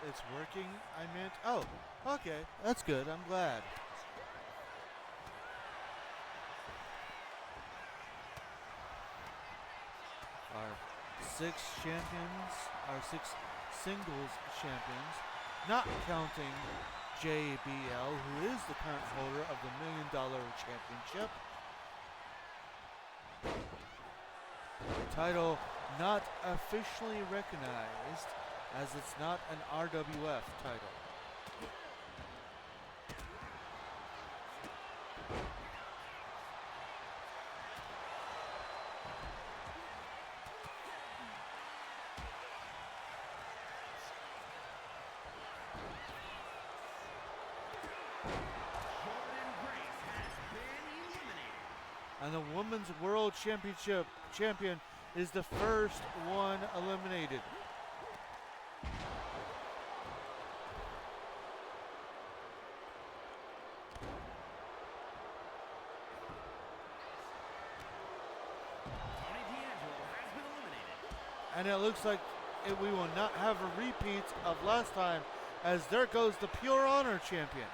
It's working, I meant. Oh, okay. That's good. I'm glad. Our six champions, our six singles champions, not counting JBL, who is the current holder of the $1 Million Championship. The title not officially recognized, as it's not an RWF title. And the Women's World Championship champion is the first one eliminated. And it looks like we will not have a repeat of last time, as there goes the Pure Honor champion.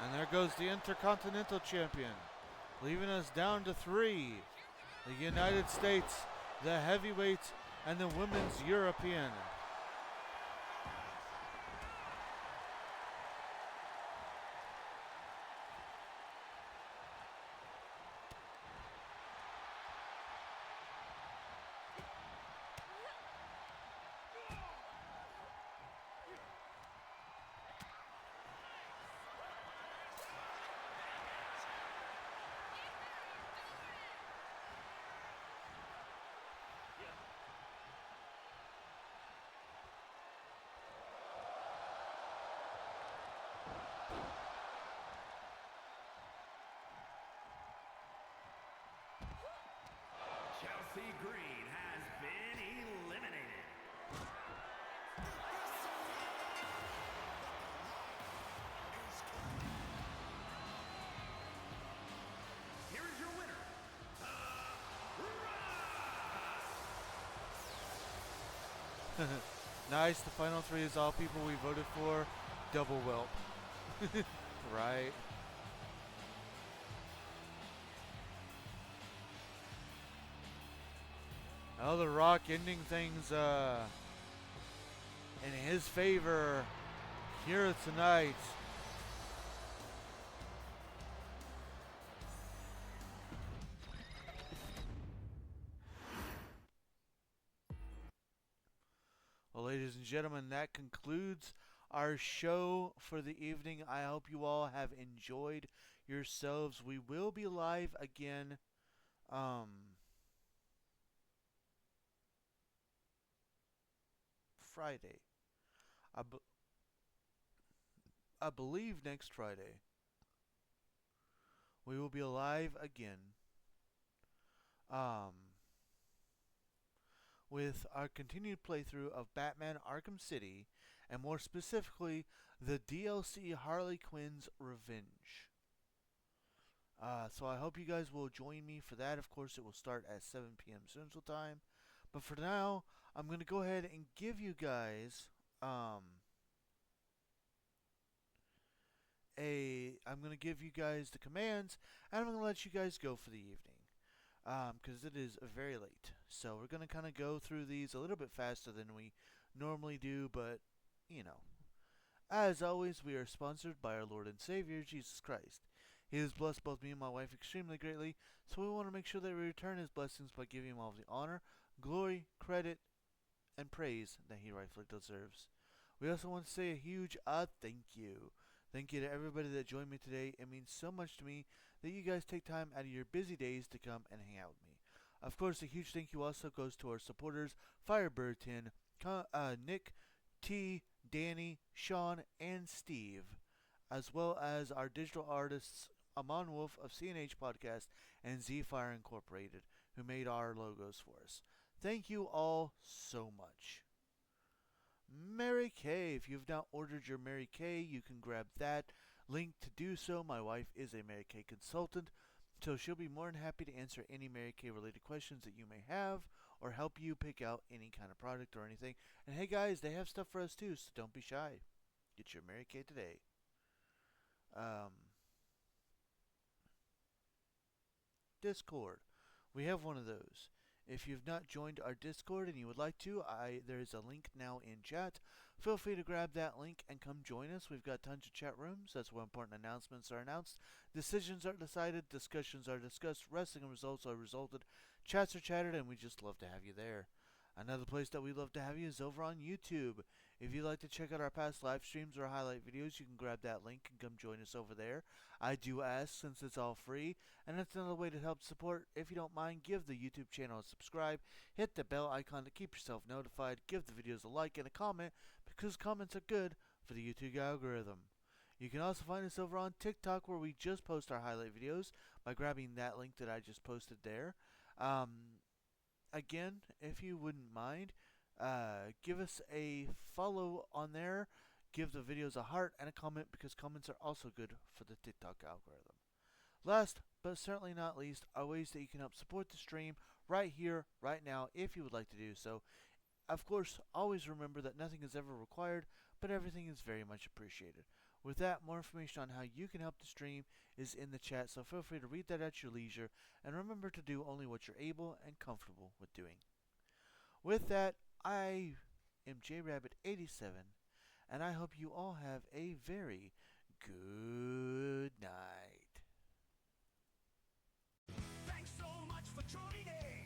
And there goes the Intercontinental Champion, leaving us down to 3. The United States, the Heavyweight, and the Women's European. Chelsea Green has been eliminated. Here is your winner, Nice, the final 3 is all people we voted for. Double whelp. Right. Oh, The Rock ending things in his favor here tonight. and gentlemen, that concludes our show for the evening. I hope you all have enjoyed yourselves. We will be live again. Friday. I, b- I believe next Friday. We will be live again. Um, with our continued playthrough of Batman Arkham City, and more specifically, the DLC Harley Quinn's Revenge. So I hope you guys will join me for that. Of course, it will start at 7 p.m. Central Time. But for now, I'm going to go ahead and give you guys I'm going to give you guys the commands, and I'm going to let you guys go for the evening. Because it is very late. So we're going to kind of go through these a little bit faster than we normally do, but, you know. As always, we are sponsored by our Lord and Savior, Jesus Christ. He has blessed both me and my wife extremely greatly, so we want to make sure that we return his blessings by giving him all the honor, glory, credit, and praise that he rightfully deserves. We also want to say a huge thank you. Thank you to everybody that joined me today. It means so much to me that you guys take time out of your busy days to come and hang out with me. Of course, a huge thank you also goes to our supporters, Firebird 10, Nick, T, Danny, Sean, and Steve, as well as our digital artists, Amon Wolf of CNH Podcast and Z Fire Incorporated, who made our logos for us. Thank you all so much. Mary Kay. If you've not ordered your Mary Kay, you can grab that link to do so. My wife is a Mary Kay consultant, so she'll be more than happy to answer any Mary Kay related questions that you may have or help you pick out any kind of product or anything. And hey guys, they have stuff for us too, so don't be shy. Get your Mary Kay today. Discord. We have one of those. If you've not joined our Discord and you would like to, there is a link now in chat. Feel free to grab that link and come join us. We've got tons of chat rooms. That's where important announcements are announced. Decisions are decided. Discussions are discussed. Wrestling results are resulted. Chats are chatted, and we just love to have you there. Another place that we love to have you is over on YouTube. If you'd like to check out our past live streams or highlight videos, you can grab that link and come join us over there. I do ask, since it's all free, and that's another way to help support. If you don't mind, give the YouTube channel a subscribe, hit the bell icon to keep yourself notified, give the videos a like and a comment, because comments are good for the YouTube algorithm. You can also find us over on TikTok, where we just post our highlight videos by grabbing that link that I just posted there. Again, if you wouldn't mind, give us a follow on there, give the videos a heart and a comment, because comments are also good for the TikTok algorithm. Last but certainly not least are ways that you can help support the stream right here, right now, if you would like to do so. Of course, always remember that nothing is ever required, but everything is very much appreciated. With that, more information on how you can help the stream is in the chat, so feel free to read that at your leisure, and remember to do only what you're able and comfortable with doing. With that, I am JRabbit87, and I hope you all have a very good night. Thanks so much for joining.